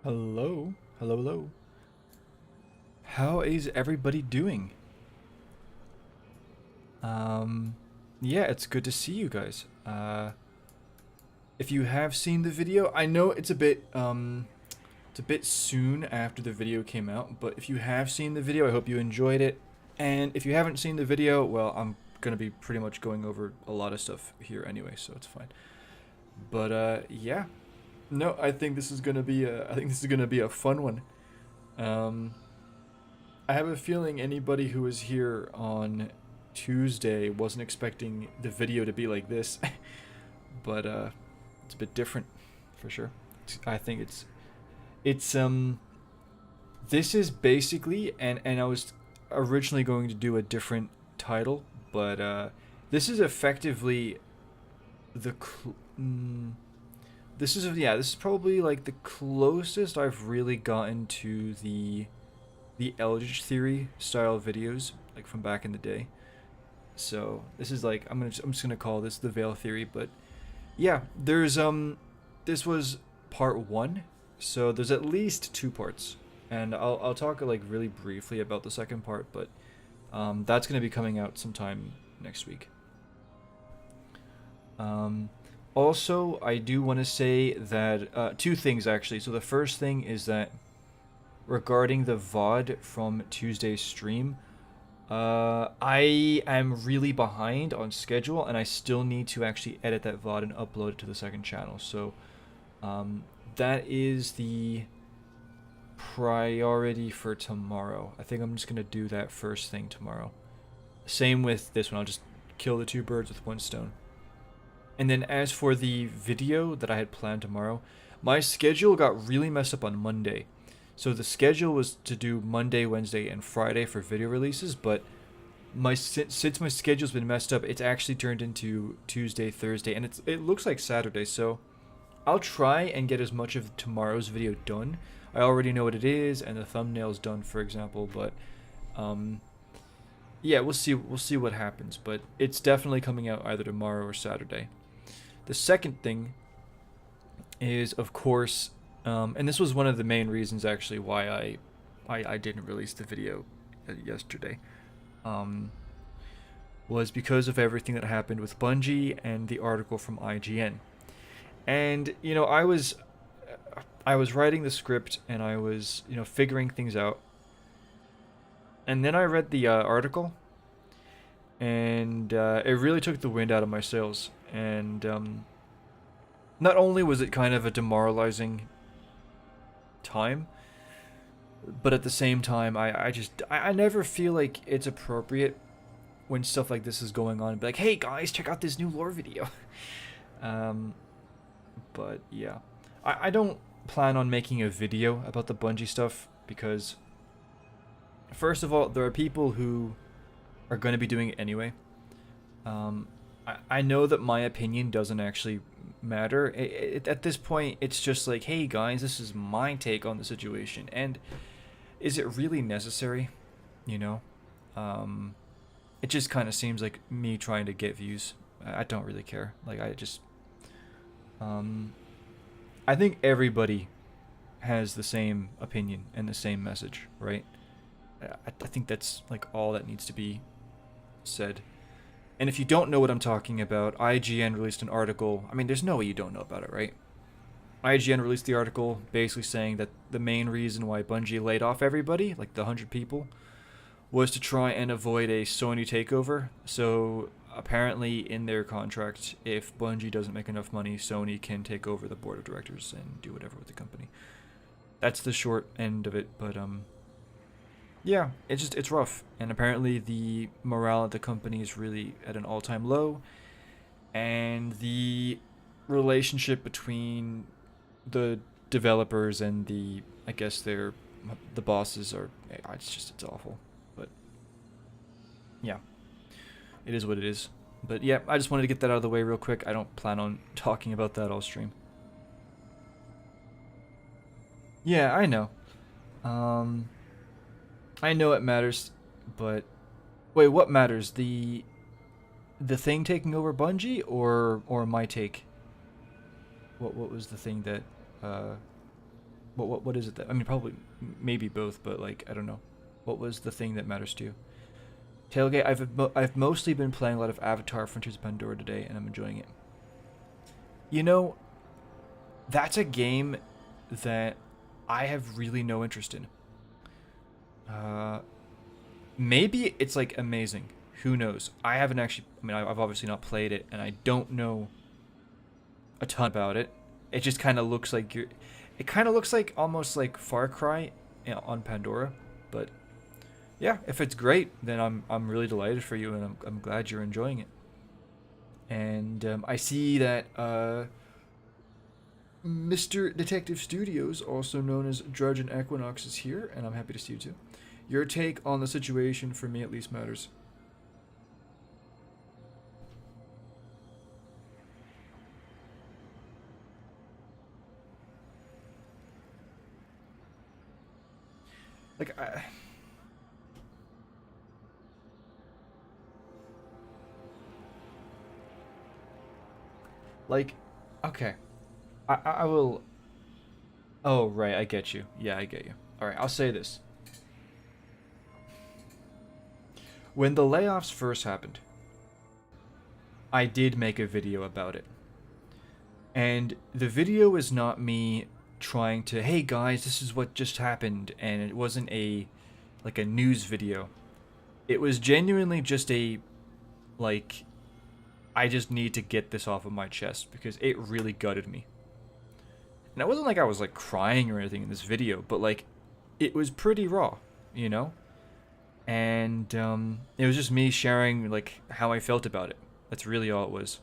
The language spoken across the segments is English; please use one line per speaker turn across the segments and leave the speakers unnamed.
Hello, hello, hello. How is everybody doing? Um, yeah, it's good to see you guys. If you have seen the video, I know it's a bit soon after the video came out, but if you have seen the video, I hope you enjoyed it. And if you haven't seen the video, well, I'm gonna be pretty much going over a lot of stuff here anyway, so it's fine. But yeah, no, I think this is gonna be a fun one. Um, I have a feeling anybody who was here on Tuesday wasn't expecting the video to be like this, but it's a bit different for sure. I think it's this is basically and I was originally going to do a different title, but this is effectively the this is probably like the closest I've really gotten to the Eldritch Theory style videos, like from back in the day. So this is like I'm just gonna call this the Veil Theory, but yeah, there's this was part one, so there's at least two parts, and I'll talk like really briefly about the second part, but that's gonna be coming out sometime next week. Also, I do want to say that two things actually. So the first thing is that regarding the VOD from Tuesday's stream, I am really behind on schedule, and I still need to actually edit that VOD and upload it to the second channel. So that is the priority for tomorrow. I think I'm just gonna do that first thing tomorrow. Same with this one. I'll just kill the two birds with one stone. And then as for the video that I had planned tomorrow, my schedule got really messed up on Monday. So the schedule was to do Monday, Wednesday, and Friday for video releases, but since my schedule's been messed up, it's actually turned into Tuesday, Thursday, and it looks like Saturday. So I'll try and get as much of tomorrow's video done. I already know what it is, and the thumbnail's done, for example. But yeah, we'll see. We'll see what happens. But it's definitely coming out either tomorrow or Saturday. The second thing is, of course, and this was one of the main reasons actually why I didn't release the video yesterday, was because of everything that happened with Bungie and the article from IGN. And you know, I was writing the script and I was figuring things out, and then I read the article, and it really took the wind out of my sails. And not only was it kind of a demoralizing time, but at the same time, I never feel like it's appropriate when stuff like this is going on and be like, hey guys, check out this new lore video. But yeah, I don't plan on making a video about the Bungie stuff because, first of all, there are people who are going to be doing it anyway. I know that my opinion doesn't actually matter. At this point, it's just like, hey guys, this is my take on the situation. And is it really necessary? You know? It just kind of seems like me trying to get views. I don't really care. Like, I think everybody has the same opinion and the same message, right? I think that's like all that needs to be said. And if you don't know what I'm talking about, IGN released an article. I mean, there's no way you don't know about it, right? IGN released the article basically saying that the main reason why Bungie laid off everybody, like the 100 people, was to try and avoid a Sony takeover. So apparently in their contract, if Bungie doesn't make enough money, Sony can take over the board of directors and do whatever with the company. That's the short end of it, but yeah, it's rough, and apparently the morale at the company is really at an all-time low, and the relationship between the developers and the bosses are it's awful. But yeah, it is what it is. But yeah, I just wanted to get that out of the way real quick. I don't plan on talking about that all stream. Yeah, I know. I know it matters, but wait, what matters? The thing taking over Bungie, or my take? What was the thing that What is it that, I mean, probably maybe both, but like I don't know. What was the thing that matters to you? Tailgate. I've mostly been playing a lot of Avatar: Frontiers of Pandora today, and I'm enjoying it. You know, that's a game that I have really no interest in. Maybe it's like amazing. Who knows? I haven't actually. I mean, I've obviously not played it, and I don't know a ton about it. It just kind of looks like you're. It kind of looks like almost like Far Cry on Pandora, but yeah, if it's great, then I'm really delighted for you, and I'm glad you're enjoying it. And I see that Mr. Detective Studios, also known as Drudge and Equinox, is here, and I'm happy to see you too. Your take on the situation, for me at least, matters. Like, like, okay, I will. Oh right, I get you. Yeah, I get you. All right, I'll say this. When the layoffs first happened, I did make a video about it. And the video is not me trying to, hey guys, this is what just happened, and it wasn't a like a news video. It was genuinely just a like I just need to get this off of my chest because it really gutted me. And it wasn't like I was like crying or anything in this video, but like it was pretty raw, you know? And it was just me sharing like how I felt about it. That's really all it was.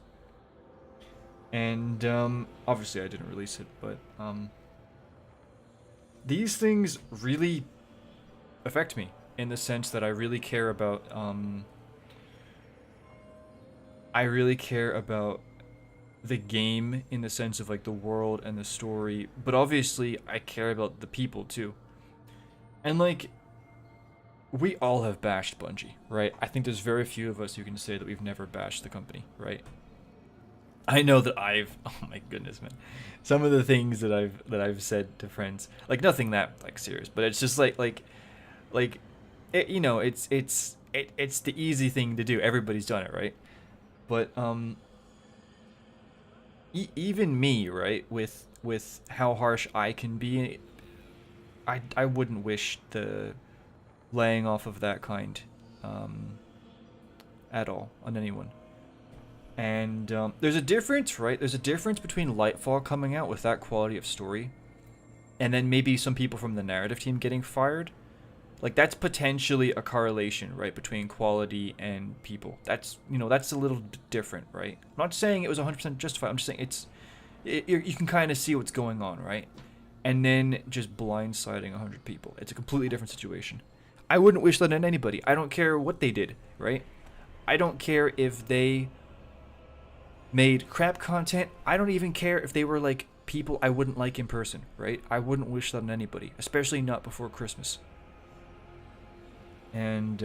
And obviously I didn't release it, but these things really affect me in the sense that I really care about the game in the sense of like the world and the story, but obviously I care about the people too. And like we all have bashed Bungie, right? I think there's very few of us who can say that we've never bashed the company, right? I know that I've oh my goodness, man. Some of the things that I've said to friends, like nothing that like serious, but it's just like it, you know, it's the easy thing to do. Everybody's done it, right? But even me, right, with how harsh I can be, I wouldn't wish the laying off of that kind at all on anyone. And there's a difference, right? There's a difference between Lightfall coming out with that quality of story, and then maybe some people from the narrative team getting fired. Like that's potentially a correlation, right, between quality and people. That's, you know, that's a little different, right? I'm not saying it was 100% justified. I'm just saying you can kind of see what's going on, right? And then just blindsiding 100 people. It's a completely different situation. I wouldn't wish that on anybody. I don't care what they did, right? I don't care if they made crap content. I don't even care if they were like people I wouldn't like in person, right? I wouldn't wish that on anybody, especially not before Christmas. And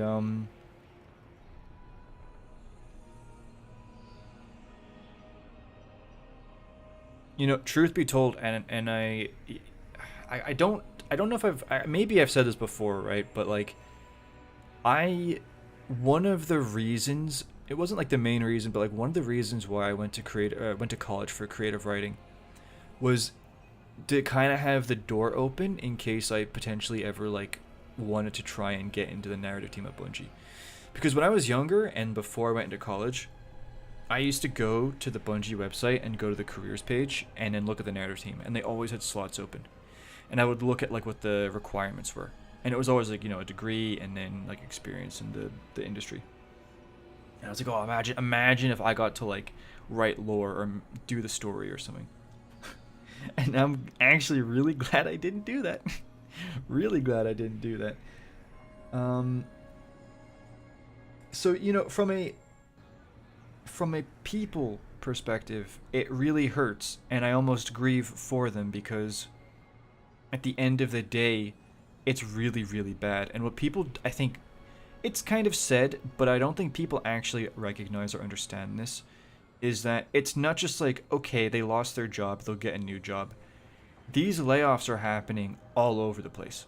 you know, truth be told, and I don't know if maybe I've said this before, right? But like one of the reasons, it wasn't like the main reason, but like one of the reasons why I went to college for creative writing was to kind of have the door open in case I potentially ever like wanted to try and get into the narrative team at Bungie. Because when I was younger and before I went into college, I used to go to the Bungie website and go to the careers page and then look at the narrative team, and they always had slots open. And I would look at like what the requirements were, and it was always like, you know, a degree and then like experience in the industry. And I was like, oh, imagine if I got to like write lore or do the story or something. And I'm actually really glad I didn't do that. Really glad I didn't do that. So, you know, from a people perspective, it really hurts, and I almost grieve for them because at the end of the day, it's really, really bad. And what people, I think, it's kind of said, but I don't think people actually recognize or understand this, is that it's not just like, okay, they lost their job, they'll get a new job. these layoffs are happening all over the place.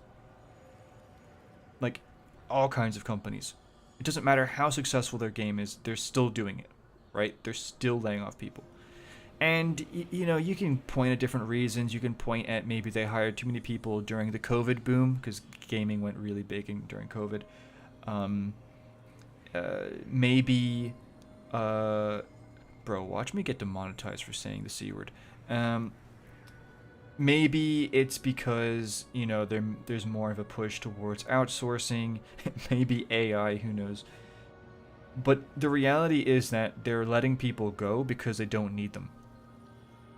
Like, all kinds of companies. It doesn't matter how successful their game is, they're still doing it, right? They're still laying off people. And, you know, you can point at different reasons. You can point at maybe they hired too many people during the COVID boom, because gaming went really big during COVID. Maybe, bro, watch me get demonetized for saying the C word. Maybe it's because, you know, there's more of a push towards outsourcing. Maybe AI, who knows. But the reality is that they're letting people go because they don't need them.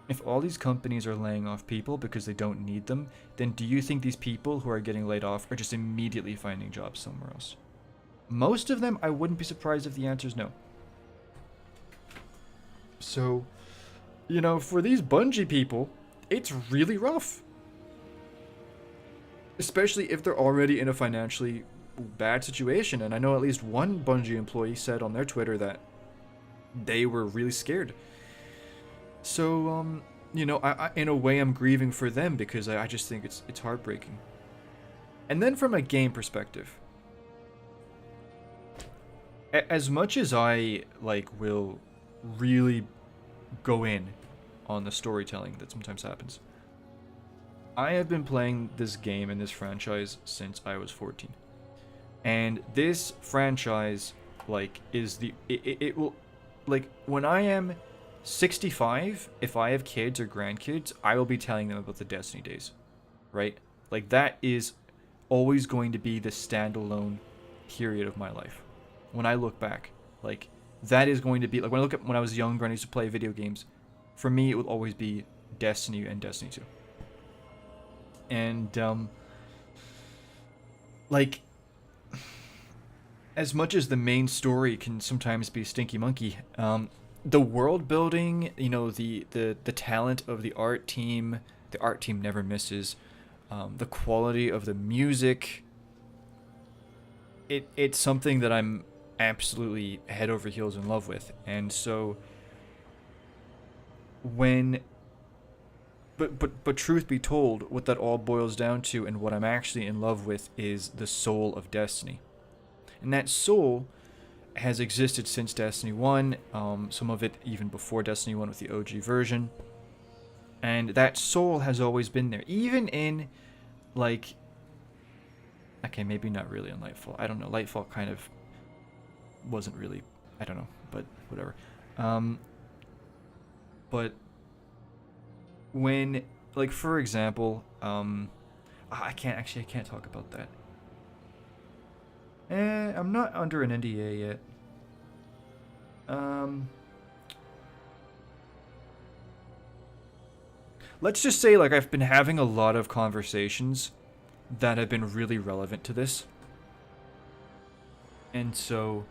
If all these companies are laying off people because they don't need them, then do you think these people who are getting laid off are just immediately finding jobs somewhere else? Most of them, I wouldn't be surprised if the answer is no. So, you know, for these Bungie people, it's really rough. Especially if they're already in a financially bad situation. And I know at least one Bungie employee said on their Twitter that they were really scared. So, you know, I in a way I'm grieving for them because I just think it's heartbreaking. And then from a game perspective, as much as I will really go in on the storytelling that sometimes happens, I have been playing this game and this franchise since I was 14. And this franchise is it will, when I am 65, if I have kids or grandkids, I will be telling them about the Destiny days, right? Like, that is always going to be the standalone period of my life. When I look back, that is going to be, when I look at when I was younger and I used to play video games, for me it will always be Destiny and Destiny 2. And, as much as the main story can sometimes be stinky monkey, the world building, you know, the talent of the art team never misses. The quality of the music, it's something that I'm absolutely head over heels in love with. And so but truth be told, what that all boils down to and what I'm actually in love with is the soul of Destiny. And that soul has existed since Destiny 1, some of it even before Destiny 1 with the OG version. And that soul has always been there. Even in, okay, maybe not really in Lightfall. I don't know. Lightfall kind of wasn't really, I don't know, but whatever. But when, for example, I can't talk about that. I'm not under an NDA yet. Let's just say, I've been having a lot of conversations that have been really relevant to this. And so,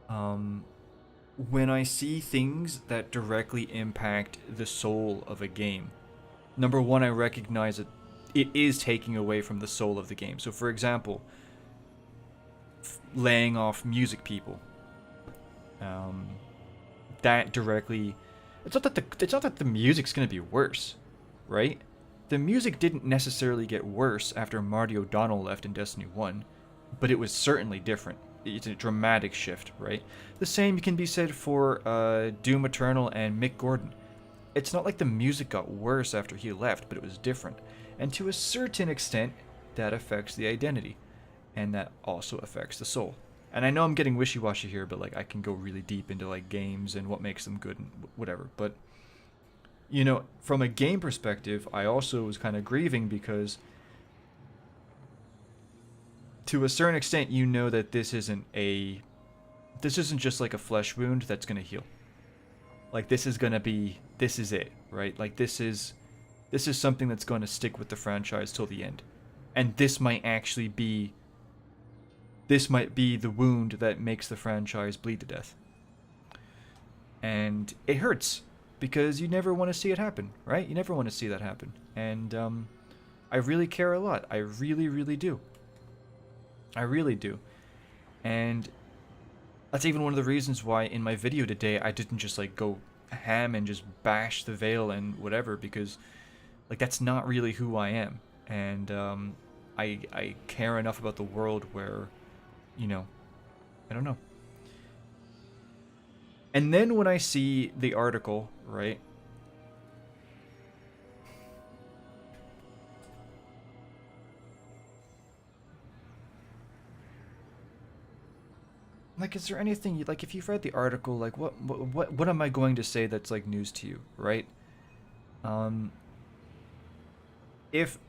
when I see things that directly impact the soul of a game, number one, I recognize that it is taking away from the soul of the game. So, for example, laying off music people. That directly, it's not that the music's gonna be worse, right? The music didn't necessarily get worse after Marty O'Donnell left in Destiny 1, but it was certainly different. It's a dramatic shift, right? The same can be said for Doom Eternal and Mick Gordon. It's not like the music got worse after he left, but it was different. And to a certain extent, that affects the identity. And that also affects the soul. And I know I'm getting wishy-washy here, but I can go really deep into games and what makes them good and whatever. But, you know, from a game perspective, I also was kind of grieving because to a certain extent, you know that this isn't just a flesh wound that's going to heal. This is it, right? This is something that's going to stick with the franchise till the end. And this might be the wound that makes the franchise bleed to death. And it hurts because you never want to see it happen, right? You never want to see that happen. And I really care a lot. I really, really do. I really do. And that's even one of the reasons why in my video today I didn't just go ham and just bash the Veil and whatever, because Like, that's not really who I am. And I care enough about the world where, you know, I don't know. And then when I see the article, right? Like, is there anything you like? If you've read the article, like, what am I going to say that's like news to you, right? Um, if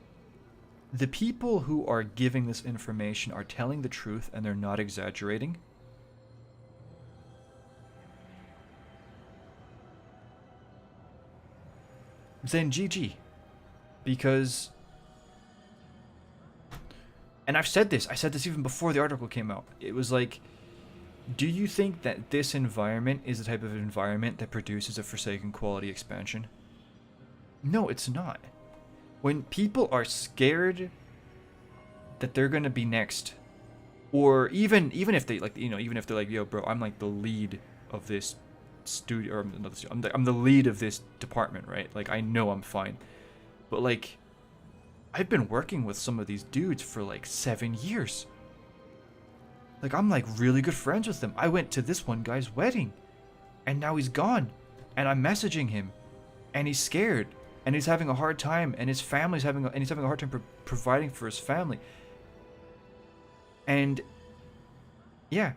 the people who are giving this information are telling the truth and they're not exaggerating, then GG. Because, and I said this even before the article came out. It was like, do you think that this environment is the type of environment that produces a Forsaken quality expansion? No, it's not. When people are scared that they're gonna be next, or even if they like, even if they're like, yo, bro, I'm like the lead of this studio, or I'm the lead of this department, right? Like, I know I'm fine, but like, I've been working with some of these dudes for like 7 years. Like, I'm like really good friends with them. I went to this one guy's wedding, and now he's gone, and I'm messaging him, and he's scared, and he's having a hard time, and his family's having a hard time providing for his family. And yeah,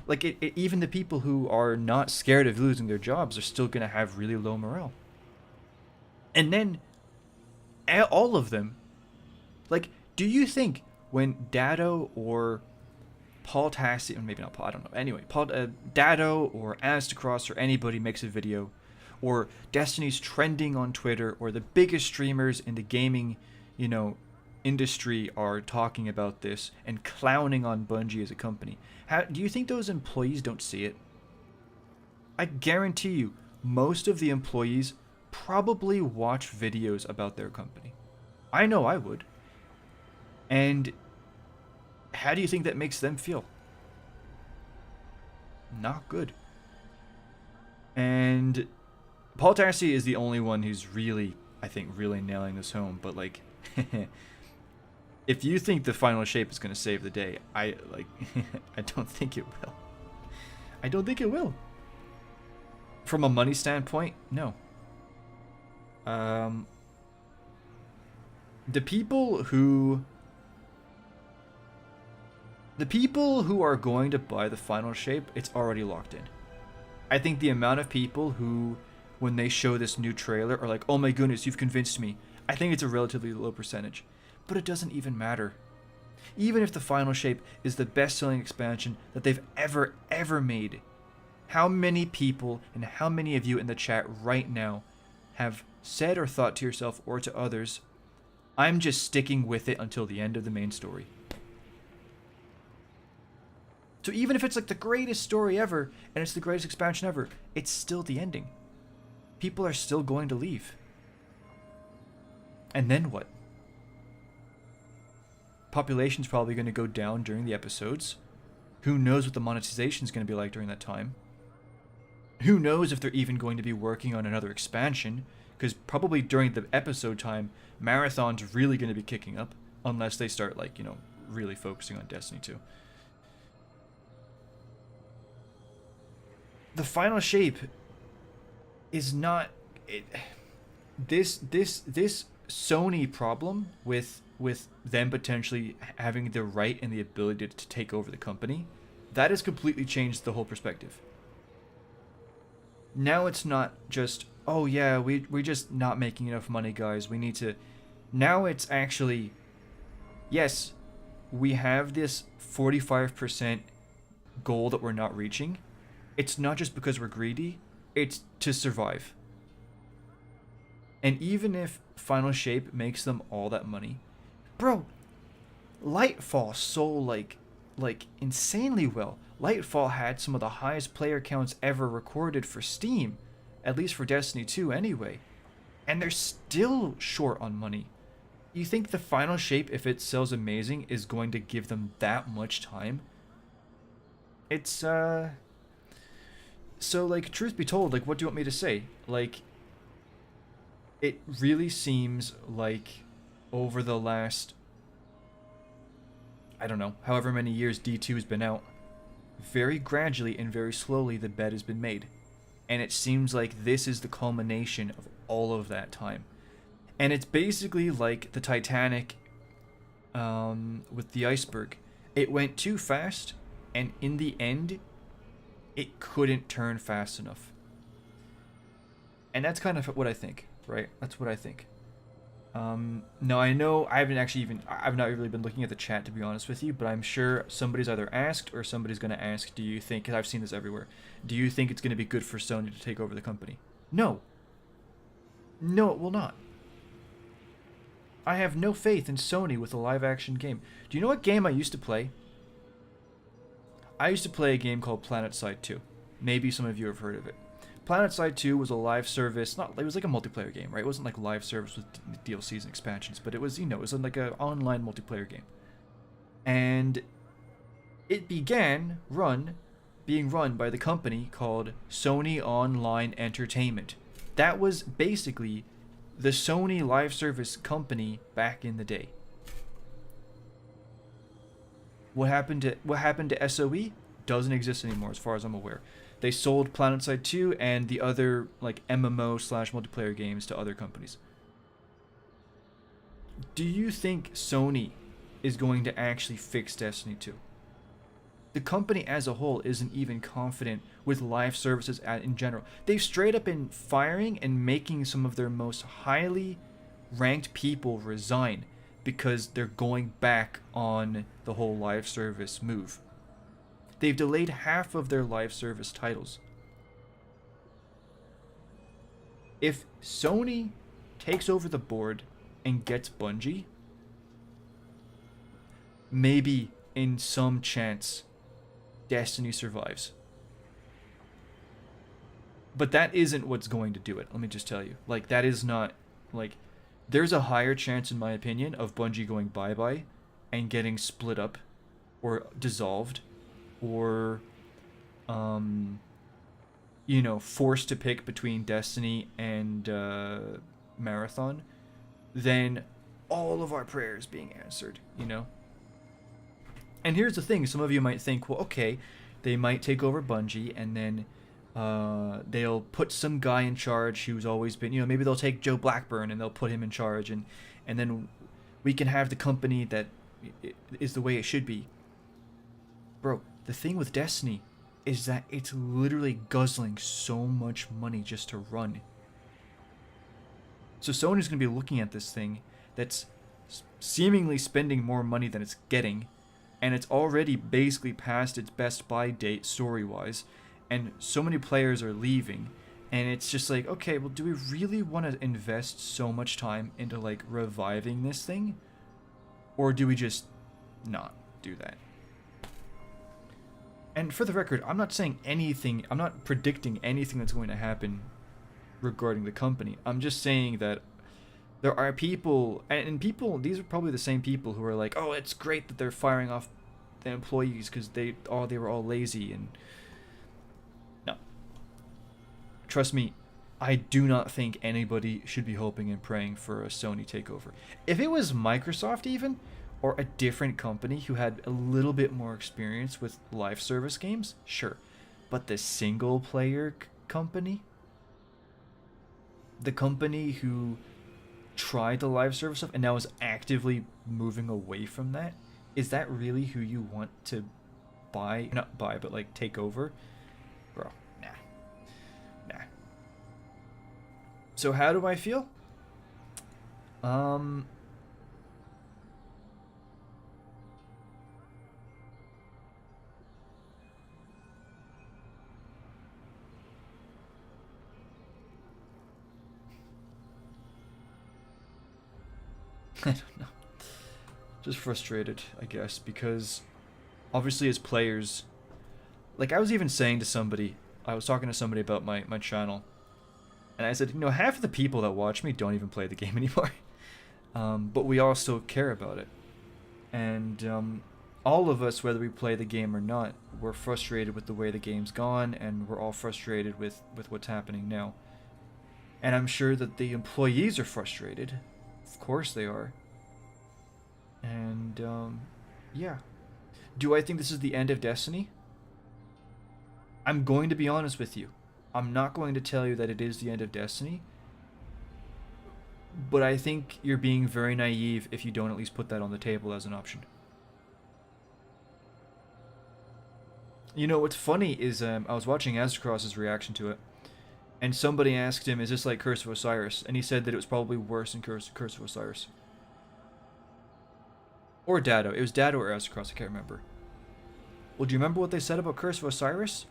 like even the people who are not scared of losing their jobs are still gonna have really low morale. And then all of them, like, do you think when Dado or Paul Tassi, maybe not Paul, I don't know. Anyway, Dado or Astacross or anybody makes a video, or Destiny's trending on Twitter, or the biggest streamers in the gaming, industry are talking about this and clowning on Bungie as a company. Do you think those employees don't see it? I guarantee you, most of the employees probably watch videos about their company. I know I would. And how do you think that makes them feel? Not good. And Paul Tarsi is the only one who's really, I think, really nailing this home. But like, if you think the final shape is going to save the day, I don't think it will. I don't think it will. From a money standpoint, no. The people who are going to buy the final shape, it's already locked in. I think the amount of people who, when they show this new trailer, are like, oh my goodness, you've convinced me. I think it's a relatively low percentage. But it doesn't even matter. Even if the final shape is the best-selling expansion that they've ever made, how many people and how many of you in the chat right now have said or thought to yourself or to others, I'm just sticking with it until the end of the main story? So even if it's like the greatest story ever, and it's the greatest expansion ever, it's still the ending. People are still going to leave. And then what? Population's probably going to go down during the episodes. Who knows what the monetization is going to be like during that time? Who knows if they're even going to be working on another expansion? Because probably during the episode time, Marathon's really going to be kicking up, unless they start, like, really focusing on Destiny 2. The final shape is not this Sony problem with them potentially having the right and the ability to take over the company. That has completely changed the whole perspective. Now it's not just, oh yeah, we're just not making enough money, guys, we need to. Now it's actually, yes, we have this 45% goal that we're not reaching. It's not just because we're greedy, it's to survive. And even if Final Shape makes them all that money, bro, Lightfall sold like insanely well. Lightfall had some of the highest player counts ever recorded for Steam, at least for Destiny 2 anyway. And they're still short on money. You think the Final Shape, if it sells amazing, is going to give them that much time? It's so, like, truth be told, like, what do you want me to say? Like, it really seems like over the last, I don't know, however many years D2 has been out, very gradually and very slowly the bed has been made. And it seems like this is the culmination of all of that time. And it's basically like the Titanic with the iceberg. It went too fast, and in the end, it couldn't turn fast enough. And that's kind of what I think, right? That's what I think. No, I know I haven't actually even, I've not really been looking at the chat to be honest with you, but I'm sure somebody's either asked or somebody's going to ask, do you think, because I've seen this everywhere, do you think it's going to be good for Sony to take over the company? No. No, it will not. I have no faith in Sony with a live action game. Do you know what game I used to play? I used to play a game called PlanetSide 2. Maybe some of you have heard of it. PlanetSide 2 was a live service, it was like a multiplayer game, right? It wasn't like live service with DLCs and expansions, but it was, it was like an online multiplayer game. And it began being run by the company called Sony Online Entertainment. That was basically the Sony live service company back in the day. What happened to SOE doesn't exist anymore as far as I'm aware. They sold PlanetSide 2 and the other like MMO / multiplayer games to other companies. Do you think Sony is going to actually fix Destiny 2? The company as a whole isn't even confident with live services in general. They've straight up been firing and making some of their most highly ranked people resign because they're going back on the whole live service move. They've delayed half of their live service titles. If Sony takes over the board and gets Bungie, maybe in some chance Destiny survives. But that isn't what's going to do it, let me just tell you. Like, that is not, like, there's a higher chance, in my opinion, of Bungie going bye-bye and getting split up or dissolved or, forced to pick between Destiny and Marathon than all of our prayers being answered, And here's the thing, some of you might think, well, okay, they might take over Bungie and then they'll put some guy in charge who's always been, maybe they'll take Joe Blackburn and they'll put him in charge and then we can have the company that is the way it should be. Bro, the thing with Destiny is that it's literally guzzling so much money just to run. So Sony's going to be looking at this thing that's seemingly spending more money than it's getting, and it's already basically past its best buy date story-wise, and so many players are leaving, and it's just like, okay, well, do we really want to invest so much time into, like, reviving this thing? Or do we just not do that? And for the record, I'm not saying anything, I'm not predicting anything that's going to happen regarding the company. I'm just saying that there are people, and people, these are probably the same people who are like, oh, it's great that they're firing off the employees because they were all lazy. And no, trust me, I do not think anybody should be hoping and praying for a Sony takeover. If it was Microsoft even, or a different company who had a little bit more experience with live service games, sure. But the single player company, the company who tried the live service stuff and now is actively moving away from that, is that really who you want to not buy, but like take over? Bro, nah. So how do I feel? I don't know. Just frustrated, I guess, because obviously as players, like I was even saying to somebody, I was talking to somebody about my channel, and I said, half of the people that watch me don't even play the game anymore, but we all still care about it, and all of us, whether we play the game or not, we're frustrated with the way the game's gone, and we're all frustrated with what's happening now. And I'm sure that the employees are frustrated. Of course they are. And, yeah. Do I think this is the end of Destiny? I'm going to be honest with you. I'm not going to tell you that it is the end of Destiny. But I think you're being very naive if you don't at least put that on the table as an option. You know, what's funny is I was watching Aztecross's reaction to it. And somebody asked him, is this like Curse of Osiris? And he said that it was probably worse than Curse of Osiris. Or Dado. It was Dado or Aztecross, I can't remember. Well, do you remember what they said about Curse of Osiris?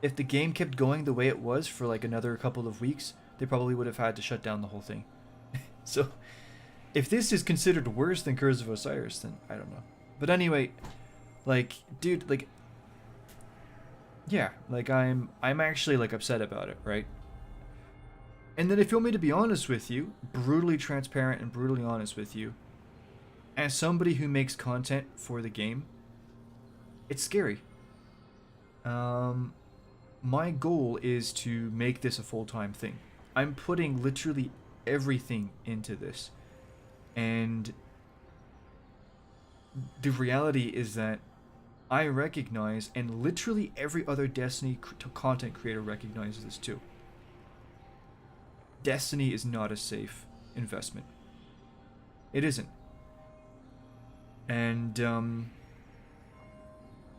If the game kept going the way it was for like another couple of weeks, they probably would have had to shut down the whole thing. So, if this is considered worse than Curse of Osiris, then I don't know. But anyway, like, dude, like, yeah, like I'm actually like upset about it, right? And then if you want me to be honest with you, brutally transparent and brutally honest with you, as somebody who makes content for the game, it's scary. My goal is to make this a full-time thing. I'm putting literally everything into this. And the reality is that I recognize, and literally every other Destiny content creator recognizes this too. Destiny is not a safe investment. It isn't. And,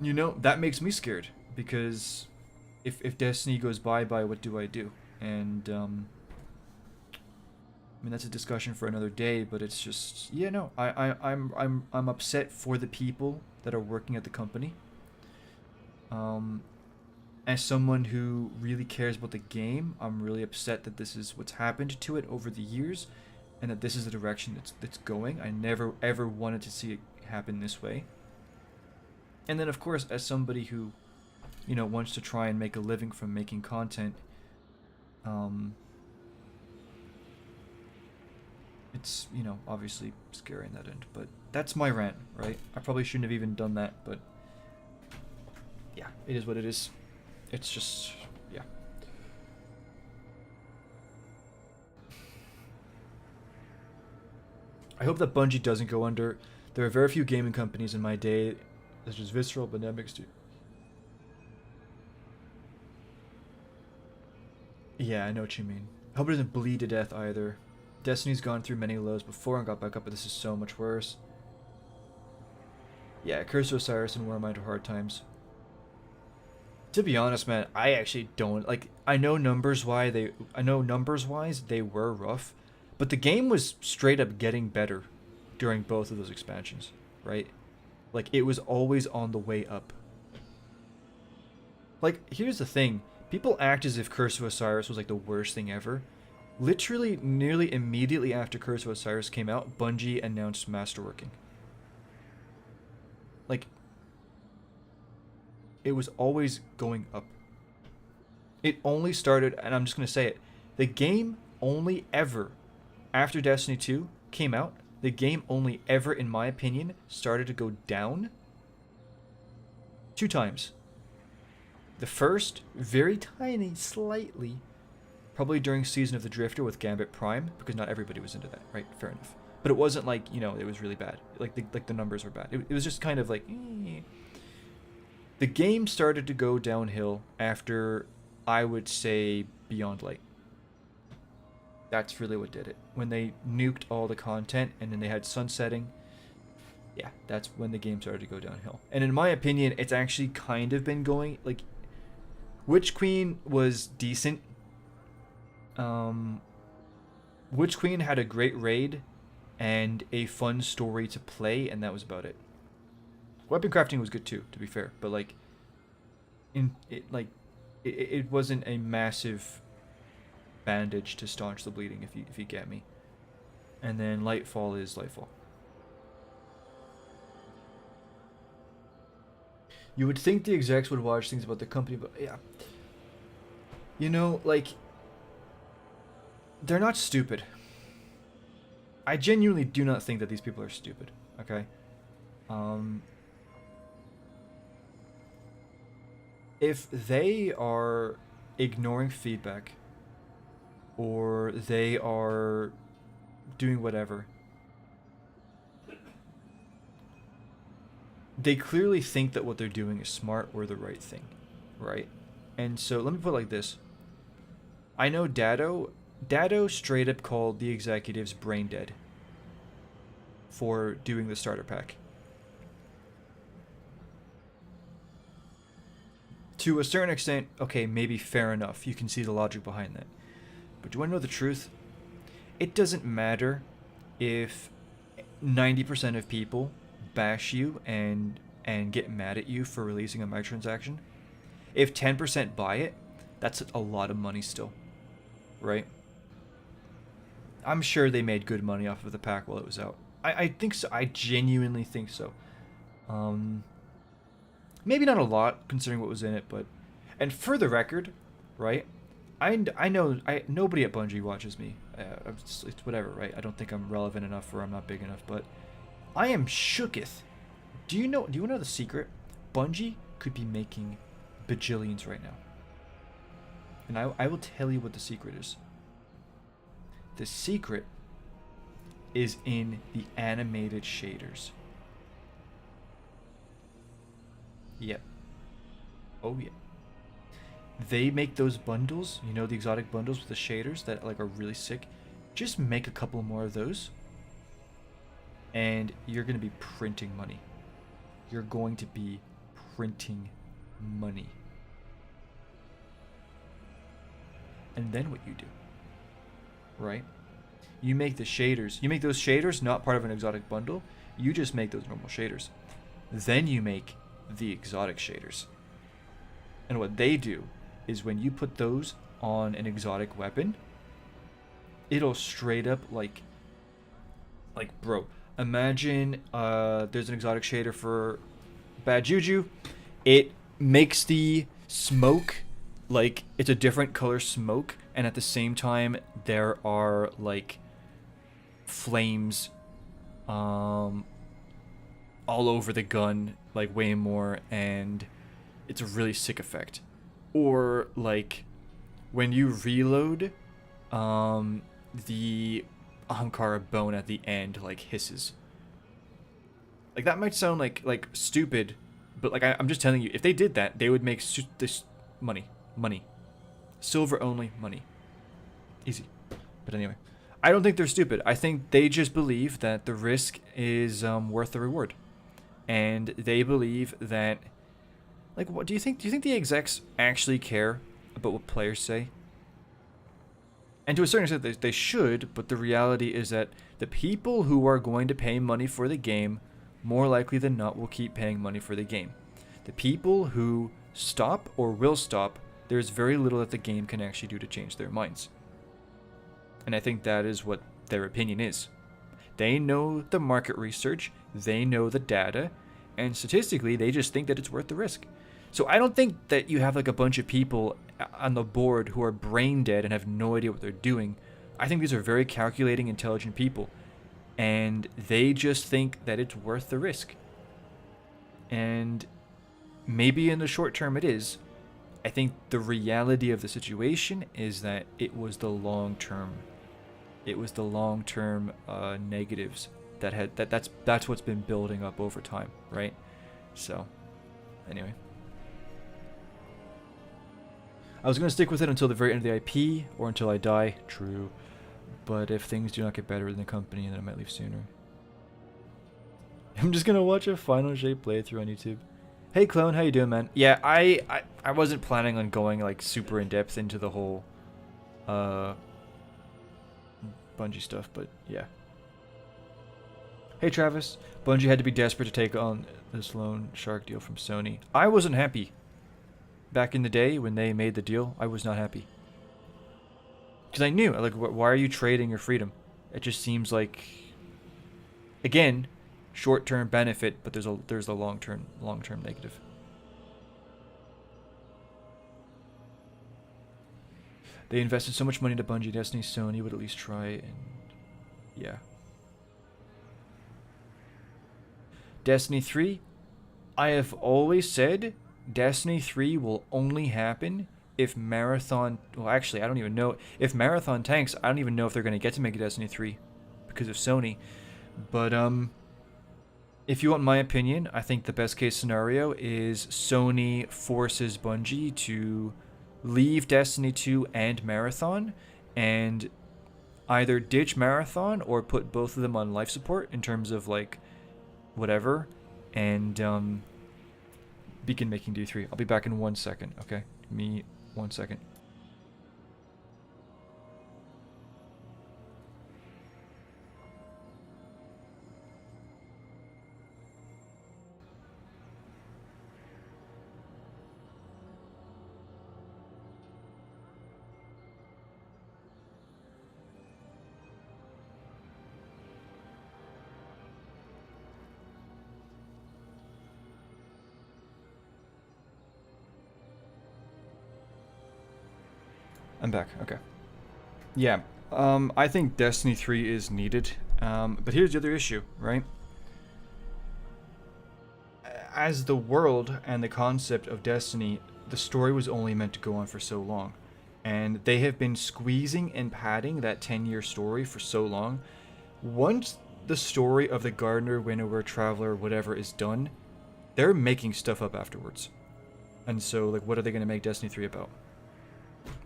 you know, that makes me scared. Because if Destiny goes bye-bye, what do I do? And, I mean, that's a discussion for another day, but it's just, yeah, no, I'm upset for the people that are working at the company. As someone who really cares about the game, I'm really upset that this is what's happened to it over the years, and that this is the direction that's going. I never ever wanted to see it happen this way. And then, of course, as somebody who, you know, wants to try and make a living from making content, it's, you know, obviously scary in that end. But that's my rant, right? I probably shouldn't have even done that, but yeah, it is what it is. It's just, yeah. I hope that Bungie doesn't go under. There are very few gaming companies in my day, such as Visceral, but Nemex. Yeah, I know what you mean. I hope it doesn't bleed to death either. Destiny's gone through many lows before and got back up, but this is so much worse. Yeah, Curse of Osiris and Warmind are hard times. To be honest, man, I actually don't like. I know numbers-wise they were rough, but the game was straight up getting better during both of those expansions, right? Like, it was always on the way up. Like, here's the thing: people act as if Curse of Osiris was like the worst thing ever. Literally, nearly immediately after Curse of Osiris came out, Bungie announced Masterworking. Like, it was always going up. It only started, and I'm just going to say it, the game only ever, after Destiny 2 came out, the game only ever, in my opinion, started to go down 2 times. The first, very tiny, slightly, probably during Season of the Drifter with Gambit Prime, because not everybody was into that, right? Fair enough. But it wasn't like, you know, it was really bad. Like the numbers were bad. It was just kind of like, eh. The game started to go downhill after, I would say, Beyond Light. That's really what did it. When they nuked all the content and then they had sunsetting, yeah, that's when the game started to go downhill. And in my opinion, it's actually kind of been going, like, Witch Queen was decent. Witch Queen had a great raid and a fun story to play, and that was about it. Weapon crafting was good too, to be fair, but like, it wasn't a massive bandage to staunch the bleeding, if you get me. And then Lightfall is Lightfall. You would think the execs would watch things about the company, but yeah. You know, like, they're not stupid. I genuinely do not think that these people are stupid, okay? If they are ignoring feedback or they are doing whatever. They clearly think that what they're doing is smart or the right thing, right? And so let me put it like this. I know Dado straight up called the executives brain dead for doing the starter pack. To a certain extent, okay, maybe fair enough. You can see the logic behind that. But do you want to know the truth? It doesn't matter if 90% of people bash you and get mad at you for releasing a microtransaction. If 10% buy it, that's a lot of money still, right? I'm sure they made good money off of the pack while it was out. I think so. I genuinely think so. Maybe not a lot considering what was in it, but, and for the record, right? I know nobody at Bungie watches me. It's whatever, right? I don't think I'm relevant enough or I'm not big enough, but I am shooketh. Do you want to know the secret? Bungie could be making bajillions right now. And I will tell you what the secret is. The secret is in the animated shaders. Yep. Oh yeah. They make those bundles, you know, the exotic bundles with the shaders that like are really sick. Just make a couple more of those and you're going to be printing money. You're going to be printing money. And then what you do, right? You make the shaders. You make those shaders not part of an exotic bundle. You just make those normal shaders. Then you make the exotic shaders. And what they do is when you put those on an exotic weapon, it'll straight up like bro, imagine there's an exotic shader for Bad Juju. It makes the smoke like it's a different color smoke, and at the same time there are like flames all over the gun, like way more, and it's a really sick effect. Or like when you reload, the Ahamkara bone at the end like hisses. Like that might sound like stupid, but like I'm just telling you, if they did that, they would make this money, silver only money, easy. But anyway, I don't think they're stupid. I think they just believe that the risk is worth the reward, and they believe that. Like, what do you think? Do you think the execs actually care about what players say? And to a certain extent, they should, but the reality is that the people who are going to pay money for the game, more likely than not, will keep paying money for the game. The people who stop or will stop, there's very little that the game can actually do to change their minds. And I think that is what their opinion is. They know the market research, they know the data, and statistically, they just think that it's worth the risk. So I don't think that you have like a bunch of people on the board who are brain dead and have no idea what they're doing. I think these are very calculating, intelligent people, and they just think that it's worth the risk. And maybe in the short term it is. I think the reality of the situation is that it was the long term. It was the long term negatives that's what's been building up over time, right? So, anyway. I was going to stick with it until the very end of the IP, or until I die. True. But if things do not get better in the company, then I might leave sooner. I'm just going to watch a Final Shape playthrough on YouTube. Hey, Clone, how you doing, man? Yeah, I wasn't planning on going, like, super in-depth into the whole, Bungie stuff, but, yeah. Hey, Travis. Bungie had to be desperate to take on this loan shark deal from Sony. I wasn't happy. Back in the day when they made the deal, I was not happy. Because I knew, like, why are you trading your freedom? It just seems like, again, short-term benefit, but there's a long-term negative. They invested so much money into Bungie, Destiny, Sony would at least try, and yeah. Destiny 3, I have always said Destiny 3 will only happen if Marathon, well, actually, I don't even know if Marathon tanks. I don't even know if they're going to get to make a Destiny 3 because of Sony. But if you want my opinion, I think the best case scenario is Sony forces Bungie to leave Destiny 2 and Marathon, and either ditch Marathon or put both of them on life support in terms of like whatever, and begin making D3. I'll be back in 1 second. Okay, give me 1 second. I'm back. Okay. Yeah. I think Destiny 3 is needed. But here's the other issue, right? As the world and the concept of Destiny, the story was only meant to go on for so long. And they have been squeezing and padding that 10-year story for so long. Once the story of the Gardener, Winnower, Traveler, whatever is done, they're making stuff up afterwards. And so, like, what are they going to make Destiny 3 about?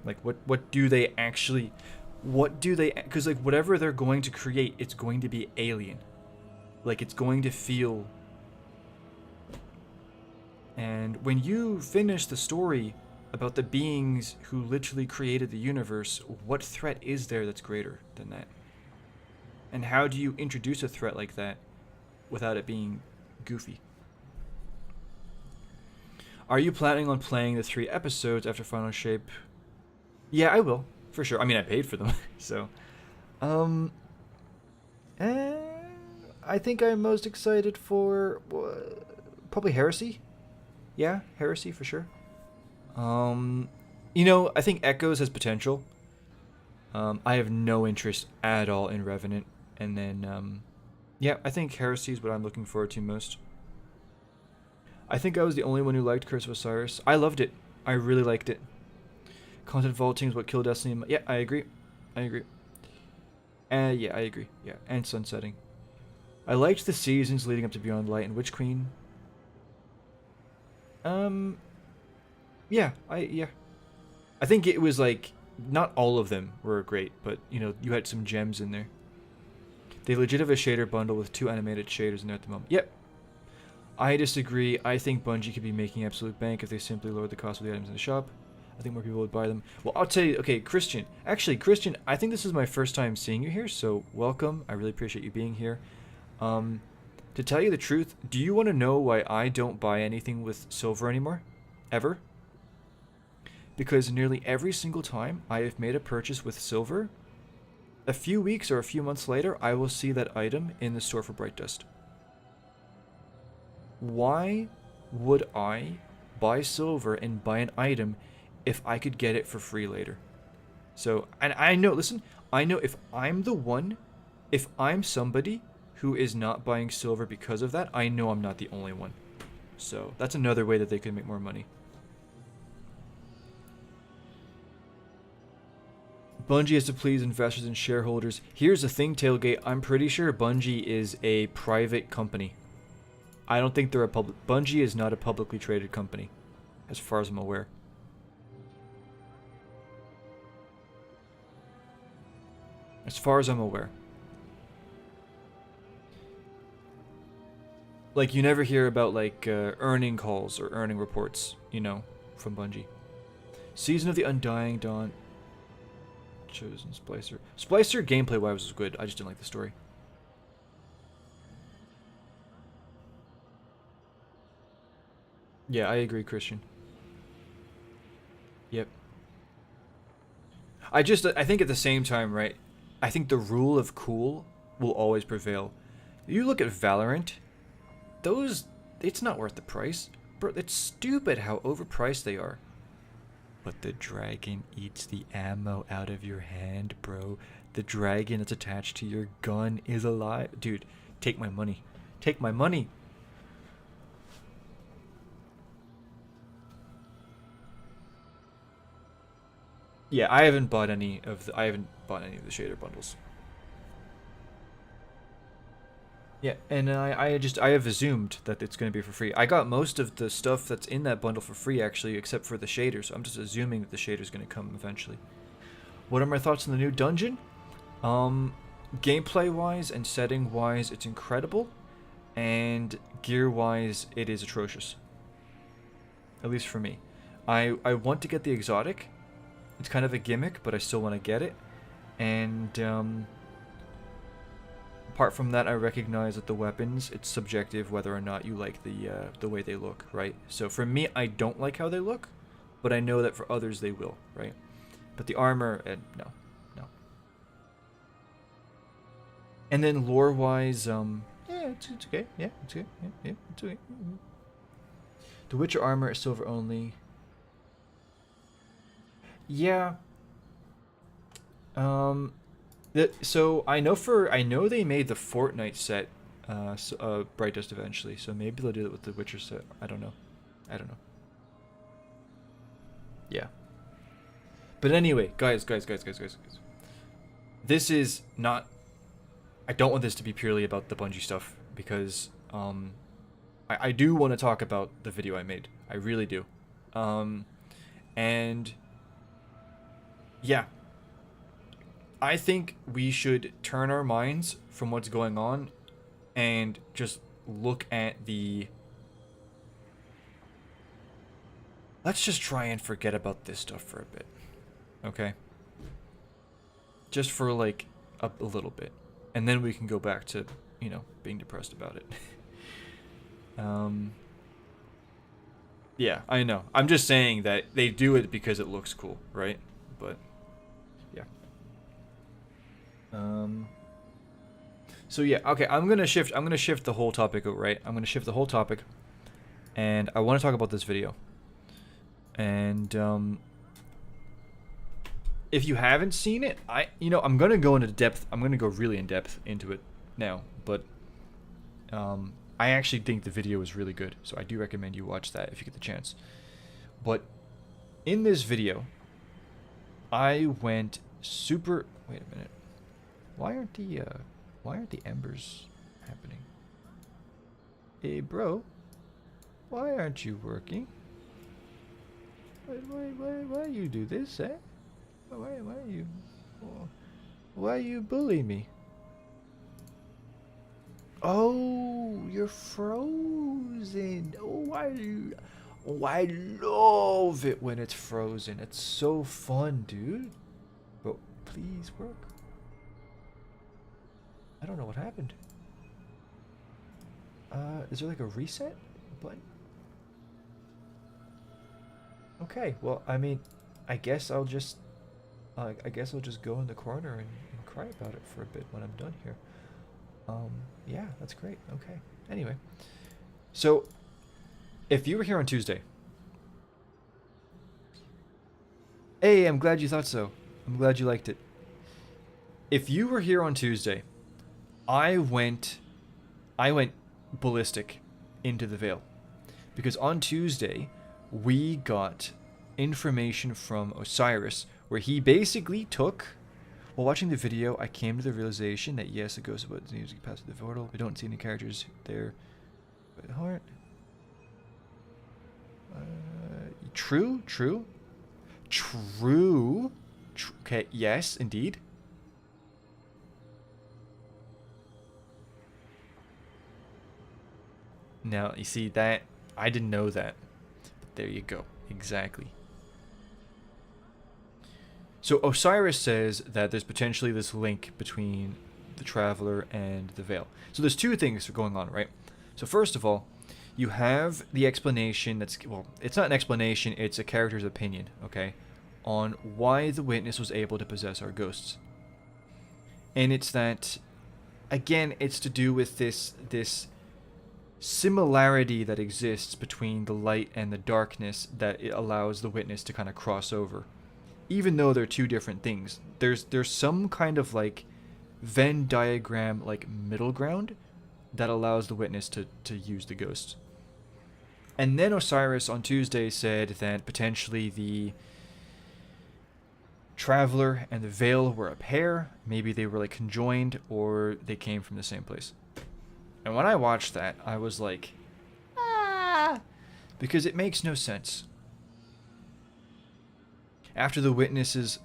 Like, what do they actually... What do they... Because, like, whatever they're going to create, it's going to be alien. Like, it's going to feel... And when you finish the story about the beings who literally created the universe, what threat is there that's greater than that? And how do you introduce a threat like that without it being goofy? Are you planning on playing the 3 episodes after Final Shape? Yeah, I will, for sure. I mean, I paid for them, so. I think I'm most excited for probably Heresy. Yeah, Heresy for sure. You know, I think Echoes has potential. I have no interest at all in Revenant, and then yeah, I think Heresy is what I'm looking forward to most. I think I was the only one who liked Curse of Osiris. I loved it. I really liked it. Content vaulting is what killed Destiny. Yeah, I agree. I agree. Yeah, I agree. Yeah, and sunsetting. I liked the seasons leading up to Beyond Light and Witch Queen. Yeah, I think it was like not all of them were great, but you know, you had some gems in there. They legit have a shader bundle with 2 animated shaders in there at the moment. Yep. I disagree. I think Bungie could be making absolute bank if they simply lowered the cost of the items in the shop. I think more people would buy them. Well, I'll tell you, okay, Christian. Actually, Christian, I think this is my first time seeing you here, so welcome. I really appreciate you being here. To tell you the truth, do you want to know why I don't buy anything with silver anymore? Ever? Because nearly every single time I have made a purchase with silver, a few weeks or a few months later, I will see that item in the store for Bright Dust. Why would I buy silver and buy an item if I could get it for free later? So, and I know, listen, I know if I'm the one, if I'm somebody who is not buying silver because of that, I know I'm not the only one. So, that's another way that they can make more money. Bungie has to please investors and shareholders. Here's the thing, Tailgate. I'm pretty sure Bungie is a private company. I don't think they're a public... Bungie is not a publicly traded company, as far as I'm aware. As far as I'm aware. Like, you never hear about, like, earning calls or earning reports, you know, from Bungie. Season of the Undying Dawn. Chosen Splicer. Splicer, gameplay-wise, was good. I just didn't like the story. Yeah, I agree, Christian. Yep. I think at the same time, right, I think the rule of cool will always prevail. You look at Valorant, it's not worth the price. Bro, it's stupid how overpriced they are. But the dragon eats the ammo out of your hand, bro. The dragon that's attached to your gun is alive. Dude, take my money. Take my money. Yeah, I haven't bought any of the shader bundles. Yeah, and I have assumed that it's going to be for free. I got most of the stuff that's in that bundle for free actually, except for the shaders. So I'm just assuming that the shader's going to come eventually. What are my thoughts on the new dungeon? Gameplay wise and setting wise, it's incredible, and gear wise, it is atrocious. At least for me. I want to get the exotic. It's kind of a gimmick, but I still want to get it. And apart from that, I recognize that the weapons, it's subjective whether or not you like the way they look, right? So for me, I don't like how they look, but I know that for others they will, right? But the armor, no. And then lore-wise, yeah, it's okay. Yeah, it's okay. Yeah, it's okay. The Witcher armor is silver only. Yeah. So I know they made the Fortnite set, Bright Dust eventually. So maybe they'll do it with the Witcher set. I don't know. Yeah. But anyway, guys. This is not. I don't want this to be purely about the Bungie stuff because I do want to talk about the video I made. I really do. And yeah, I think we should turn our minds from what's going on and just look at the... Let's just try and forget about this stuff for a bit. Okay? Just for like a little bit. And then we can go back to, being depressed about it. Yeah, I know. I'm just saying that they do it because it looks cool, right? But yeah. So yeah, okay, I'm gonna shift the whole topic, right? I'm gonna shift the whole topic, and I want to talk about this video. And if you haven't seen it, I'm gonna go into depth. I'm gonna go really in depth into it now, but I actually think the video is really good, so I do recommend you watch that if you get the chance. But in this video, I went super. Wait a minute. Why aren't the embers happening? Hey, bro. Why aren't you working? Why you do this, eh? Why you bully me? Oh, you're frozen. Oh, I love it when it's frozen. It's so fun, dude. But please work. I don't know what happened. Is there like a reset button? Okay, well, I mean, I guess I'll just go in the corner and cry about it for a bit when I'm done here. Yeah, that's great. Okay. Anyway, so if you were here on Tuesday, hey, I'm glad you thought so. I'm glad you liked it. If you were here on Tuesday, I went ballistic into the Veil because on Tuesday we got information from Osiris where he basically took. While watching the video, I came to the realization that yes, it goes about the music past the portal. We don't see any characters there. But aren't. True. Okay, yes, indeed. Now, you see that? I didn't know that. But there you go. Exactly. So Osiris says that there's potentially this link between the Traveler and the Veil. So there's two things going on, right? So first of all, you have the explanation that's... Well, it's not an explanation, it's a character's opinion, okay? On why the Witness was able to possess our ghosts. And it's that... Again, it's to do with this similarity that exists between the light and the darkness that it allows the Witness to kind of cross over. Even though they're two different things, there's some kind of like Venn diagram like middle ground that allows the Witness to use the ghost. And then Osiris on Tuesday said that potentially Traveler and the Veil were a pair. Maybe they were like conjoined, or they came from the same place. And when I watched that, I was like, ah, because it makes no sense. After the witness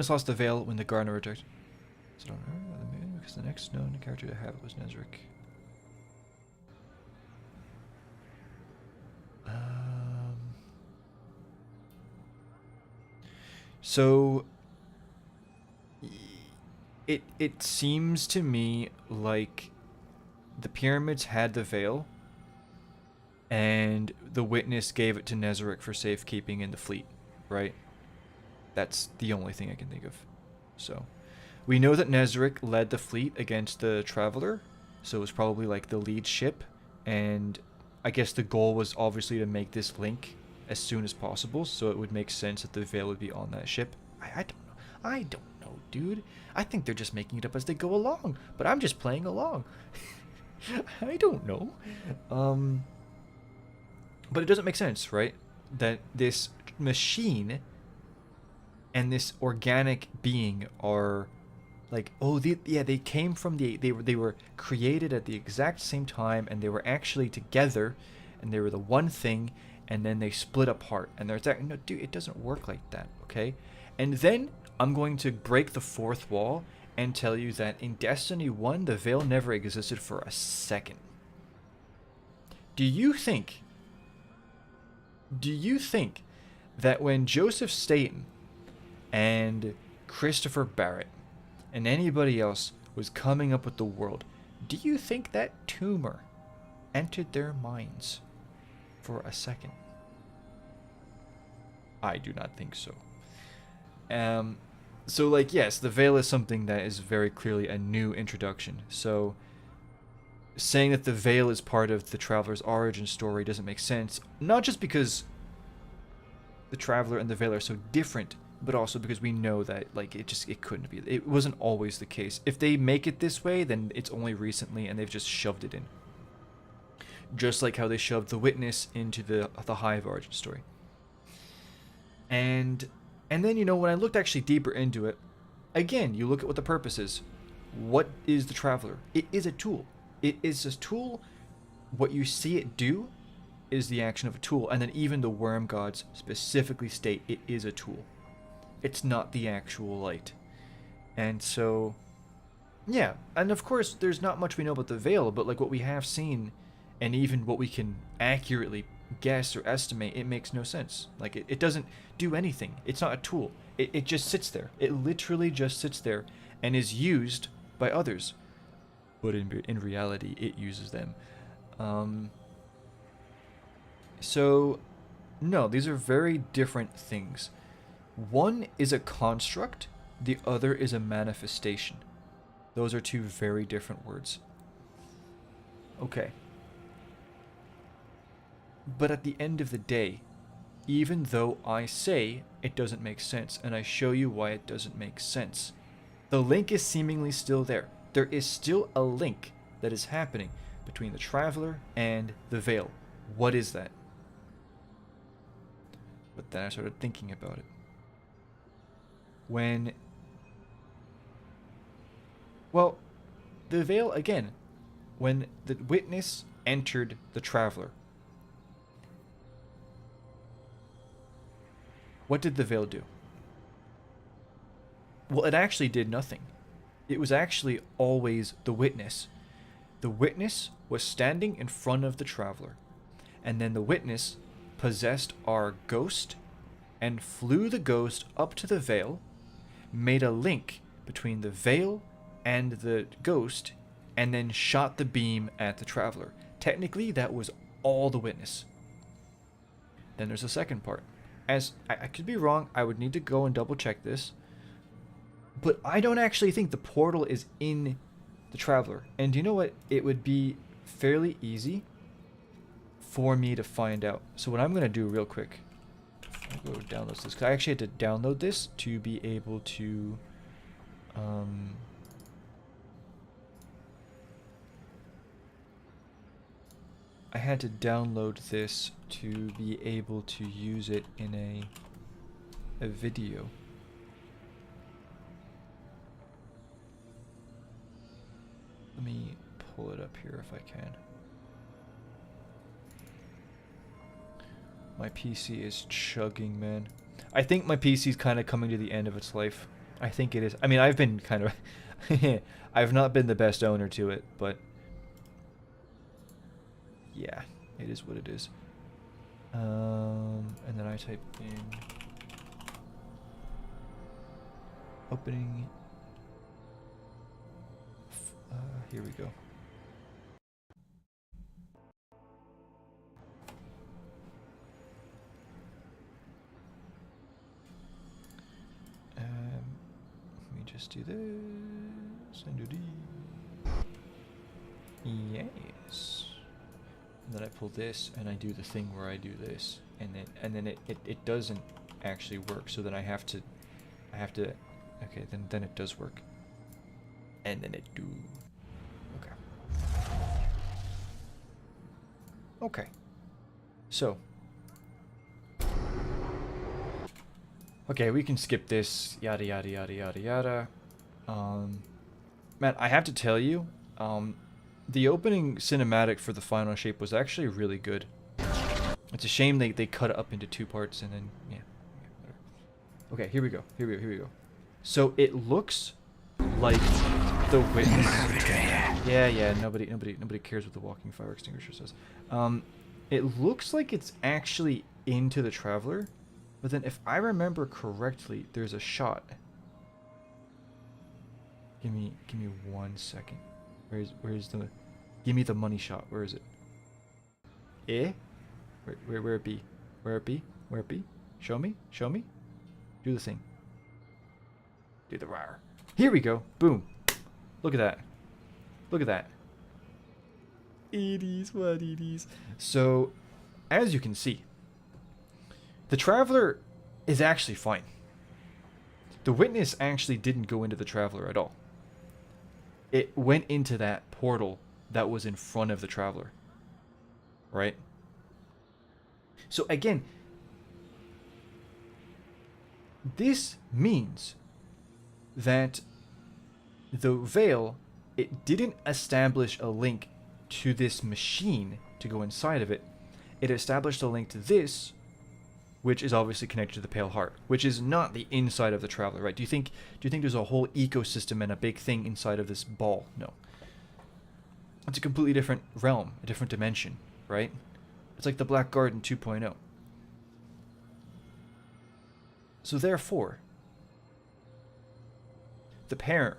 lost the Veil when the Gardener rejected. So don't remember the moon because the next known character to have it was Nezric. So it seems to me like the pyramids had the Veil, and the witness gave it to Nezric for safekeeping in the fleet, right? That's the only thing I can think of. So we know that Nezric led the fleet against the Traveler, so it was probably like the lead ship, and I guess the goal was obviously to make this link as soon as possible, so it would make sense that the Veil would be on that ship. I don't know, dude. I think they're just making it up as they go along, but I'm just playing along. I don't know. But it doesn't make sense, right? That this machine and this organic being are like, oh, they came from they were created at the exact same time, and they were actually together, and they were the one thing, and then they split apart, and there's that. No, dude, it doesn't work like that, okay? And then I'm going to break the fourth wall and tell you that in Destiny 1, the Veil never existed for a second. Do you think that when Joseph Staten and Christopher Barrett and anybody else was coming up with the world, do you think that tumor entered their minds for a second? I do not think so. So like, yes, the Veil is something that is very clearly a new introduction. So saying that the Veil is part of the Traveler's origin story doesn't make sense. Not just because the Traveler and the Veil are so different, but also because we know that like it couldn't be. It wasn't always the case. If they make it this way, then it's only recently, and they've just shoved it in. Just like how they shoved the Witness into the Hive origin story. And then, you know, when I looked actually deeper into it, again, you look at what the purpose is. What is the Traveler? It is a tool. It is a tool. What you see it do is the action of a tool. And then even the Worm Gods specifically state it is a tool. It's not the actual light. And so, yeah. And of course, there's not much we know about the Veil, but like what we have seen, and even what we can accurately guess or estimate, it makes no sense. Like it doesn't do anything. It's not a tool. It just sits there. It literally just sits there and is used by others. But in reality, it uses them. So, no, these are very different things. One is a construct, the other is a manifestation. Those are two very different words. Okay. But at the end of the day, even though I say it doesn't make sense, and I show you why it doesn't make sense, the link is seemingly still there. There is still a link that is happening between the Traveler and the Veil. What is that? But then I started thinking about it. Well, the Veil, again, when the Witness entered the Traveler, what did the Veil do? Well, it actually did nothing. It was actually always the Witness. The Witness was standing in front of the Traveler, and then the Witness possessed our ghost and flew the ghost up to the Veil, made a link between the Veil and the ghost, and then shot the beam at the Traveler. Technically, that was all the Witness. Then there's the second part. As I could be wrong, I would need to go and double check this, but I don't actually think the portal is in the Traveler. And you know what? It would be fairly easy for me to find out. So what I'm going to do real quick, I'll go download this, because I actually had to download this to be able to I had to download this to be able to use it in a video. Let me pull it up here if I can. My PC is chugging, man. I think my PC is kind of coming to the end of its life. I think it is. I mean, I've been kind of... I've not been the best owner to it, but... yeah, it is what it is. And then I type in... opening... here we go. Let me just do this and do this. Yes. And then I pull this and I do the thing where I do this, and then it doesn't actually work. So then I have to. Okay, then it does work. And then it do. Okay. Okay. So. Okay, we can skip this. Yada yada yada yada yada. Man, I have to tell you, the opening cinematic for the final shape was actually really good. It's a shame they cut it up into 2 parts and then yeah. Okay, here we go. Here we go. So it looks like the witness. Yeah. Nobody cares what the walking fire extinguisher says. It looks like it's actually into the Traveler, but then if I remember correctly, there's a shot. Give me 1 second. Where's the? Give me the money shot. Where is it? Where it be? Where it be? Where it be? Show me. Do the thing. Do the rar. Here we go. Boom. Look at that. Look at that. It is what it is. So, as you can see, the Traveler is actually fine. The Witness actually didn't go into the Traveler at all. It went into that portal that was in front of the Traveler. Right? So again, this means that the Veil, it didn't establish a link to this machine to go inside of it. It established a link to this, which is obviously connected to the Pale Heart, which is not the inside of the Traveler, right? Do you think there's a whole ecosystem and a big thing inside of this ball? No. It's a completely different realm, a different dimension, right? It's like the Black Garden 2.0. So therefore, the pair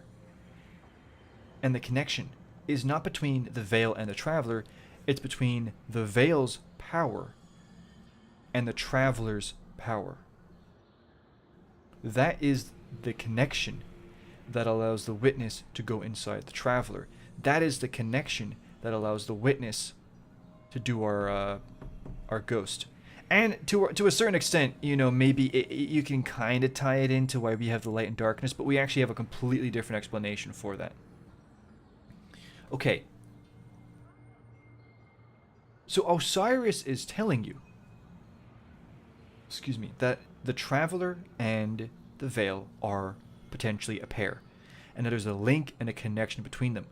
and the connection is not between the Veil and the Traveler, it's between the Veil's power and the Traveler's power. That is the connection that allows the Witness to go inside the Traveler. That is the connection that allows the Witness to do our ghost. And to a certain extent, you know, maybe you can kind of tie it into why we have the light and darkness, but we actually have a completely different explanation for that. Okay. So Osiris is telling you, excuse me, that the Traveler and the Veil are potentially a pair, and that there's a link and a connection between them.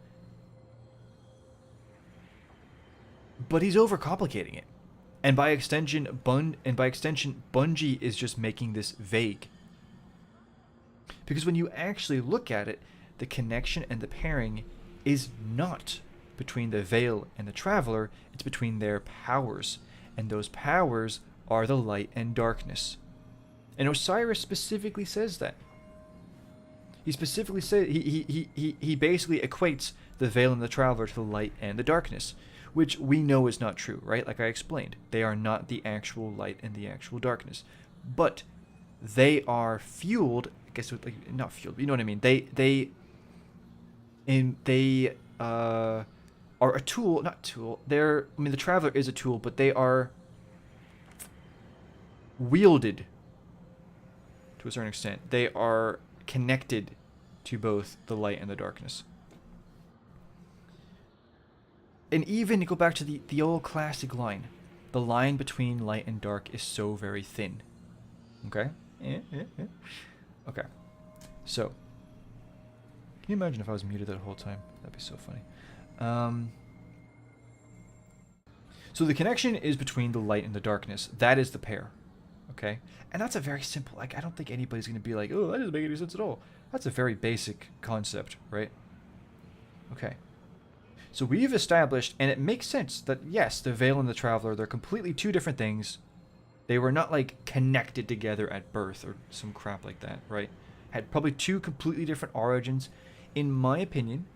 But he's overcomplicating it. And by extension, Bungie is just making this vague. Because when you actually look at it, the connection and the pairing is not between the Veil and the Traveler, it's between their powers. And those powers are the light and darkness. And Osiris specifically says that. He specifically says he basically equates the Veil and the Traveler to the light and the darkness, which we know is not true, right? Like I explained, they are not the actual light and the actual darkness, but they are fueled. I guess like not fueled, but you know what I mean. They are a tool, not tool. I mean, the Traveler is a tool, but they are wielded to a certain extent. They are connected to both the light and the darkness. And even to go back to the old classic line, the line between light and dark is so very thin. Okay? Okay. So, can you imagine if I was muted that whole time? That'd be so funny. So the connection is between the light and the darkness. That is the pair. Okay? And that's a very simple, like, I don't think anybody's going to be like, oh, that doesn't make any sense at all. That's a very basic concept, right? Okay. So we've established, and it makes sense, that yes, the Veil and the Traveler, they're completely two different things. They were not, like, connected together at birth or some crap like that, right? Had probably two completely different origins. In my opinion,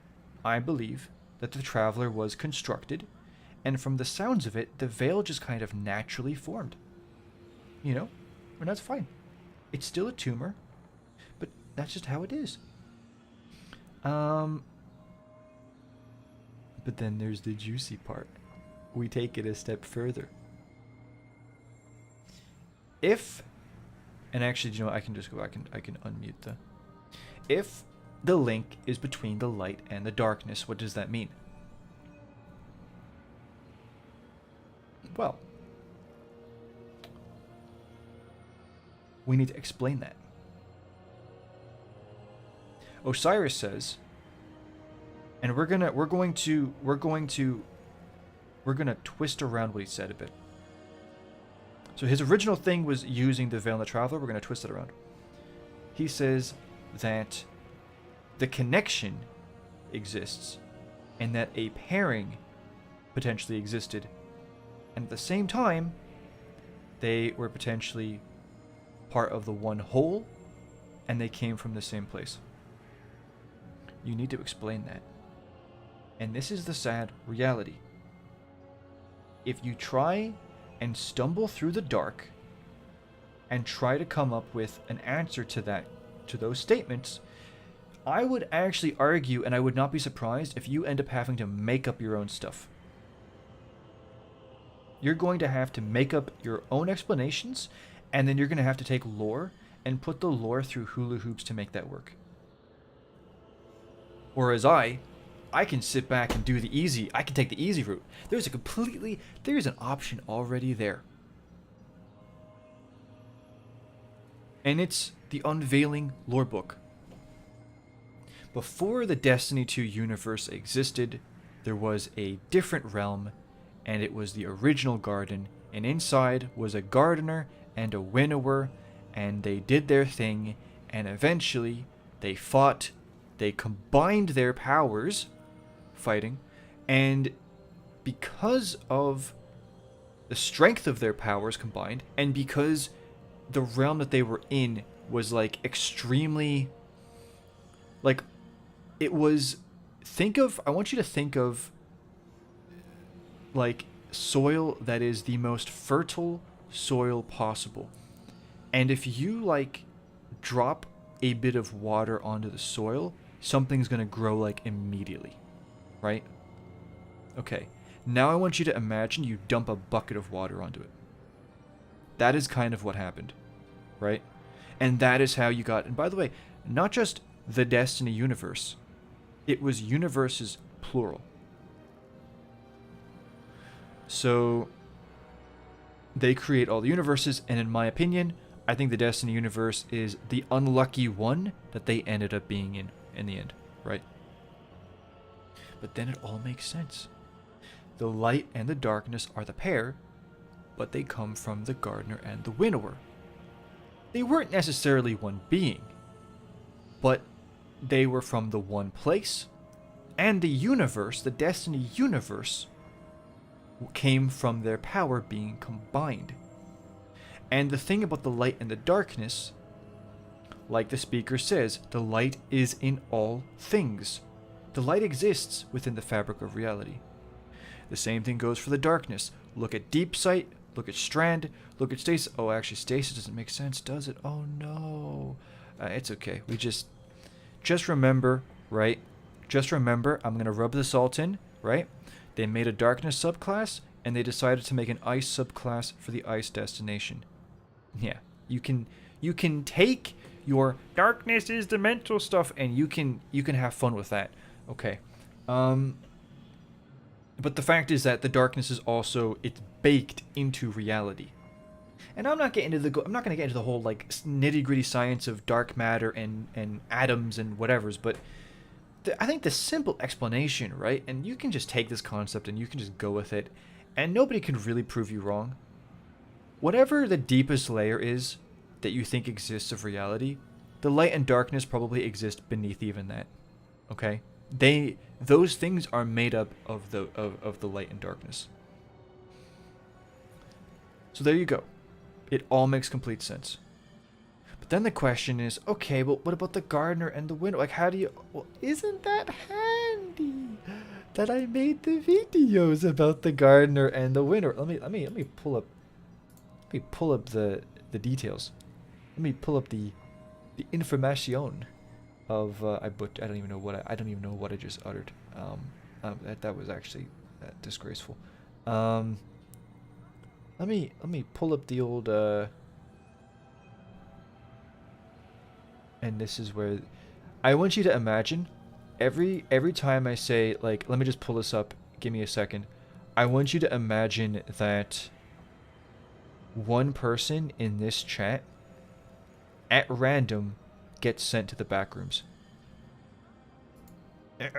I believe that the Traveler was constructed, and from the sounds of it, the Veil just kind of naturally formed. You know? And that's fine. It's still a tumor, but that's just how it is. But then there's the juicy part. We take it a step further. If, and actually, you know, I can just go back and I can unmute the. If the link is between the light and the darkness, what does that mean? Well, we need to explain that. Osiris says, and we're gonna twist around what he said a bit. So his original thing was using the Veil and the Traveler. We're gonna twist it around. He says that the connection exists, and that a pairing potentially existed, and at the same time, they were potentially part of the one whole, and they came from the same place. You need to explain that. And this is the sad reality. If you try and stumble through the dark and try to come up with an answer to those statements, I would actually argue, and I would not be surprised if you end up having to make up your own stuff. You're going to have to make up your own explanations, and then you're going to have to take lore and put the lore through hula hoops to make that work. Whereas I can sit back and do the easy. I can take the easy route. There's an option already there. And it's the Unveiling lore book. Before the Destiny 2 universe existed, there was a different realm, and it was the original garden, and inside was a gardener and a winnower, and they did their thing, and eventually they fought, they combined their powers, fighting, and because of the strength of their powers combined, and because the realm that they were in was like extremely, like, it was, I want you to think of like soil that is the most fertile soil possible. And if you like drop a bit of water onto the soil, something's going to grow like immediately, right? Okay. Now I want you to imagine you dump a bucket of water onto it. That is kind of what happened, right? And that is how you got, and by the way, not just the Destiny universe, it was universes plural. So they create all the universes, and in my opinion, I think the Destiny universe is the unlucky one that they ended up being in the end, right? But then it all makes sense. The light and the darkness are the pair, but they come from the gardener and the winnower. They weren't necessarily one being, but they were from the one place, and the universe, the Destiny universe, came from their power being combined. And the thing about the light and the darkness, like the speaker says, the light is in all things. The light exists within the fabric of reality. The same thing goes for the darkness. Look at Deep Sight, look at Strand, look at Stasis. Oh, actually, Stasis doesn't make sense, does it? Oh, no. It's okay. We just remember, right? Just remember, I'm going to rub the salt in, right? They made a darkness subclass, and they decided to make an ice subclass for the ice destination. Yeah, you can take your darkness is the mental stuff, and you can have fun with that. Okay. But the fact is that the darkness is also, it's baked into reality. And I'm not going to get into the whole like nitty-gritty science of dark matter and atoms and whatevers, but I think the simple explanation, right? And you can just take this concept and you can just go with it, and nobody can really prove you wrong. Whatever the deepest layer is that you think exists of reality, the light and darkness probably exist beneath even that. Okay? Those things are made up of the light and darkness. So there you go. It all makes complete sense. But then the question is, okay, well, what about the gardener and the window? Like, how do you... Well, isn't that handy that I made the videos about the gardener and the window? Let me pull up... Let me pull up the details. Let me pull up the information of... I don't even know what I just uttered. That was actually disgraceful. Let me pull up the old... And this is where I want you to imagine every time I say, like, let me just pull this up, give me a second. I want you to imagine that one person in this chat at random gets sent to the back rooms. Hey,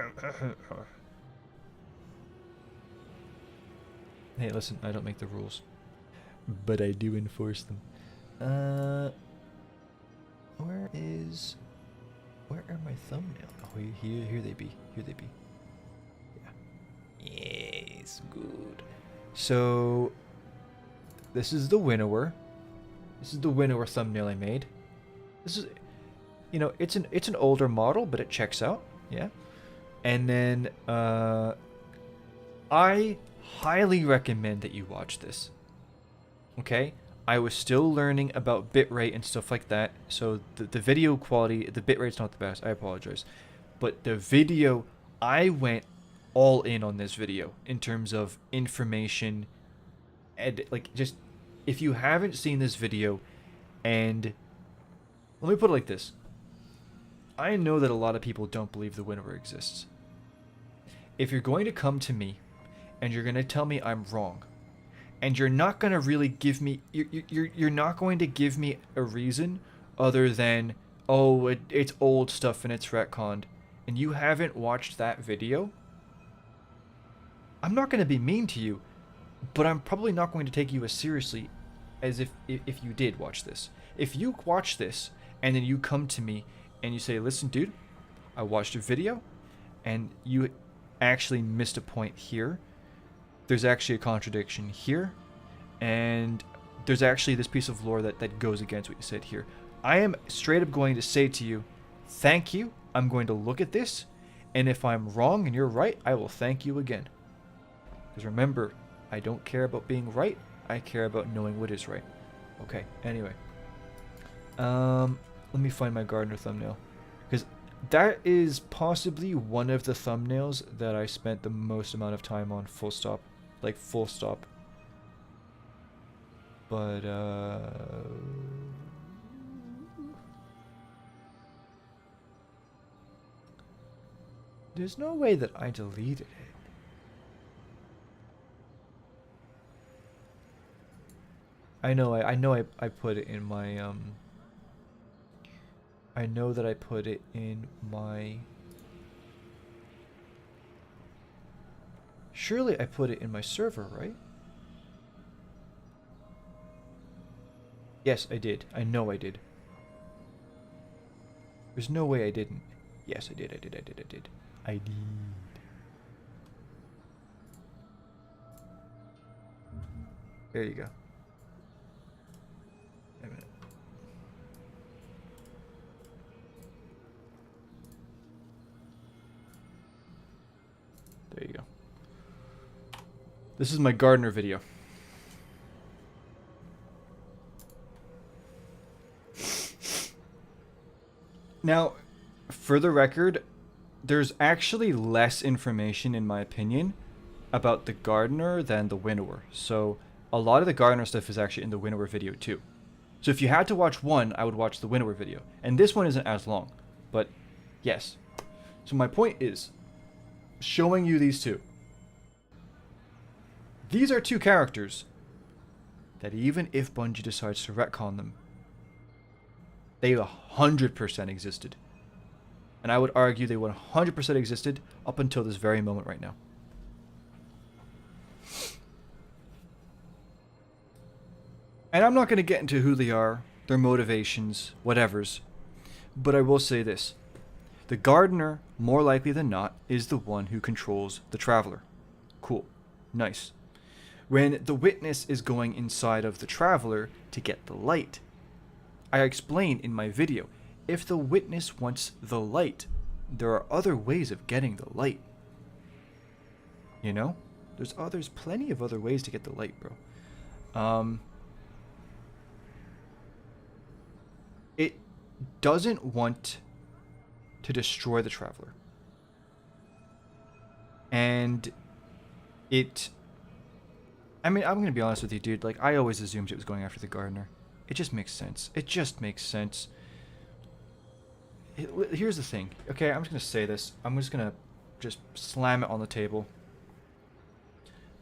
listen, I don't make the rules, but I do enforce them. Where are my thumbnails? Oh, here they be. Here they be. Yeah. Yes, good. So, this is the Winnower. This is the Winnower thumbnail I made. This is, you know, it's an older model, but it checks out. Yeah. And then, I highly recommend that you watch this. Okay? I was still learning about bitrate and stuff like that, so the video quality, the bitrate's not the best, I apologize. But the video, I went all in on this video in terms of information, and like, just, if you haven't seen this video, and let me put it like this. I know that a lot of people don't believe the Winnower exists. If you're going to come to me, and you're going to tell me I'm wrong, and you're not going to really give me... You're not going to give me a reason other than, oh, it's old stuff and it's retconned, and you haven't watched that video, I'm not going to be mean to you, but I'm probably not going to take you as seriously as if you did watch this. If you watch this, and then you come to me, and you say, listen, dude, I watched a video, and you actually missed a point here, there's actually a contradiction here, and there's actually this piece of lore that goes against what you said here. I am straight up going to say to you, thank you, I'm going to look at this, and if I'm wrong and you're right, I will thank you again. Because remember, I don't care about being right, I care about knowing what is right. Okay, anyway. Let me find my gardener thumbnail. Because that is possibly one of the thumbnails that I spent the most amount of time on, full stop. Like, full stop. But, there's no way that I deleted it. I know I put it in my, I know that I put it in my... Surely I put it in my server, right? Yes, I did. I know I did. There's no way I didn't. Yes, I did. I did. There you go. Wait a minute. There you go. This is my gardener video. Now, for the record, there's actually less information, in my opinion, about the gardener than the Winnower. So, a lot of the gardener stuff is actually in the Winnower video too. So if you had to watch one, I would watch the Winnower video. And this one isn't as long, but yes. So my point is, showing you these two. These are two characters that even if Bungie decides to retcon them, they 100% existed. And I would argue they 100% existed up until this very moment right now. And I'm not going to get into who they are, their motivations, whatevers. But I will say this. The gardener, more likely than not, is the one who controls the traveler. Cool. Nice. When the witness is going inside of the traveler to get the light, I explained in my video, if the witness wants the light, there are other ways of getting the light. You know? There's plenty of other ways to get the light, bro. It doesn't want to destroy the traveler. And it... I mean, I'm going to be honest with you, dude. Like, I always assumed it was going after the gardener. It just makes sense. It just makes sense. Here's the thing. Okay, I'm just going to say this. I'm just going to just slam it on the table.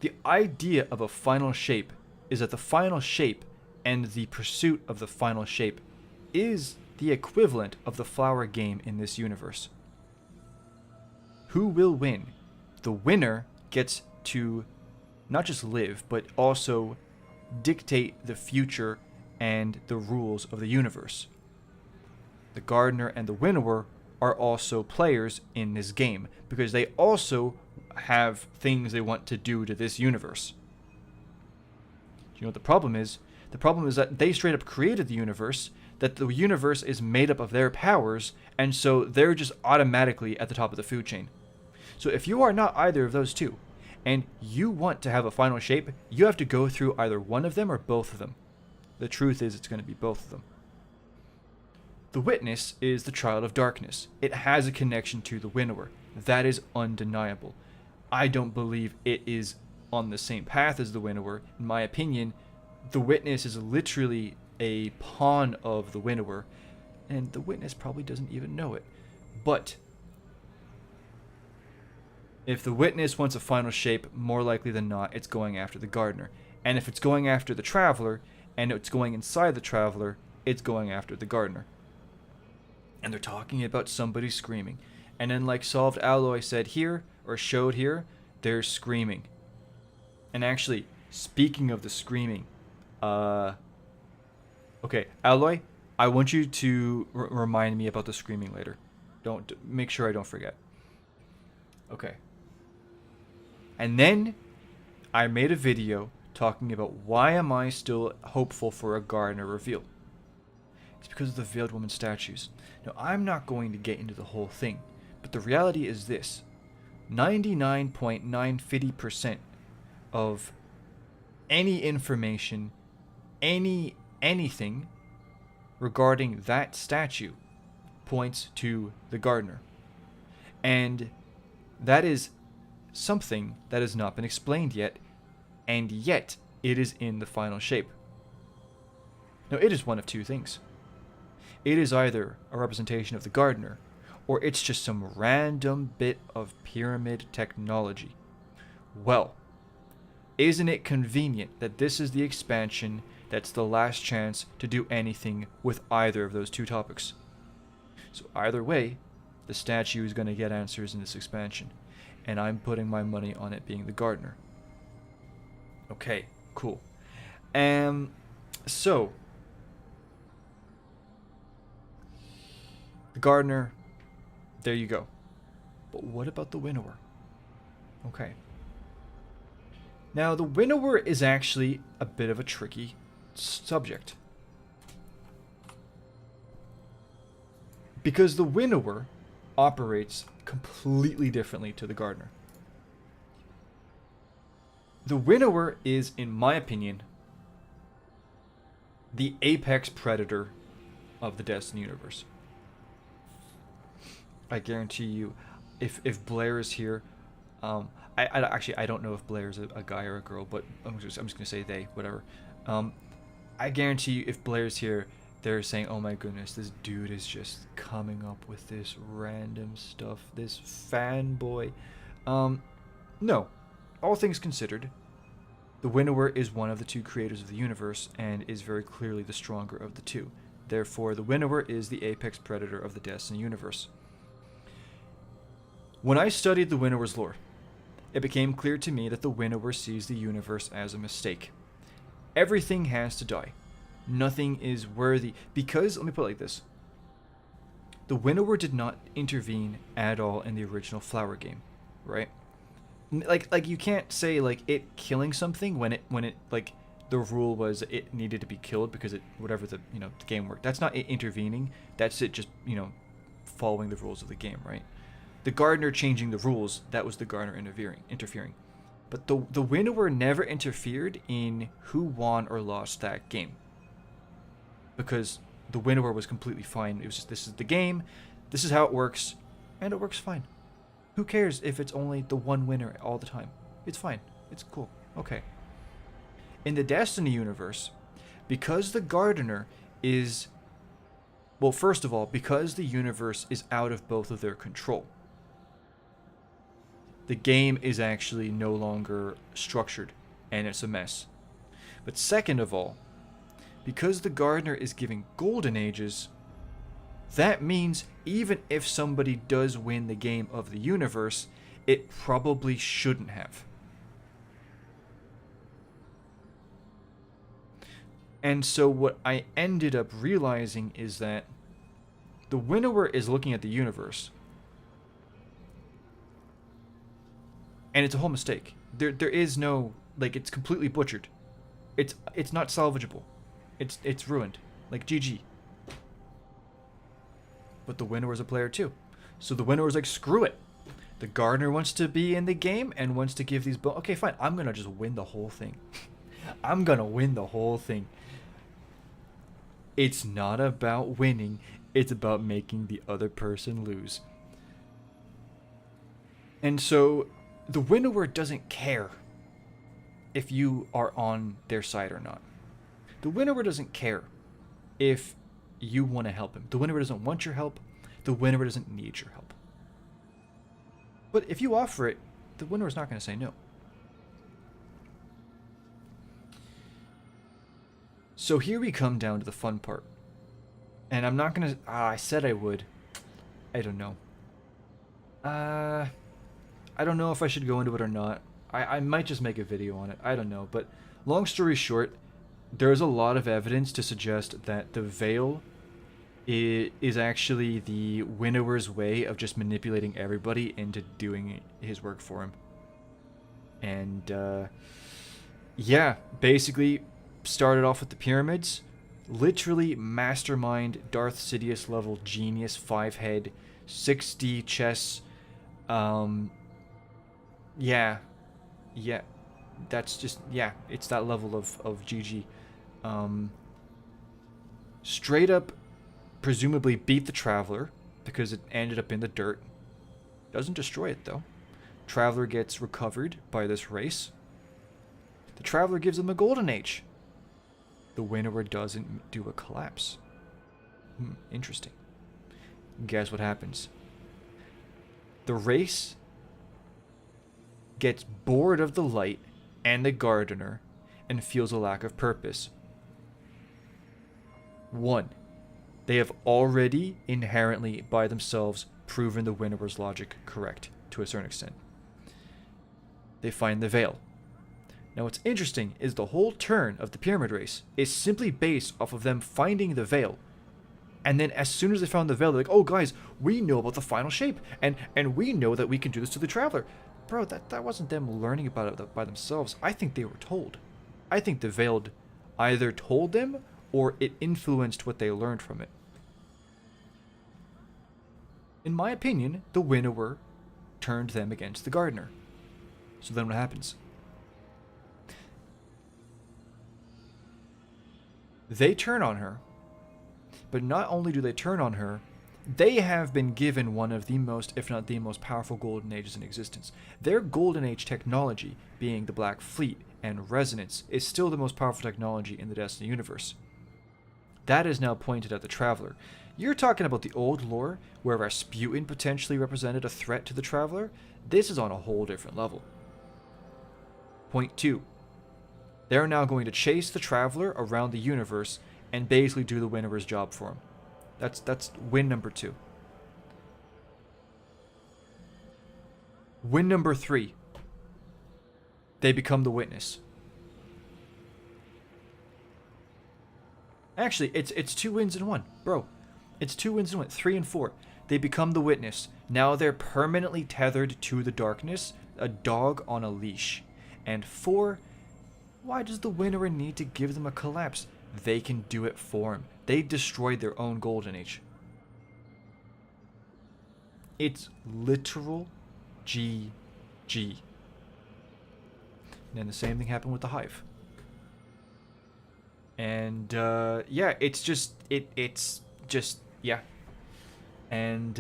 The idea of a final shape is that the final shape and the pursuit of the final shape is the equivalent of the flower game in this universe. Who will win? The winner gets to not just live, but also dictate the future and the rules of the universe. The gardener and the winnower are also players in this game because they also have things they want to do to this universe. Do you know what the problem is? The problem is that they straight up created the universe, that the universe is made up of their powers, and so they're just automatically at the top of the food chain. So if you are not either of those two, and you want to have a final shape, you have to go through either one of them or both of them. The truth is it's going to be both of them. The witness is the child of darkness. It has a connection to the winnower. That is undeniable. I don't believe it is on the same path as the winnower. In my opinion, the witness is literally a pawn of the winnower, and the witness probably doesn't even know it. But if the witness wants a final shape, more likely than not, it's going after the gardener. And if it's going after the traveler, and it's going inside the traveler, it's going after the gardener. And they're talking about somebody screaming. And then, like Solved Alloy said here, or showed here, they're screaming. And actually, speaking of the screaming, okay, Alloy, I want you to remind me about the screaming later. Make sure I don't forget. Okay. And then I made a video talking about why am I still hopeful for a gardener reveal. It's because of the Veiled Woman statues. Now, I'm not going to get into the whole thing, but the reality is this. 99.950% of any information, anything regarding that statue points to the gardener. And that is something that has not been explained yet, and yet it is in the final shape. Now, it is one of two things. It is either a representation of the gardener, or it's just some random bit of pyramid technology. Well, isn't it convenient that this is the expansion that's the last chance to do anything with either of those two topics? So either way, the statue is going to get answers in this expansion, and I'm putting my money on it being the gardener. Okay, cool. So the gardener, there you go. But what about the winnower? Okay. Now, the winnower is actually a bit of a tricky subject. Because the winnower operates completely differently to the gardener. The winnower is, in my opinion, the apex predator of the Destiny universe. I guarantee you, if Blair is here, I don't know if Blair is a guy or a girl, but I'm just gonna say they, whatever. I guarantee you, if Blair's here, they're saying, "Oh my goodness, this dude is just coming up with this random stuff, this fanboy." No, all things considered, the winnower is one of the two creators of the universe and is very clearly the stronger of the two. Therefore, the winnower is the apex predator of the Destiny universe. When I studied the Winnower's lore, it became clear to me that the Winnower sees the universe as a mistake. Everything has to die. Nothing is worthy. Because, let me put it like this. The Winnower did not intervene at all in the original Flower game, right? Like you can't say like it killing something when it like the rule was it needed to be killed because it whatever the the game worked. That's not it intervening. That's it just following the rules of the game, right? The gardener changing the rules, that was the gardener interfering. But the Winnower never interfered in who won or lost that game. Because the Winnower was completely fine. It was just, this is the game, this is how it works, and it works fine. Who cares if it's only the one winner all the time? It's fine. It's cool. Okay. In the Destiny universe, because the gardener is... Well, first of all, because the universe is out of both of their control, the game is actually no longer structured, and it's a mess. But second of all, because the gardener is giving golden ages, that means even if somebody does win the game of the universe, it probably shouldn't have. And so what I ended up realizing is that the Winnower is looking at the universe, and it's a whole mistake. There is no, like, it's completely butchered. It's not salvageable. It's ruined. Like, GG. But the Winnower's a player too. So the Winnower's like, screw it. The gardener wants to be in the game and wants to give these... Okay, fine. I'm going to just win the whole thing. I'm going to win the whole thing. It's not about winning. It's about making the other person lose. And so the Winnower doesn't care if you are on their side or not. The Winnower doesn't care if you want to help him. The Winnower doesn't want your help. The Winnower doesn't need your help. But if you offer it, the Winnower's not going to say no. So here we come down to the fun part. And I'm not going to... I said I would. I don't know. I don't know if I should go into it or not. I might just make a video on it. I don't know. But long story short, there's a lot of evidence to suggest that the Veil is actually the Winnower's way of just manipulating everybody into doing his work for him. And, yeah, basically started off with the pyramids. Literally mastermind, Darth Sidious level genius, 5-head, 60 chess. Yeah. That's just, yeah, it's that level of GG. Straight up, presumably beat the Traveler, because it ended up in the dirt. Doesn't destroy it, though. Traveler gets recovered by this race. The Traveler gives him a golden age. The Winnower doesn't do a collapse. Interesting. Guess what happens? The race gets bored of the light and the gardener and feels a lack of purpose. 1. They have already inherently by themselves proven the Winnower's logic correct to a certain extent. They find the Veil. Now what's interesting is the whole turn of the Pyramid Race is simply based off of them finding the Veil. And then as soon as they found the Veil, they're like, oh guys, we know about the final shape, and we know that we can do this to the Traveler. Bro, that wasn't them learning about it by themselves. I think they were told. I think the Veil either told them or it influenced what they learned from it. In my opinion, the Winnower turned them against the Gardener. So then what happens? They turn on her, but not only do they turn on her, they have been given one of the most, if not the most powerful Golden Ages in existence. Their Golden Age technology, being the Black Fleet and Resonance, is still the most powerful technology in the Destiny universe. That is now pointed at the Traveler. You're talking about the old lore, where Rasputin potentially represented a threat to the Traveler. This is on a whole different level. Point 2. They're now going to chase the Traveler around the universe and basically do the Winnower's job for him. That's win number 2. Win number 3. They become the witness. Actually, it's 2 wins in 1, bro. It's 2 wins in 1. 3 and 4. They become the witness. Now they're permanently tethered to the darkness, a dog on a leash. And 4, why does the winner need to give them a collapse? They can do it for him. They destroyed their own golden age. It's literal GG. And then the same thing happened with the Hive. And yeah, it's just yeah. And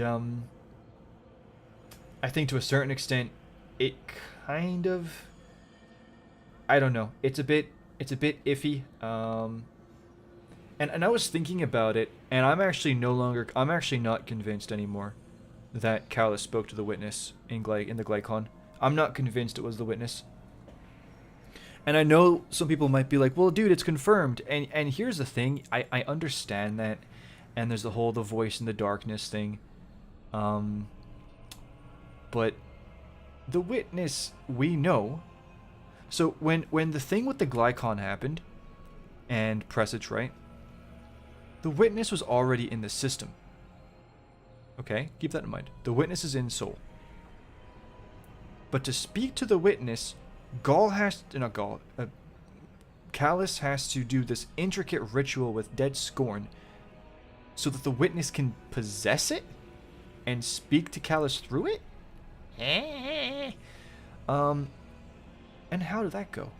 I think to a certain extent it kind of, I don't know, it's a bit iffy. And I was thinking about it, and I'm actually not convinced anymore that Callus spoke to the witness in the Glycon. I'm not convinced it was the witness. And I know some people might be like, well, dude, it's confirmed. And here's the thing. I understand that. And there's the voice in the darkness thing. But the witness, we know. So when the thing with the Glycon happened, and Presage, right? The witness was already in the system. Okay? Keep that in mind. The witness is in Soul. But to speak to the witness, Callus has to do this intricate ritual with Dead Scorn so that the witness can possess it and speak to Callus through it? And how did that go?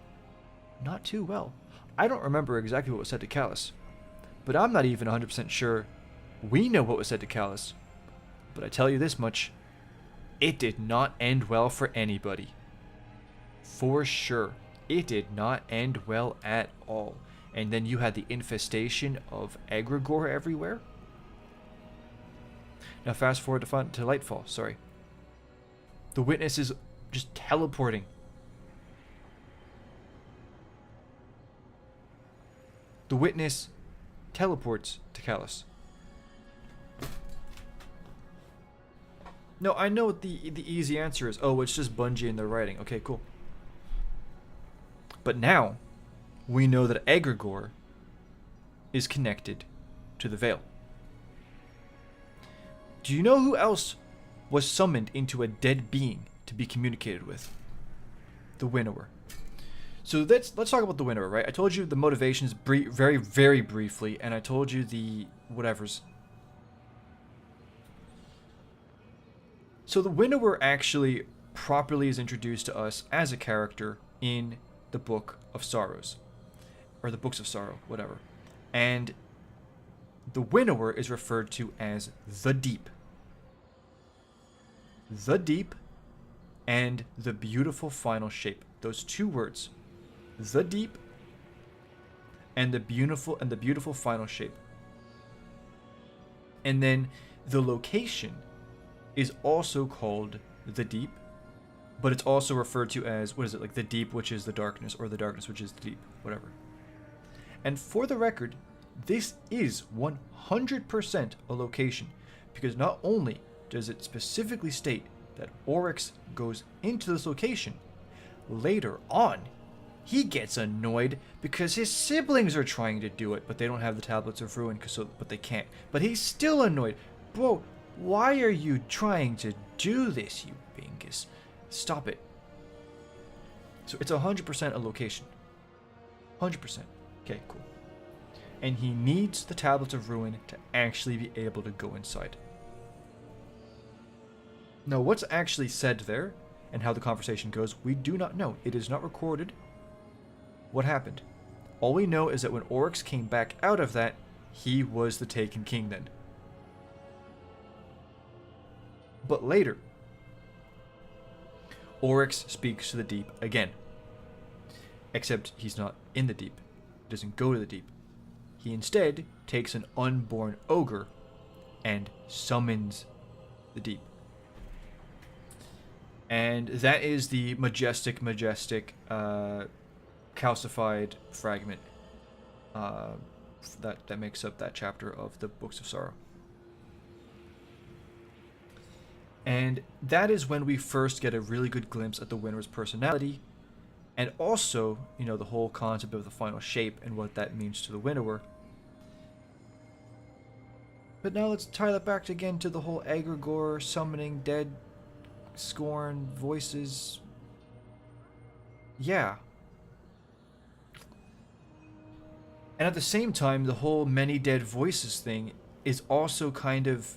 Not too well. I don't remember exactly what was said to Callus, but I'm not even 100% sure we know what was said to Callus. But I tell you this much, it did not end well for anybody. For sure. It did not end well at all. And then you had the infestation of egregore everywhere. Now fast forward to Lightfall, sorry. The witness is just teleporting. The witness teleports to Callus. No, I know what the easy answer is. Oh, it's just Bungie and their writing. Okay, cool. But now, we know that egregore is connected to the Veil. Do you know who else was summoned into a dead being to be communicated with? The Winnower. So let's talk about the Winnower, right? I told you the motivations very, very briefly, and I told you the whatevers. So the Winnower actually properly is introduced to us as a character in the Book of Sorrows. Or the Books of Sorrow, whatever. And the Winnower is referred to as the Deep. The Deep and the beautiful final shape. Those two words. The Deep and the beautiful final shape. And then the location is also called the Deep, but it's also referred to as, what is it, like the Deep, which is the darkness, or the darkness, which is the deep, whatever. And for the record, this is 100% a location, because not only does it specifically state that Oryx goes into this location, later on, he gets annoyed because his siblings are trying to do it, but they don't have the Tablets of Ruin, but they can't. But he's still annoyed. Bro, why are you trying to do this, you bingus? Stop it. So it's 100% a location. 100%. Okay, cool. And he needs the Tablets of Ruin to actually be able to go inside. Now, what's actually said there and how the conversation goes, we do not know. It is not recorded. What happened? All we know is that when Oryx came back out of that, he was the Taken King then. But later, Oryx speaks to the Deep again. Except he's not in the Deep. He doesn't go to the Deep. He instead takes an unborn ogre and summons the Deep. And that is the majestic calcified fragment that makes up that chapter of the Books of Sorrow. And that is when we first get a really good glimpse at the Winnower's personality, and also, you know, the whole concept of the final shape and what that means to the Winnower. But now let's tie that back again to the whole egregore, summoning, dead, scorn, voices. Yeah. And at the same time, the whole many dead voices thing is also kind of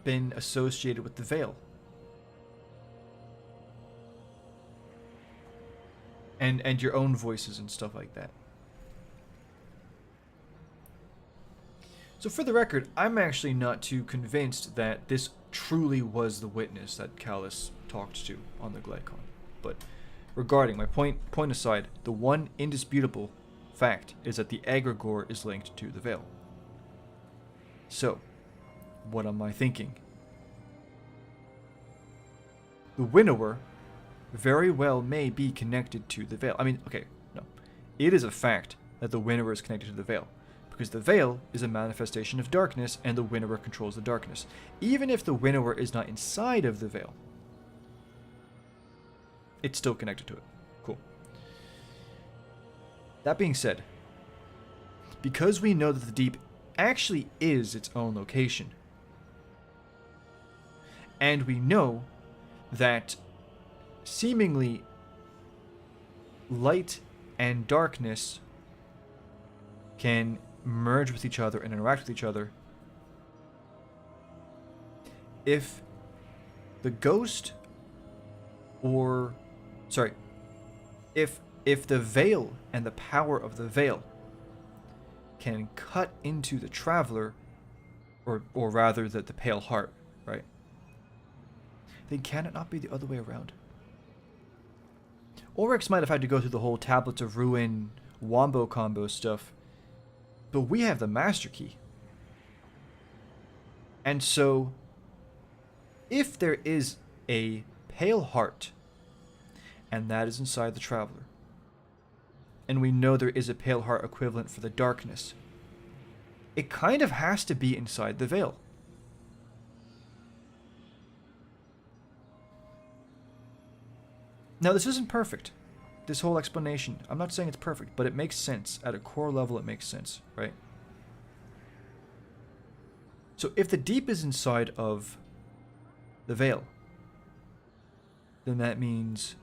been associated with the veil. And your own voices and stuff like that. So for the record, I'm actually not too convinced that this truly was the witness that Callus talked to on the Glycon. But regarding my point aside, the one indisputable fact is that the egregore is linked to the veil. So, what am I thinking? The Winnower very well may be connected to the veil. I mean, okay, no. It is a fact that the Winnower is connected to the veil, because the veil is a manifestation of darkness and the Winnower controls the darkness. Even if the Winnower is not inside of the veil, it's still connected to it. Cool. That being said, because we know that the deep actually is its own location, and we know that seemingly light and darkness can merge with each other and interact with each other, if the ghost, or sorry, if the veil and the power of the veil can cut into the traveler, or rather the pale heart, right? Then can it not be the other way around? Oryx might have had to go through the whole Tablets of Ruin wombo combo stuff, but we have the Master Key. And so, if there is a pale heart, and that is inside the Traveler, and we know there is a pale heart equivalent for the darkness, it kind of has to be inside the veil. Now, this isn't perfect, this whole explanation. I'm not saying it's perfect, but it makes sense. At a core level, it makes sense, right? So if the deep is inside of the veil, then that means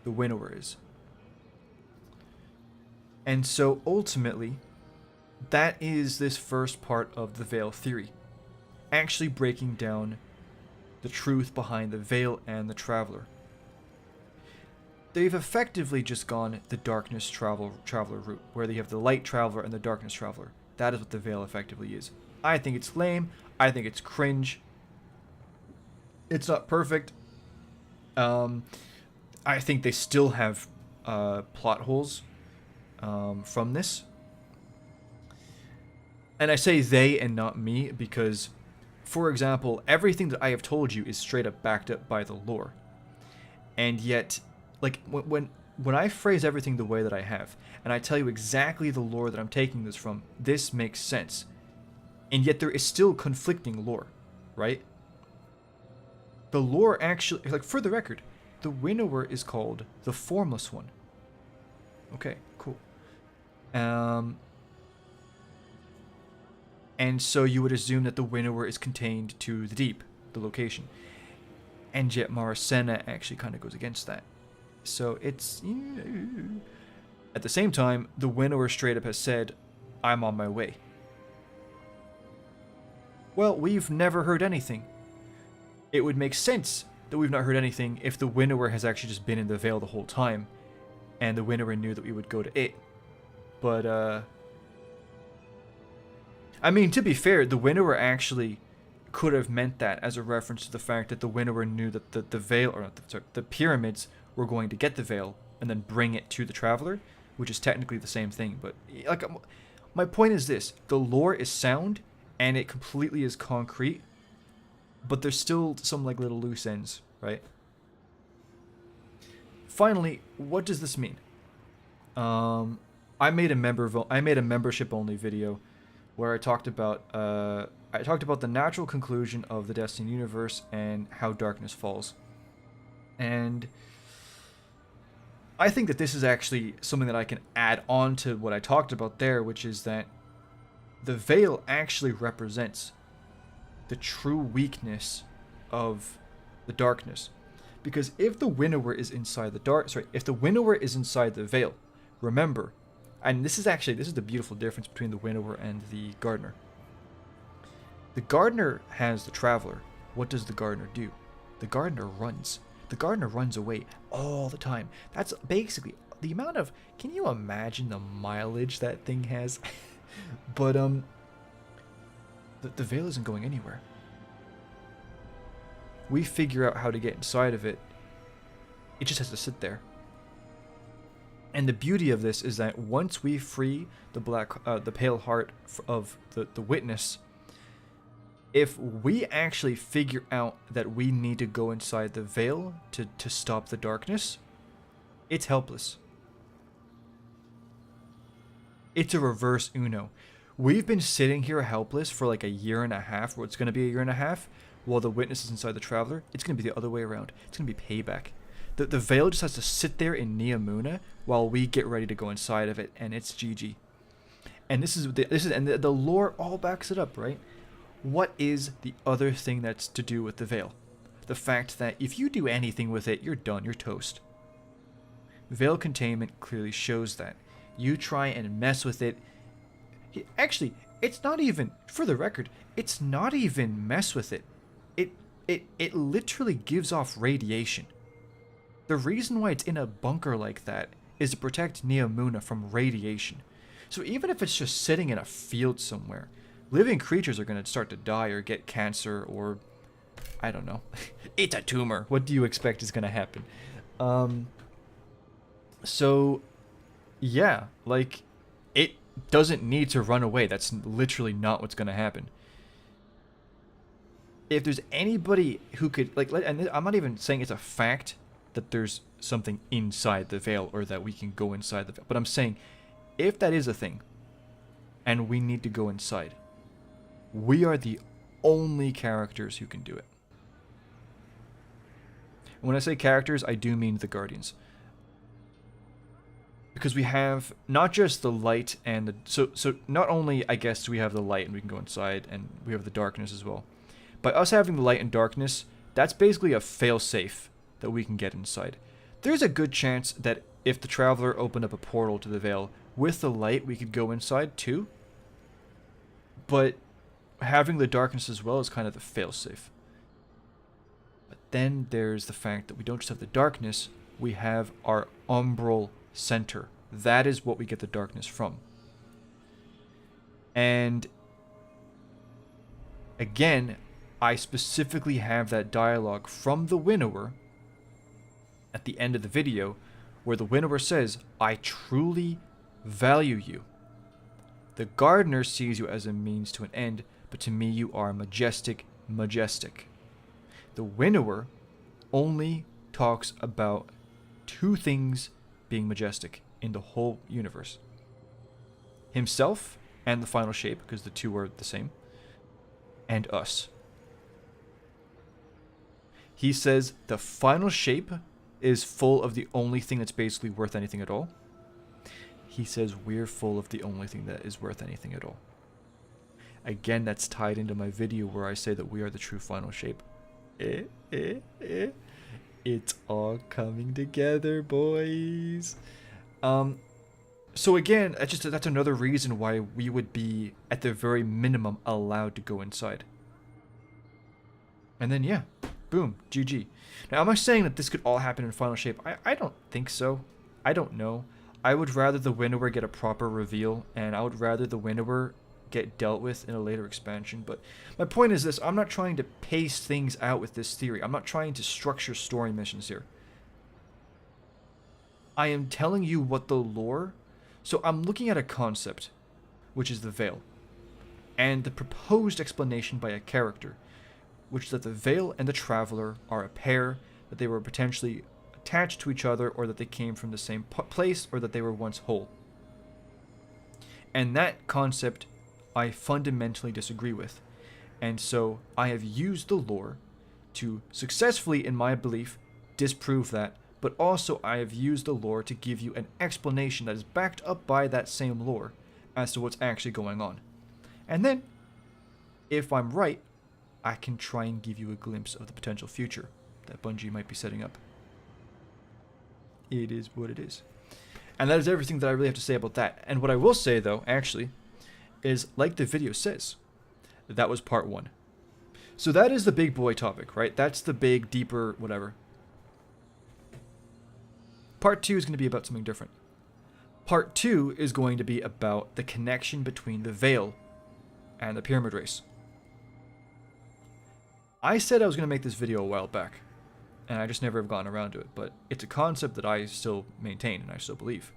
the Winnower is. And so ultimately, that is this first part of the veil theory, actually breaking down the truth behind the veil and the Traveler. They've effectively just gone the darkness traveler route, where they have the light traveler and the darkness traveler. That is what the veil effectively is. I think it's lame. I think it's cringe. It's not perfect. I think they still have plot holes from this. And I say they and not me because, for example, everything that I have told you is straight up backed up by the lore. And yet, like, when I phrase everything the way that I have, and I tell you exactly the lore that I'm taking this from, this makes sense. And yet there is still conflicting lore, right? The lore actually, like, for the record, the Winnower is called the Formless One. Okay, cool. And so you would assume that the Winnower is contained to the deep, the location. And yet Maracena actually kind of goes against that. So it's... At the same time, the Winnower straight up has said, I'm on my way. Well, we've never heard anything. It would make sense that we've not heard anything if the Winnower has actually just been in the Veil the whole time, and the Winnower knew that we would go to it. But, I mean, to be fair, the Winnower actually could have meant that as a reference to the fact that the Winnower knew that the Veil, or not the pyramids were going to get the Veil and then bring it to the Traveler, which is technically the same thing. But, like, my point is this: the lore is sound and it completely is concrete, but there's still some, like, little loose ends, right? Finally, what does this mean? I made a membership only video where I talked about I talked about the natural conclusion of the Destiny universe and how darkness falls. And I think that this is actually something that I can add on to what I talked about there, which is that the veil actually represents the true weakness of the darkness. Because if the winnower is inside if the winnower is inside the veil, remember, and this is the beautiful difference between the winnower and the gardener. The gardener has the traveler. What does the gardener do? The gardener runs. The gardener runs away all the time. That's basically the amount of, can you imagine the mileage that thing has? But the veil isn't going anywhere. We figure out how to get inside of it. It just has to sit there. And the beauty of this is that once we free the pale heart of the witness, if we actually figure out that we need to go inside the veil to stop the darkness, it's helpless. It's a reverse Uno. We've been sitting here helpless for like a year and a half, or it's going to be a year and a half, while the witness is inside the traveler. It's going to be the other way around. It's going to be payback. The veil just has to sit there in Neomuna while we get ready to go inside of it, and it's GG. And the lore all backs it up, right? What is the other thing that's to do with the veil? The fact that if you do anything with it, you're done, you're toast. Veil containment clearly shows that. You try and mess with it. Actually, it's not even, for the record, it's not even mess with it. It literally gives off radiation. The reason why it's in a bunker like that is to protect Neomuna from radiation. So even if it's just sitting in a field somewhere, living creatures are going to start to die or get cancer or, I don't know. It's a tumor. What do you expect is going to happen? So, yeah, like, it doesn't need to run away. That's literally not what's going to happen. If there's anybody who could, and I'm not even saying it's a fact that there's something inside the veil or that we can go inside the veil, but I'm saying if that is a thing and we need to go inside, we are the only characters who can do it. And when I say characters, I do mean the Guardians. Because we have not just the light and the... So not only, I guess, do we have the light and we can go inside, and we have the darkness as well. By us having the light and darkness, that's basically a fail-safe that we can get inside. There's a good chance that if the Traveler opened up a portal to the Veil, with the light we could go inside too. But having the darkness as well is kind of the fail-safe. But then there's the fact that we don't just have the darkness, we have our umbral center. That is what we get the darkness from. And again, I specifically have that dialogue from the Winnower at the end of the video where the Winnower says, "I truly value you. The Gardener sees you as a means to an end, but to me you are majestic, majestic." The Winnower only talks about two things being majestic in the whole universe. Himself and the final shape, because the two are the same, and us. He says the final shape is full of the only thing that's basically worth anything at all. He says we're full of the only thing that is worth anything at all. Again, that's tied into my video where I say that we are the true final shape. It's all coming together, boys. So again, that's another reason why we would be, at the very minimum, allowed to go inside. And then, yeah, boom, GG. Now, am I saying that this could all happen in final shape? I don't think so. I don't know. I would rather the Winnower get a proper reveal, and I would rather the Winnower get dealt with in a later expansion. But my point is this: I'm not trying to pace things out with this theory. I'm not trying to structure story missions here. I am telling you what the lore... So I'm looking at a concept, which is the Veil, and the proposed explanation by a character, which is that the Veil and the Traveler are a pair, that they were potentially attached to each other, or that they came from the same place, or that they were once whole. And that concept I fundamentally disagree with. And so I have used the lore to successfully, in my belief, disprove that, but also I have used the lore to give you an explanation that is backed up by that same lore as to what's actually going on. And then, if I'm right, I can try and give you a glimpse of the potential future that Bungie might be setting up. It is what it is. And that is everything that I really have to say about that. And what I will say, though, actually, is like the video says, that was part 1. So that is the big boy topic, right? That's the big, deeper, whatever. Part 2 is going to be about something different. Part 2 is going to be about the connection between the Veil and the Pyramid Race. I said I was going to make this video a while back, and I just never have gotten around to it, but it's a concept that I still maintain and I still believe.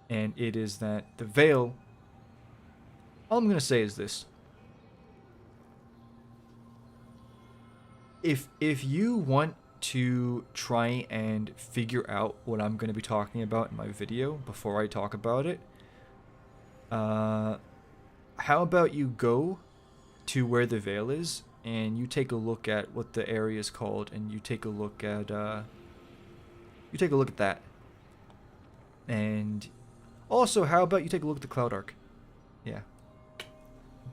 And it is that the Veil, all I'm going to say is this. If you want to try and figure out what I'm going to be talking about in my video before I talk about it, how about you go to where the Veil is and you take a look at what the area is called, and you take a look at that. And also, how about you take a look at the Cloud Arc? Yeah.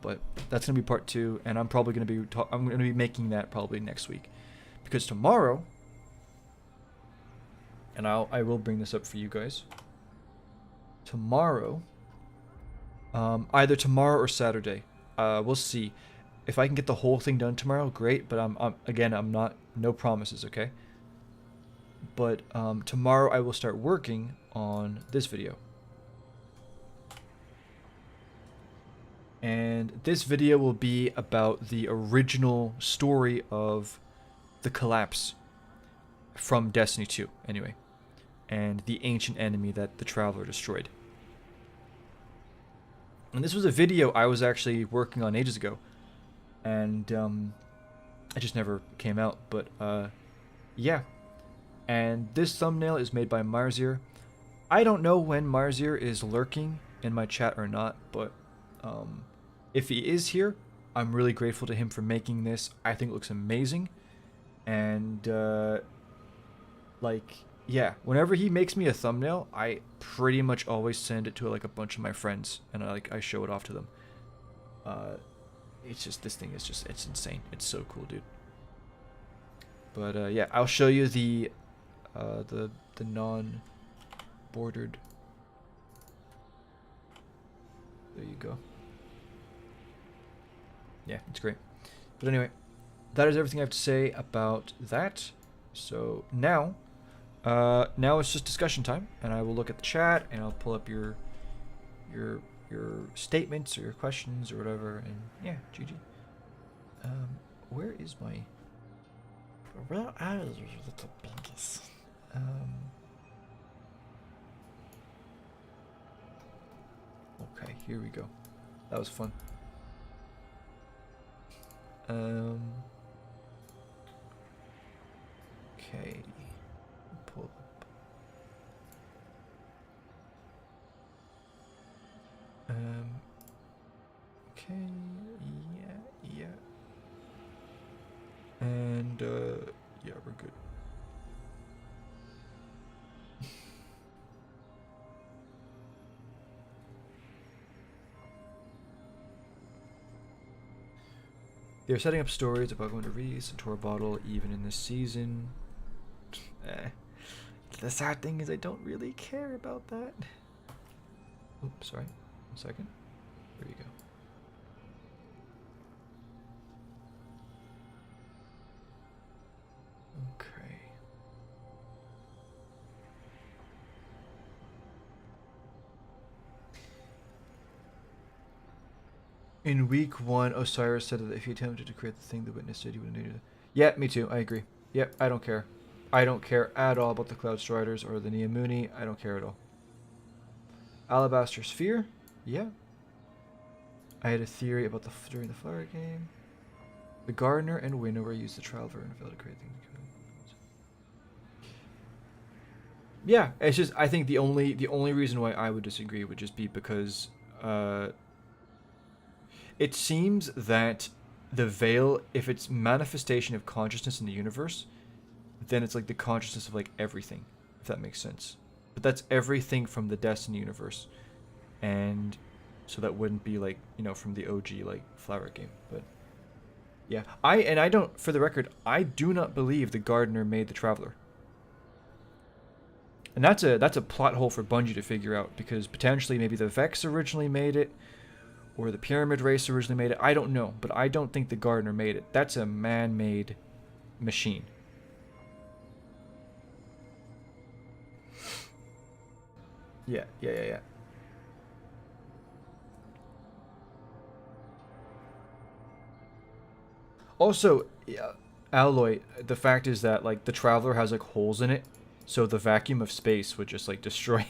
But that's gonna be part 2, and I'm probably gonna be making that probably next week, because tomorrow, and I will bring this up for you guys. Tomorrow, either tomorrow or Saturday, we'll see. If I can get the whole thing done tomorrow, great. But I'm not, no promises, okay? But tomorrow I will start working on this video. And this video will be about the original story of the collapse from Destiny 2, anyway. And the ancient enemy that the Traveler destroyed. And this was a video I was actually working on ages ago. And it just never came out. But yeah. And this thumbnail is made by Marzier. I don't know when Marzier is lurking in my chat or not, but if he is here, I'm really grateful to him for making this. I think it looks amazing. And like, yeah, whenever he makes me a thumbnail, I pretty much always send it to like a bunch of my friends, and I show it off to them. It's just, this thing is just, it's insane. It's so cool, dude. But yeah, I'll show you the non-bordered. There you go. Yeah, it's great. But anyway, that is everything I have to say about that. So now it's just discussion time, and I will look at the chat, and I'll pull up your statements or your questions or whatever, and yeah, GG. Where is my? Where are you, little pinkies? Okay, here we go. That was fun. Okay. Pull up. Okay. Yeah. And yeah, we're good. They're setting up stories about going to release a tour bottle even in this season. The sad thing is I don't really care about that. Oops, sorry. 1 second. There you go. Okay. In week 1, Osiris said that if he attempted to create the thing the witness said he would have needed it. Yeah, me too. I agree. Yep, I don't care. I don't care at all about the Cloud Striders or the Neomuni. I don't care at all. Alabaster Sphere? Yeah. I had a theory about during the Flower game. The Gardener and Winnower used the Traveler and failed to create things. Yeah, it's just, I think the only reason why I would disagree would just be because it seems that the veil, if it's manifestation of consciousness in the universe, then it's like the consciousness of like everything, if that makes sense. But that's everything from the Destiny universe, and so that wouldn't be like, you know, from the OG like Flower game. But yeah, I don't, for the record, I do not believe the Gardener made the Traveler. And that's a plot hole for Bungie to figure out, because potentially maybe the Vex originally made it, or the Pyramid Race originally made it. I don't know, but I don't think the Gardener made it. That's a man-made machine. Yeah. Also, yeah, Alloy, the fact is that like the Traveler has like holes in it, so the vacuum of space would just like destroy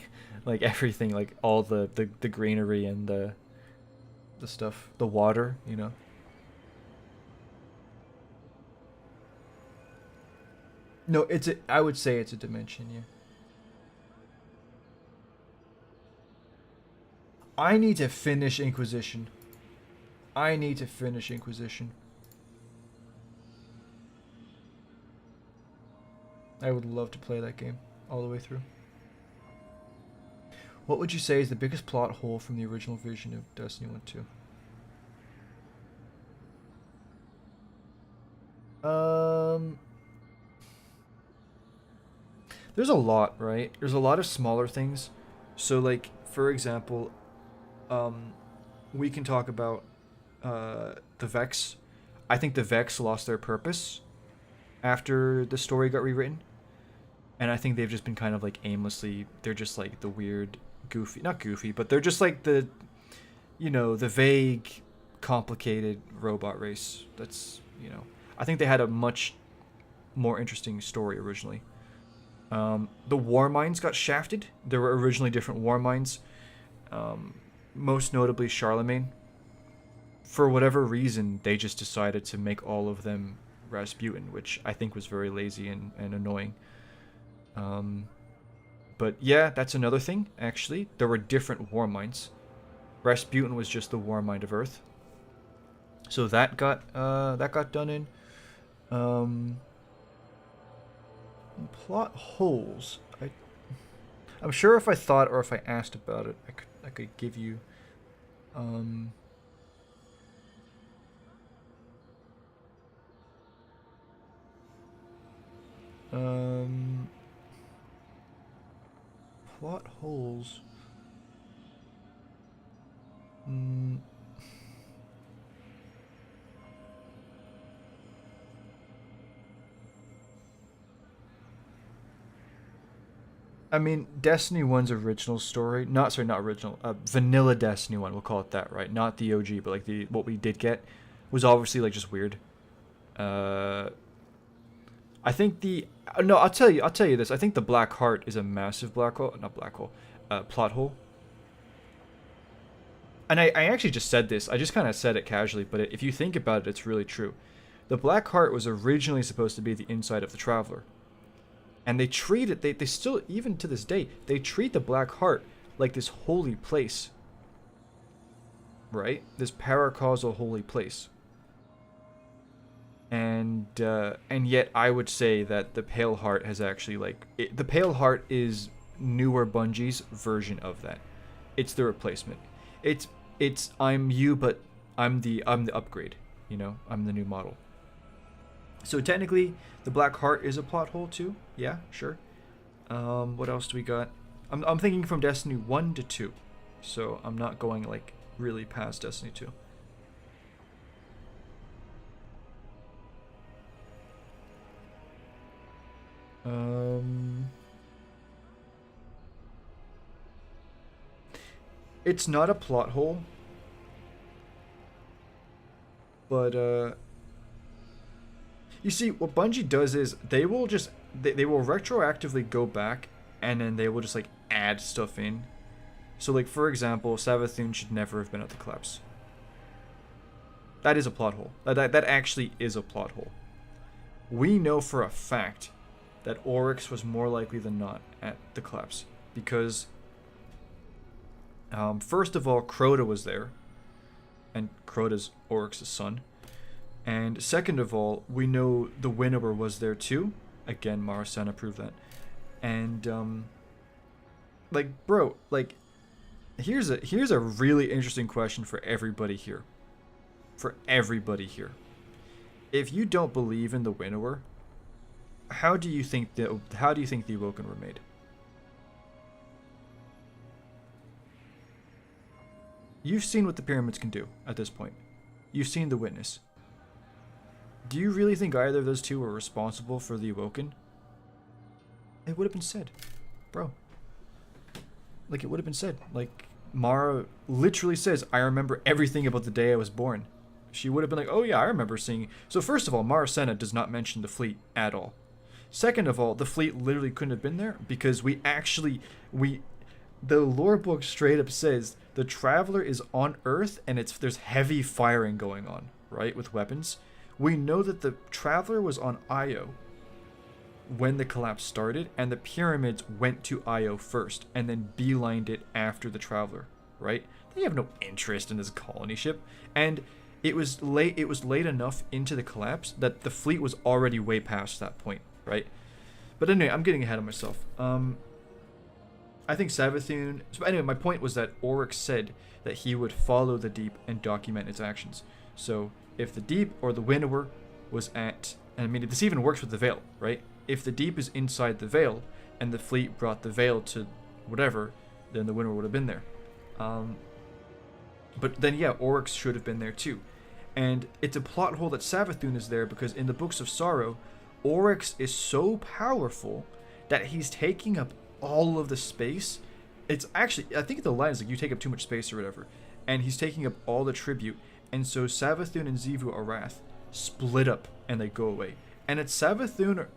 like everything, like all the greenery and the stuff, the water, you know. No, it's a, I would say it's a dimension, yeah. I need to finish Inquisition. I need to finish Inquisition. I would love to play that game all the way through. What would you say is the biggest plot hole from the original vision of Destiny 1 2? There's a lot, right? There's a lot of smaller things. So, like, for example, we can talk about the Vex. I think the Vex lost their purpose after the story got rewritten. And I think they've just been kind of like aimlessly, they're just like the weird, goofy, not goofy, but they're just like the, you know, the vague, complicated robot race. That's, you know, I think they had a much more interesting story originally. The war mines got shafted. There were originally different war mines, most notably Charlemagne. For whatever reason, they just decided to make all of them Rasputin, which I think was very lazy and annoying. But yeah, that's another thing, actually. There were different war minds. Rasputin was just the war mind of Earth. So that got done in. Plot holes. I'm sure if I thought or if I asked about it, I could give you plot holes. I mean, Destiny 1's original story, not original, vanilla Destiny 1, we'll call it that, right? Not the OG, but like the what we did get was obviously like just weird. I think the no, I'll tell you this. I think the Black Heart is a massive black hole, not black hole, plot hole. And I actually just said this. I just kind of said it casually, but if you think about it, it's really true. The Black Heart was originally supposed to be the inside of the Traveler. And they treat it, they still, even to this day, they treat the Black Heart like this holy place. Right? This paracausal holy place. And yet I would say that the Pale Heart has actually, like, the Pale Heart is newer Bungie's version of that. It's the replacement. It's I'm you, but I'm the upgrade, you know? I'm the new model. So technically, the Black Heart is a plot hole too. Yeah, sure. What else do we got? I'm thinking from Destiny 1 to 2. So I'm not going like really past Destiny 2. It's not a plot hole, but you see, what Bungie does is they will just they will retroactively go back and then they will just like add stuff in. So like for example, Savathun should never have been at the collapse. That is a plot hole. That actually is a plot hole. We know for a fact that Oryx was more likely than not at the collapse because first of all, Crota was there, and Crota's Oryx's son. And second of all, we know the Winnower was there too. Again, Marasana proved that. And like, bro, like, here's a really interesting question for everybody here. For everybody here, if you don't believe in the Winnower, how do you think the Awoken were made? You've seen what the pyramids can do at this point. You've seen the witness. Do you really think either of those two were responsible for the Awoken? It would have been said, bro. Like, it would have been said. Like, Mara literally says, I remember everything about the day I was born. She would have been like, oh yeah, I remember seeing. So first of all, Marasena does not mention the fleet at all. Second of all, the fleet literally couldn't have been there because the lore book straight up says the Traveler is on Earth and there's heavy firing going on, right, with weapons. We know that the Traveler was on Io when the collapse started, and the pyramids went to Io first and then beelined it after the Traveler, right? They have no interest in this colony ship, and it was late enough into the collapse that the fleet was already way past that point, right? But anyway, I'm getting ahead of myself. I think Savathun... So anyway, my point was that Oryx said that he would follow the Deep and document its actions. So if the Deep or the Winnower was at... And I mean, this even works with the Veil, right? If the Deep is inside the Veil and the fleet brought the Veil to whatever, then the Winnower would have been there. But then, yeah, Oryx should have been there too. And it's a plot hole that Savathun is there because in the Books of Sorrow, Oryx is so powerful that he's taking up all of the space. It's actually, I think the line is like, you take up too much space or whatever. And he's taking up all the tribute. And so Savathun and Xivu Arath split up and they go away. And it's Savathun,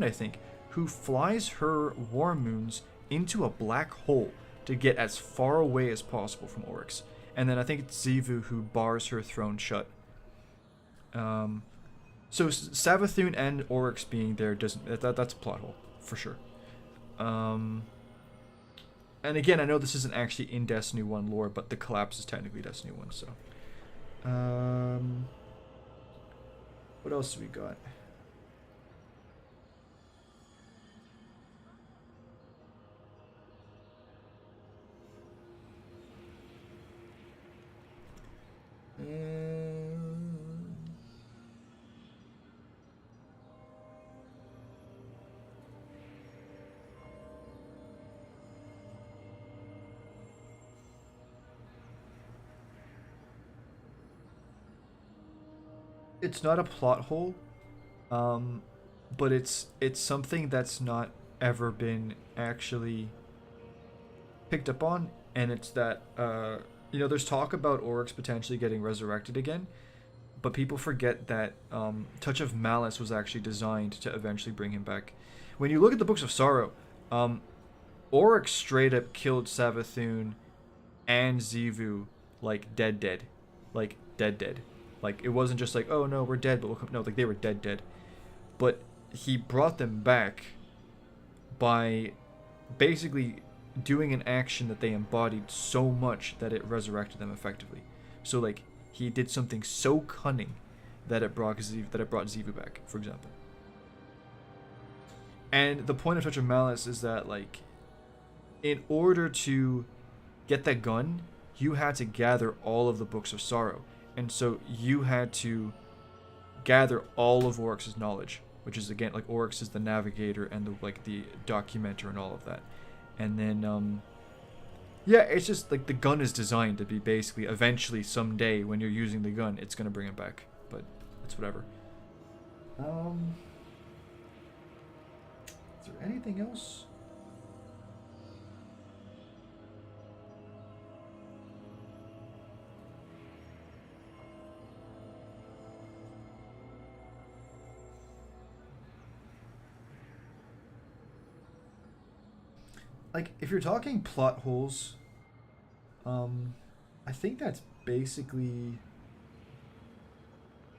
I think, who flies her war moons into a black hole to get as far away as possible from Oryx. And then I think it's Xivu who bars her throne shut. So Savathun and Oryx being there doesn't... That's a plot hole, for sure. And again, I know this isn't actually in Destiny 1 lore, but the collapse is technically Destiny 1, so... what else do we got? It's not a plot hole, but it's something that's not ever been actually picked up on, and it's that there's talk about Oryx potentially getting resurrected again, but people forget that Touch of Malice was actually designed to eventually bring him back. When you look at the Books of Sorrow, Oryx straight up killed Savathun and Xivu like dead. Like dead. Like, it wasn't just like, oh no, we're dead, but we'll come. No, like, they were dead. But he brought them back by basically doing an action that they embodied so much that it resurrected them effectively. So, like, he did something so cunning that it brought Xivu back, for example. And the point of Touch of Malice is that, like, in order to get that gun, you had to gather all of the Books of Sorrow. And so you had to gather all of Oryx's knowledge, which is, again, like, Oryx is the navigator and the documenter and all of that. And then yeah, it's just like the gun is designed to be basically eventually someday when you're using the gun, it's gonna bring it back. But it's whatever. Is there anything else? Like, if you're talking plot holes, I think that's basically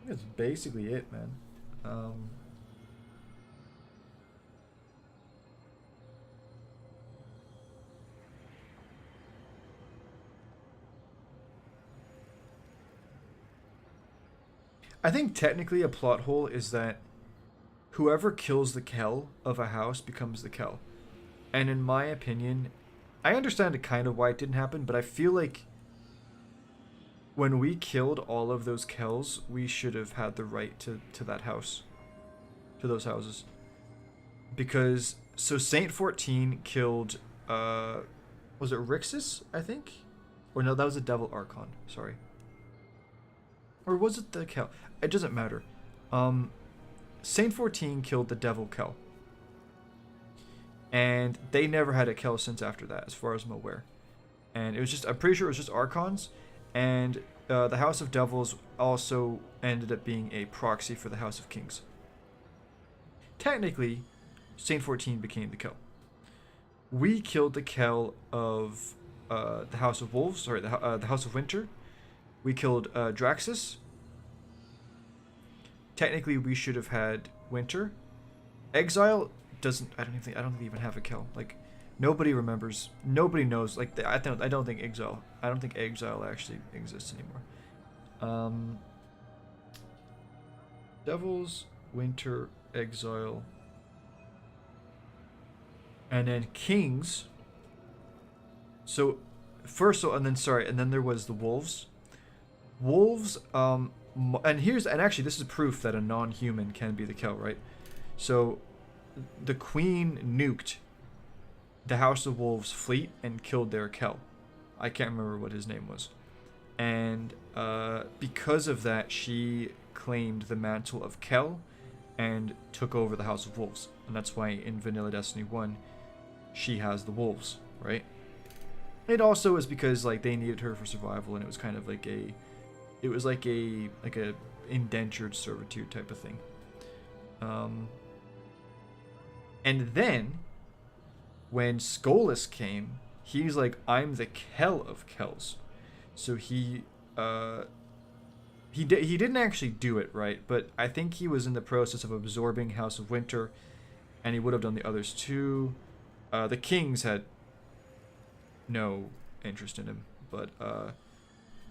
it, man. I think technically a plot hole is that whoever kills the Kel of a house becomes the Kel. And in my opinion, I understand kind of why it didn't happen, but I feel like when we killed all of those Kels, we should have had the right to that house, to those houses. Because, so Saint 14 killed, was it Rixus, I think? Or no, that was the Devil Archon, sorry. Or was it the Kel? It doesn't matter. Saint 14 killed the Devil Kel. And they never had a Kel since after that, as far as I'm aware. And it was just, I'm pretty sure it was just Archons. And the House of Devils also ended up being a proxy for the House of Kings. Technically, Saint 14 became the Kel. We killed the Kel of the House of Wolves, sorry, the House of Winter. We killed Draxus. Technically, we should have had Winter. Exile doesn't. I don't think they even have a Kel. Like, nobody remembers. Nobody knows. Like, I don't think Exile. I don't think Exile actually exists anymore. Devils, Winter, Exile, and then Kings. So first, and then there was the Wolves. Wolves, and actually this is proof that a non-human can be the Kel, right? So the Queen nuked the House of Wolves fleet and killed their Kel. I can't remember what his name was. And because of that, she claimed the mantle of Kel and took over the House of Wolves. And that's why in Vanilla Destiny 1, she has the Wolves, right? It also is because like they needed her for survival, and it was kind of like a indentured servitude type of thing. And then when Skolas came, he's like, I'm the Kel of Kels. So he didn't actually do it, right? But I think he was in the process of absorbing House of Winter, and he would have done the others too. The Kings had no interest in him, but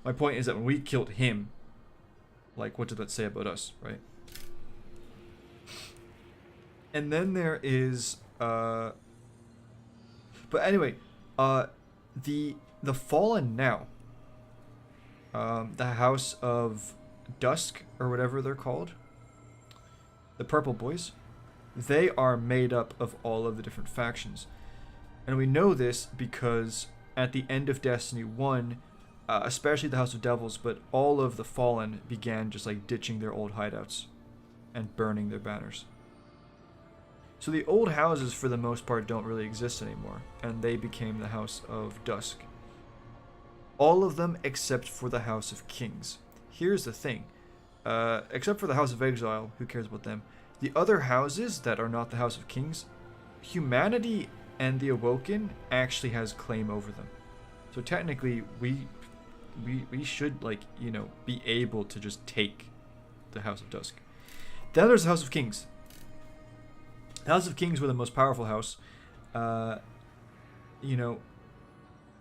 my point is that when we killed him, like, what did that say about us, right? And then there is but anyway, the Fallen now, the House of Dusk or whatever they're called, the Purple Boys, they are made up of all of the different factions. And we know this because at the end of Destiny 1, especially the House of Devils, but all of the Fallen began just like ditching their old hideouts and burning their banners. So the old houses, for the most part, don't really exist anymore, and they became the House of Dusk. All of them except for the House of Kings. Here's the thing. Except for the House of Exile, who cares about them? The other houses that are not the House of Kings, humanity and the Awoken actually has claim over them. So technically, we should, like, you know, be able to just take the House of Dusk. Then there's the House of Kings. The House of Kings were the most powerful house. You know,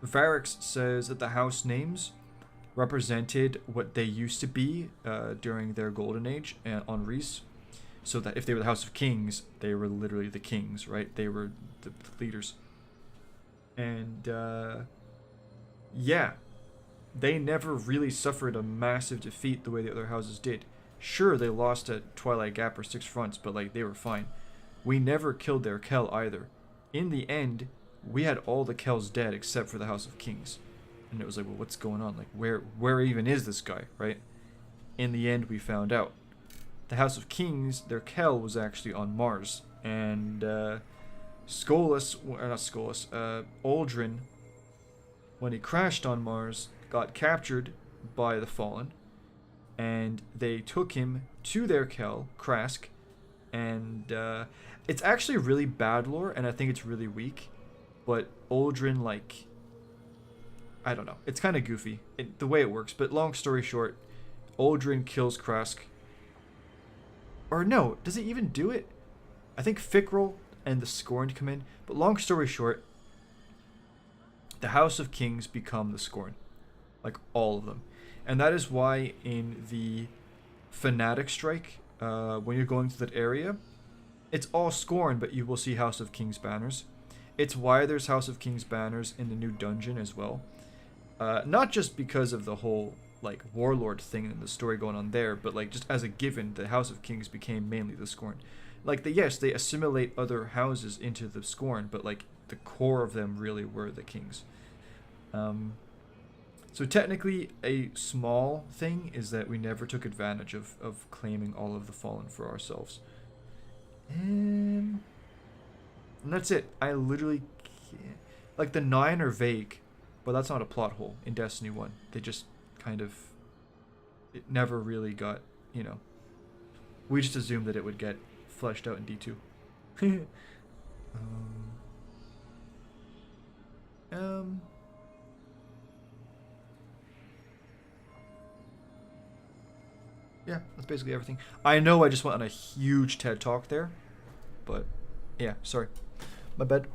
Varix says that the house names represented what they used to be during their golden age on Reese. So that if they were the House of Kings, they were literally the kings, right? They were the leaders. And yeah, they never really suffered a massive defeat the way the other houses did. Sure, they lost at Twilight Gap or Six Fronts, but like they were fine. We never killed their Kel either. In the end, we had all the Kels dead except for the House of Kings. And it was like, well, what's going on? Like, where even is this guy, right? In the end, we found out. The House of Kings, their Kel was actually on Mars. And Aldrin, when he crashed on Mars, got captured by the Fallen. And they took him to their Kel, Krask. And it's actually really bad lore, and I think it's really weak. But Aldrin, like, I don't know. It's kind of goofy, the way it works. But long story short, Aldrin kills Krask. Or no, does he even do it? I think Fickrel and the Scorned come in. But long story short, the House of Kings become the Scorn. Like, all of them. And that is why in the Fanatic Strike, when you're going through that area, it's all Scorn, but you will see House of Kings banners. It's why there's House of Kings banners in the new dungeon as well. Not just because of the whole like warlord thing and the story going on there, but like just as a given, the House of Kings became mainly the Scorn. Like yes, they assimilate other houses into the Scorn, but like the core of them really were the kings. So technically, a small thing is that we never took advantage of claiming all of the Fallen for ourselves. And that's it. I literally can't. Like, the 9 are vague, but that's not a plot hole in Destiny 1. They just kind of... It never really got, you know... We just assumed that it would get fleshed out in D2. Yeah, that's basically everything. I know I just went on a huge TED talk there, but yeah, sorry. My bad.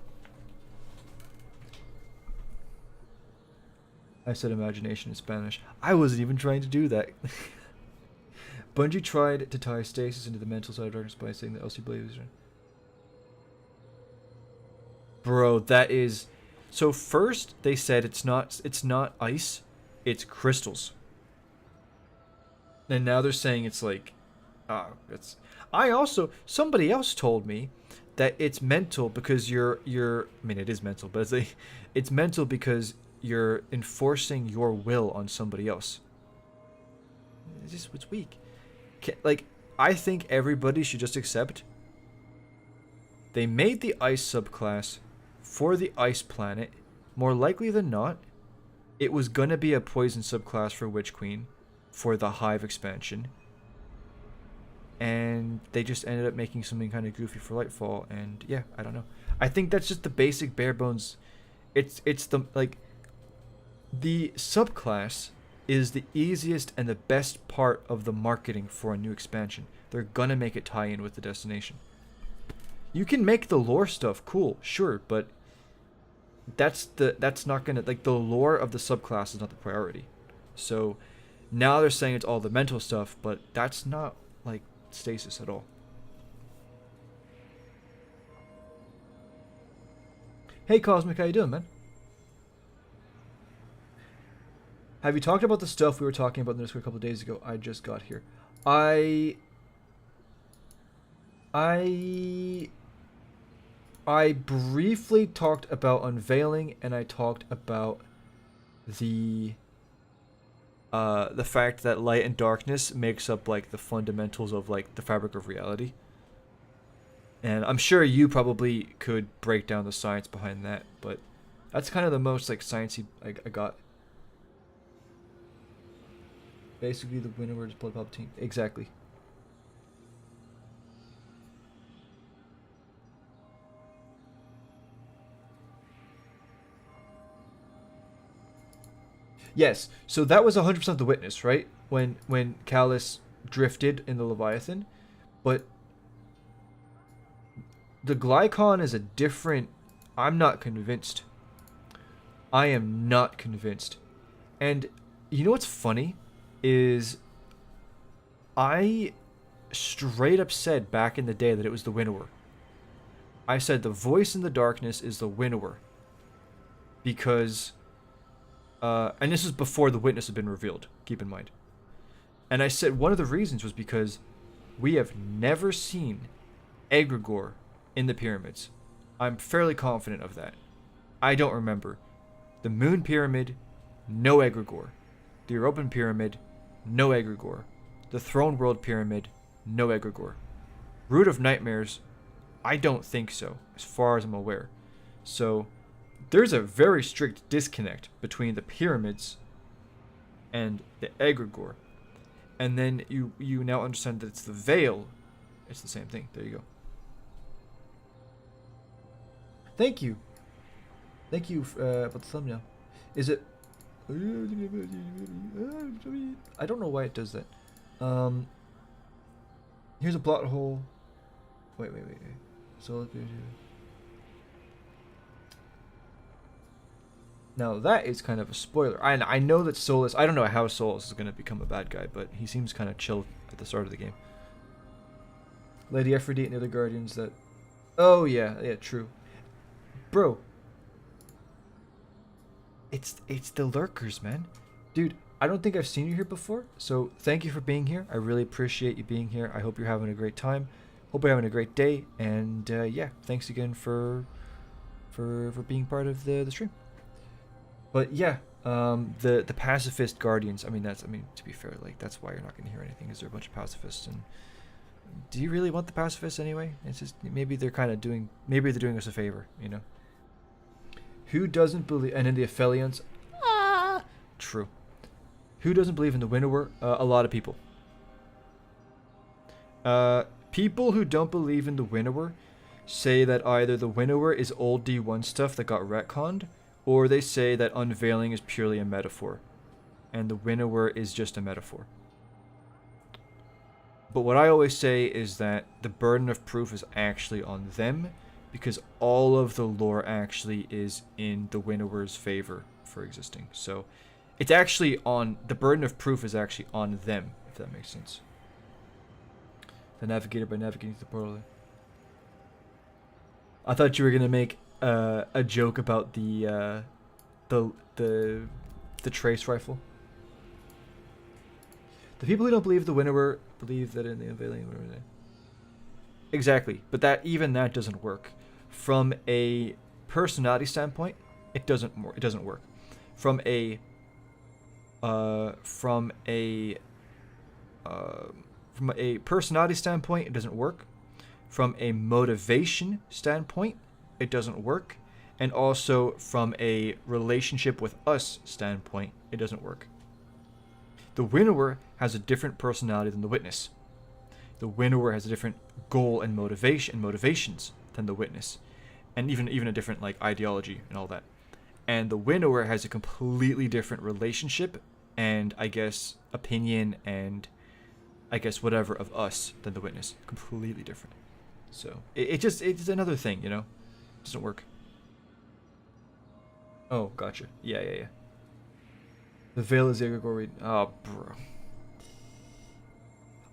I said imagination in Spanish. I wasn't even trying to do that. Bungie tried to tie stasis into the mental side of darkness by saying that LC Blaze. Bro, that is... So first they said it's not ice, it's crystals. And now they're saying it's like, it's. Somebody else told me that it's mental because you're. I mean, it is mental, but it's mental because you're enforcing your will on somebody else. It's weak. Like, I think everybody should just accept. They made the ice subclass for the ice planet. More likely than not, it was gonna be a poison subclass for Witch Queen. For the Hive expansion, and they just ended up making something kind of goofy for Lightfall, and yeah, I don't know. I think that's just the basic bare bones. It's the like the subclass is the easiest and the best part of the marketing for a new expansion. They're gonna make it tie in with the destination. You can make the lore stuff cool, sure, but that's not gonna, like, the lore of the subclass is not the priority. So now they're saying it's all the mental stuff, but that's not, like, stasis at all. Hey, Cosmic, how you doing, man? Have you talked about the stuff we were talking about in the Discord a couple of days ago? I just got here. I briefly talked about unveiling, and I talked about the fact that light and darkness makes up, like, the fundamentals of, like, the fabric of reality. And I'm sure you probably could break down the science behind that, but that's kind of the most, like, sciencey I got. Basically, the Winnower is Blood Palpatine. Exactly. Yes, so that was 100% the witness, right? When Callus drifted in the Leviathan, but the Glycon is a different... I'm not convinced. I am not convinced. And you know what's funny? Is I straight up said back in the day that it was the Winnower. I said the voice in the darkness is the Winnower. Because... and this is before the witness had been revealed, keep in mind. And I said one of the reasons was because we have never seen Egregore in the pyramids. I'm fairly confident of that. I don't remember. The Moon Pyramid, no Egregore. The European Pyramid, no Egregore. The Throne World Pyramid, no Egregore. Root of Nightmares, I don't think so, as far as I'm aware. So... there's a very strict disconnect between the pyramids and the egregore. And then you now understand that it's the veil. It's the same thing. There you go. Thank you. Thank you for the thumbnail. Is it... I don't know why it does that. Here's a plot hole. Wait. So... Now that is kind of a spoiler. I know that Solus. I don't know how Solus is gonna become a bad guy, but he seems kind of chill at the start of the game. Lady Aphrodite and the other guardians that. Oh yeah, true, bro. It's the lurkers, man. Dude, I don't think I've seen you here before, so thank you for being here. I really appreciate you being here. I hope you're having a great time. Hope you're having a great day, and yeah, thanks again for being part of the stream. But yeah, the pacifist guardians. I mean, to be fair, like that's why you're not gonna hear anything. Is there a bunch of pacifists? And do you really want the pacifists anyway? It's just maybe they're doing us a favor, you know. Who doesn't believe? And in the Aphelions, true. Who doesn't believe in the Winnower? A lot of people. People who don't believe in the Winnower say that either the Winnower is old D1 stuff that got retconned, or they say that unveiling is purely a metaphor, and the Winnower is just a metaphor. But what I always say is that the burden of proof is actually on them, because all of the lore actually is in the Winnower's favor for existing. So it's actually on, the burden of proof is actually on them, if that makes sense. The navigator by navigating to the portal. I thought you were gonna make a joke about the trace rifle. The people who don't believe the Winnower believe that in the unveiling. Exactly, but that doesn't work. From a personality standpoint, it doesn't work. From a personality standpoint, it doesn't work. From a motivation standpoint, it doesn't work. And also from a relationship with us standpoint, it doesn't work. The Winnower has a different personality than the Witness. The Winnower has a different goal and motivations than the Witness, and even a different like ideology and all that. And the Winnower has a completely different relationship and I guess opinion and I guess whatever of us than the Witness. Completely different. So it's another thing, you know. It doesn't work. Oh, gotcha. Yeah. The veil is the Gregorian. Oh, bro.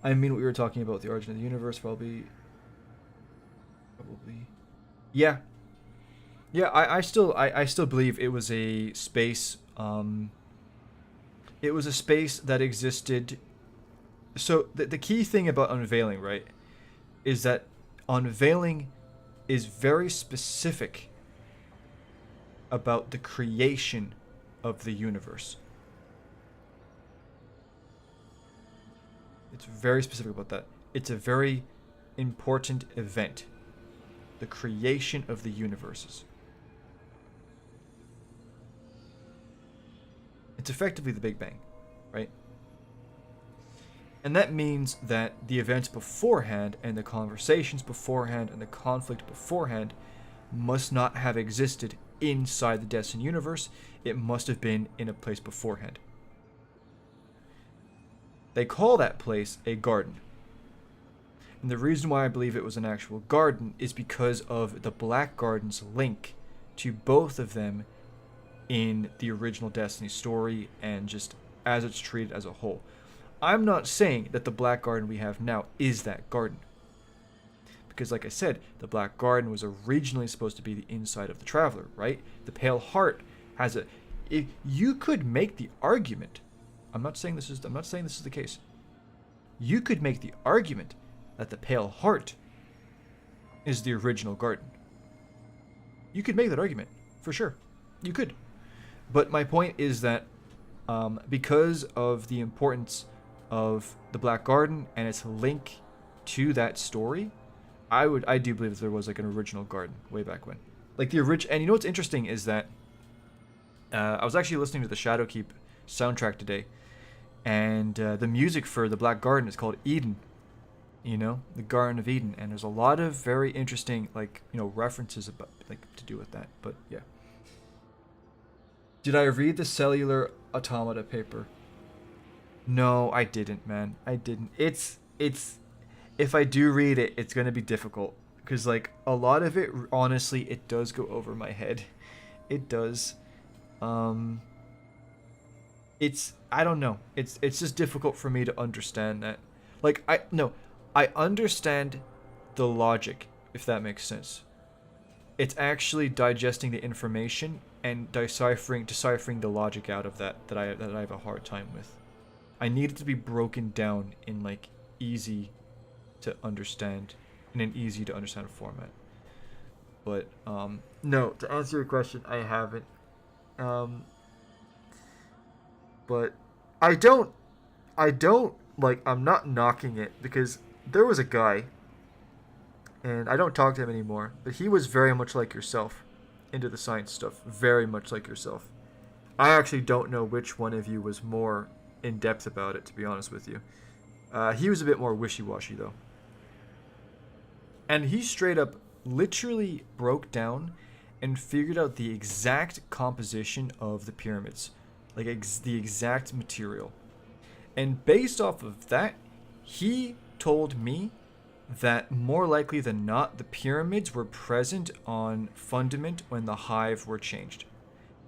I mean, we were talking about the origin of the universe, probably. Yeah. I still believe it was a space. It was a space that existed. So the key thing about unveiling, right, is that unveiling is very specific about the creation of the universe. It's very specific about that. It's a very important event. The creation of the universes. It's effectively the Big Bang, right? And that means that the events beforehand and the conversations beforehand and the conflict beforehand must not have existed inside the Destiny universe. It must have been in a place beforehand. They call that place a garden. And the reason why I believe it was an actual garden is because of the Black Garden's link to both of them in the original Destiny story and just as it's treated as a whole. I'm not saying that the Black Garden we have now is that garden. Because like I said, the Black Garden was originally supposed to be the inside of the Traveler, right? The Pale Heart has a... You could make the argument... I'm not saying this is the case. You could make the argument that the Pale Heart is the original garden. You could make that argument, for sure. You could. But my point is that because of the importance of the Black Garden and its link to that story, I do believe that there was like an original garden way back when. Like the original, and you know what's interesting is that I was actually listening to the Shadowkeep soundtrack today, and the music for the Black Garden is called Eden. You know, the Garden of Eden, and there's a lot of very interesting, like, you know, references about like to do with that. But yeah. Did I read the Cellular Automata paper? No, I didn't, man. I didn't. It's if I do read it, it's gonna be difficult because like a lot of it, honestly, it does go over my head. It does. Um, I don't know. It's just difficult for me to understand that. Like I understand the logic, if that makes sense. It's actually digesting the information and deciphering the logic out of that I have a hard time with. I need it to be broken down in like easy to understand in an easy to understand format. But no, to answer your question, I haven't. Um, but I don't like I'm not knocking it because there was a guy and I don't talk to him anymore, but he was very much like yourself into the science stuff, very much like yourself. I actually don't know which one of you was more in depth about it, to be honest with you. He was a bit more wishy-washy though. And he straight up literally broke down and figured out the exact composition of the pyramids, like the exact material. And based off of that, he told me that more likely than not, the pyramids were present on Fundament when the Hive were changed.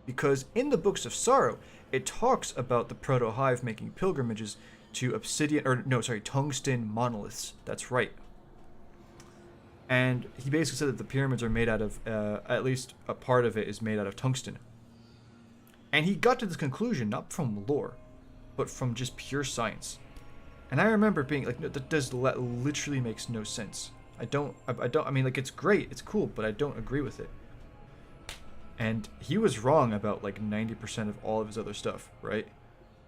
Because in the Books of Sorrow, it talks about the Proto Hive making pilgrimages to tungsten monoliths. That's right. And he basically said that the pyramids are made out of, at least a part of it is made out of tungsten. And he got to this conclusion not from lore, but from just pure science. And I remember being like, no, that literally makes no sense. I mean, like, it's great, it's cool, but I don't agree with it. And he was wrong about like 90% of all of his other stuff, right?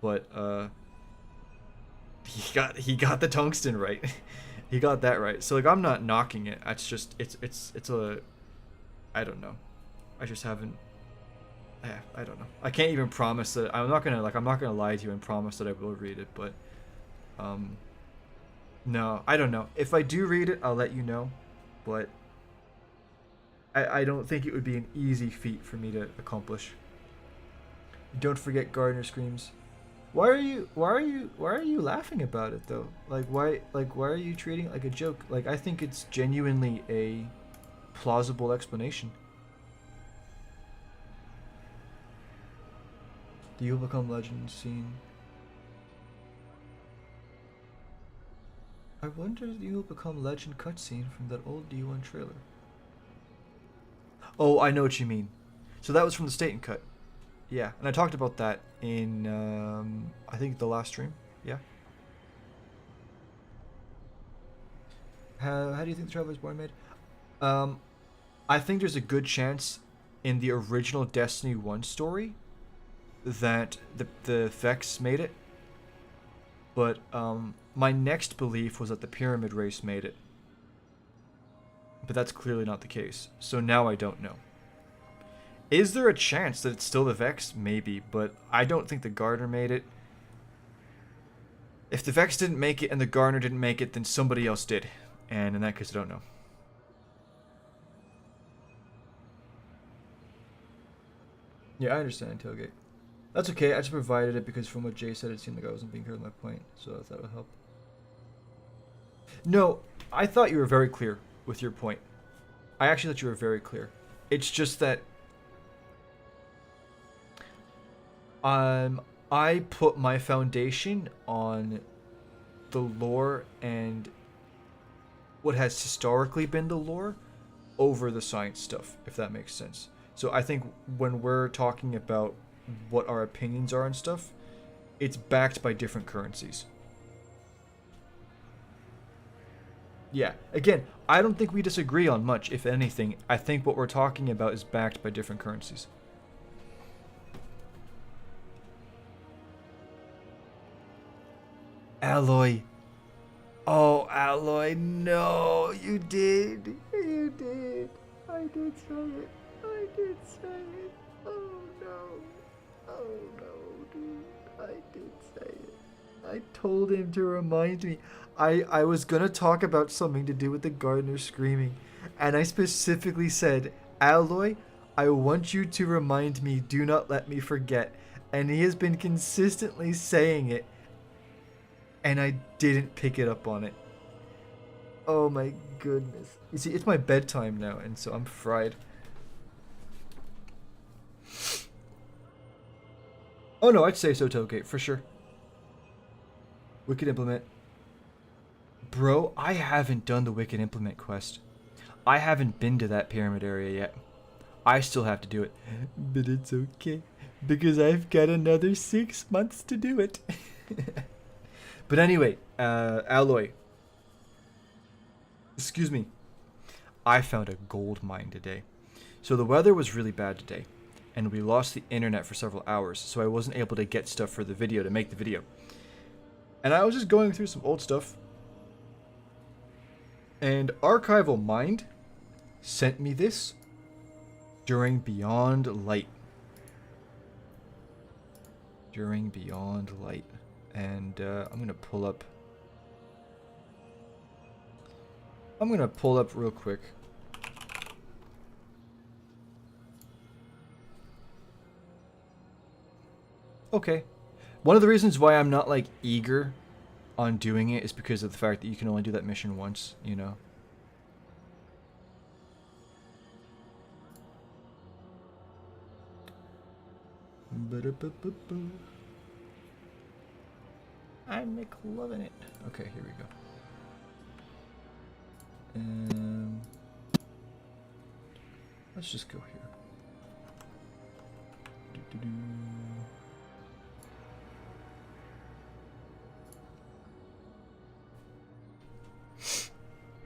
But he got the tungsten right. He got that right. So like I'm not knocking it. It's just it's a I don't know. I just haven't I don't know. I can't even promise that I'm not gonna lie to you and promise that I will read it, but no, I don't know. If I do read it, I'll let you know, but I don't think it would be an easy feat for me to accomplish. Don't forget Gardner screams. Why are you laughing about it though? Why are you treating it like a joke? Like I think it's genuinely a plausible explanation. The You Become Legend scene. I wonder if You Become Legend cutscene from that old D1 trailer. Oh, I know what you mean. So that was from the Staten Cut. Yeah, and I talked about that in, I think the last stream. Yeah. How do you think the Traveler's Born made? I think there's a good chance in the original Destiny 1 story that the Vex made it. But my next belief was that the Pyramid Race made it. But that's clearly not the case. So now I don't know. Is there a chance that it's still the Vex? Maybe, but I don't think the Gardener made it. If the Vex didn't make it and the Gardener didn't make it, then somebody else did. And in that case, I don't know. Yeah, I understand, Tailgate. That's okay, I just provided it because from what Jay said, it seemed like I wasn't being clear with my point, so I thought it would help. No, I thought you were very clear with your point. I actually thought you were very clear. It's just that I put my foundation on the lore and what has historically been the lore over the science stuff, if that makes sense. So I think when we're talking about what our opinions are and stuff, it's backed by different currencies. Yeah, again, I don't think we disagree on much, if anything. I think what we're talking about is backed by different currencies. Alloy. Oh, Alloy, no, you did. You did. I did say it. I did say it. Oh, no. Oh, no, dude. I did say it. I told him to remind me. I was going to talk about something to do with the gardener screaming. And I specifically said, Alloy, I want you to remind me. Do not let me forget. And he has been consistently saying it. And I didn't pick it up on it. Oh my goodness. You see, it's my bedtime now, and so I'm fried. Oh no, I'd say so, Toadgate, for sure. Wicked Implement. Bro, I haven't done the Wicked Implement quest. I haven't been to that pyramid area yet. I still have to do it. But it's okay, because I've got another 6 months to do it. But anyway, Alloy. Excuse me. I found a gold mine today. So the weather was really bad today, and we lost the internet for several hours, so I wasn't able to get stuff for the video, to make the video. And I was just going through some old stuff, and Archival Mind sent me this during Beyond Light. During Beyond Light. And I'm going to pull up real quick. Okay. One of the reasons why I'm not like eager on doing it is because of the fact that you can only do that mission once, you know. I'm loving it. Okay, here we go. Let's just go here.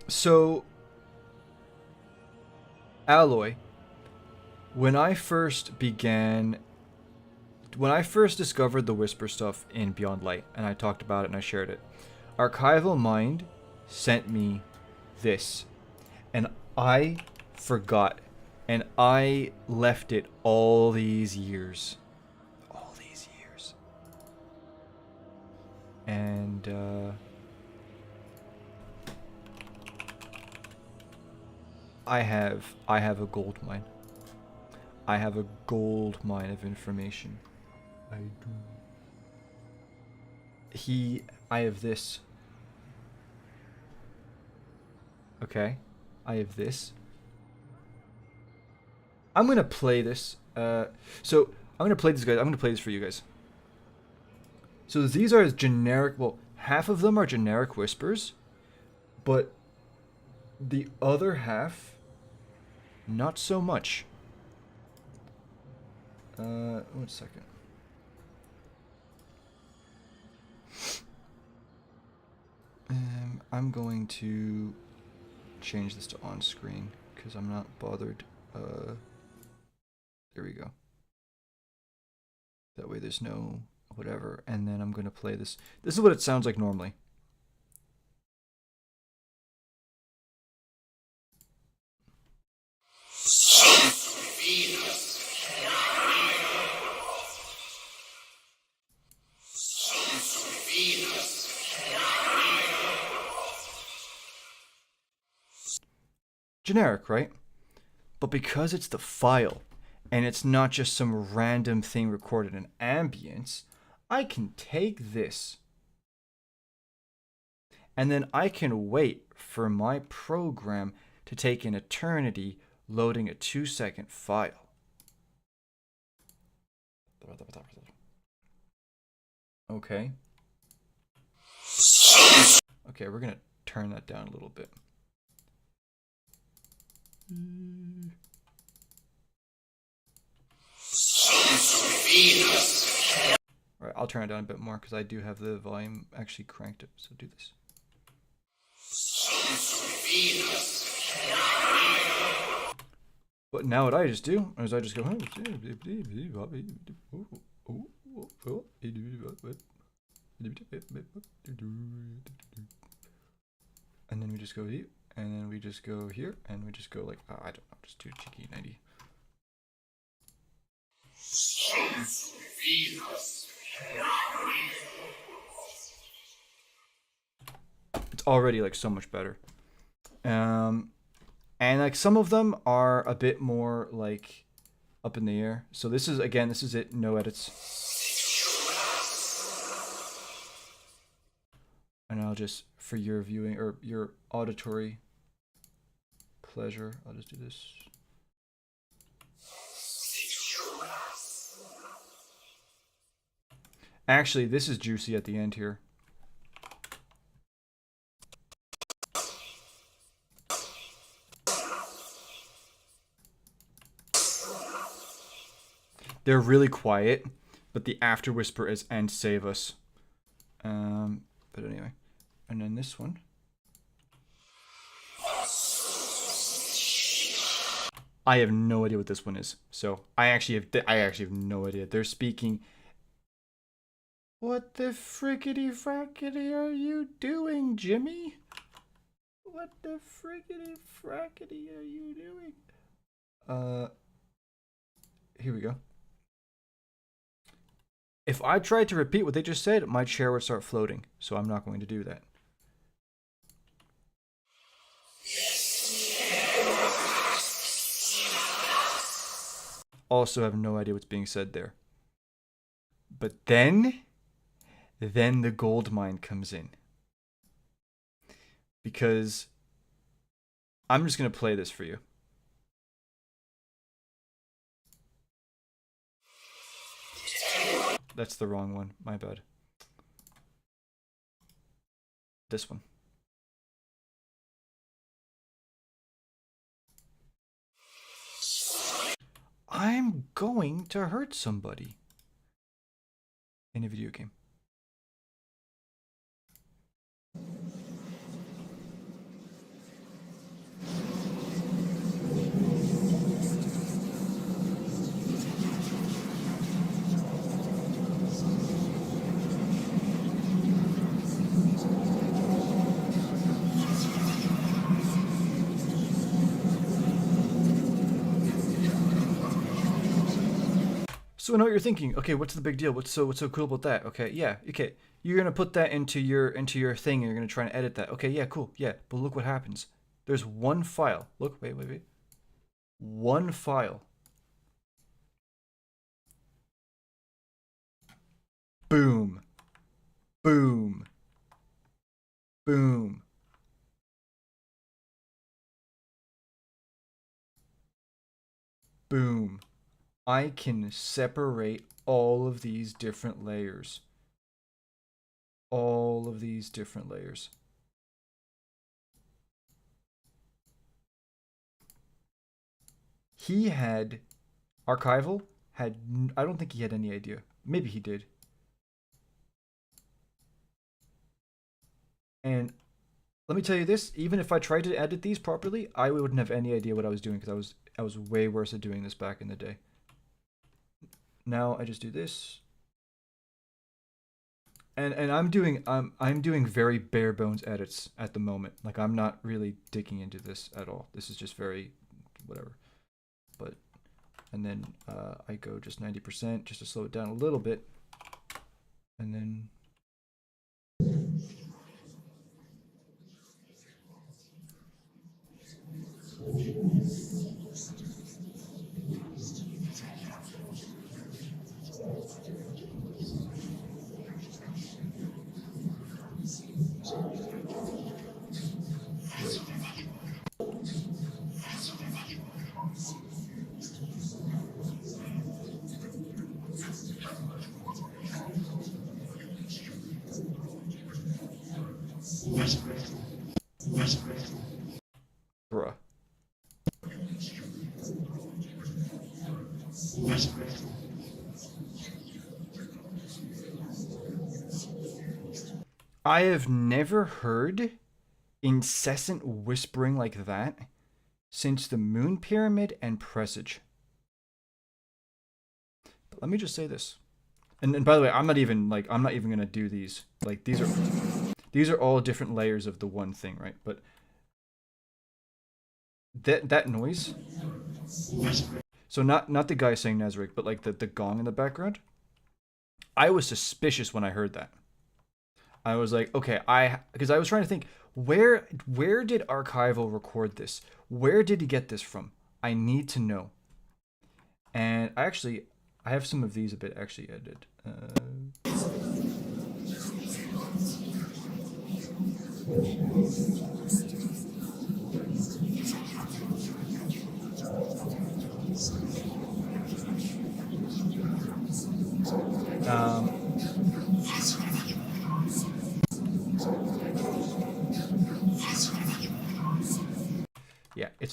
So, Alloy, when I first discovered the Whisper stuff in Beyond Light, and I talked about it and I shared it, Archival Mind sent me this, and I forgot, and I left it all these years. And I have a gold mine. I have a gold mine of information. I do. I have this. Okay. I have this. I'm gonna play this. So I'm gonna play this, guys. I'm gonna play this for you guys. So these are generic. Well, half of them are generic whispers, but the other half, not so much. 1 second. I'm going to change this to on screen because I'm not bothered. There we go. That way there's no whatever. And then I'm going to play this. This is what it sounds like normally. Generic, right? But because it's the file, and it's not just some random thing recorded in ambience, I can take this, and then I can wait for my program to take an eternity loading a 2-second file. Okay. Okay, we're gonna turn that down a little bit. Alright, I'll turn it down a bit more because I do have the volume actually cranked up, so do this. But now what I just do is I just go, and then we just go here, and then we just go here, and we just go like, I don't know, just do cheeky 90. It's already like so much better. And like some of them are a bit more like up in the air. So this is, again, this is it, no edits. And I'll just, for your viewing or your auditory pleasure, I'll just do this. Actually, this is juicy at the end here. They're really quiet, but the after whisper is "and save us." But anyway, and then this one. I have no idea what this one is, so I actually have no idea. They're speaking. What the frickety frackety are you doing, Jimmy? What the frickety frackety are you doing? Here we go. If I tried to repeat what they just said, my chair would start floating, so I'm not going to do that. Also have no idea what's being said there. But then the gold mine comes in. Because I'm just going to play this for you. That's the wrong one. My bad. This one. I'm going to hurt somebody in a video game. So I know what you're thinking. Okay, what's the big deal? What's so cool about that? Okay, yeah, okay. You're gonna put that into your thing, and you're gonna try and edit that. Okay, yeah, cool, yeah. But look what happens. There's one file. Look, wait. One file. Boom. Boom. Boom. Boom. I can separate all of these different layers. All of these different layers. He had, Archival had, I don't think he had any idea. Maybe he did. And let me tell you this, even if I tried to edit these properly, I wouldn't have any idea what I was doing because I was way worse at doing this back in the day. Now I just do this. And I'm doing very bare bones edits at the moment. Like I'm not really digging into this at all. This is just very whatever. But and then I go just 90% just to slow it down a little bit. And then bruh. I have never heard incessant whispering like that since the Moon Pyramid and Presage. But let me just say this. And by the way, I'm not even gonna do these. Like these are all different layers of the one thing, right? But that noise. So not the guy saying Nazarick, but like the gong in the background. I was suspicious when I heard that. I was like, okay, because I was trying to think where did Archival record this? Where did he get this from? I need to know. And I have some of these a bit actually edited.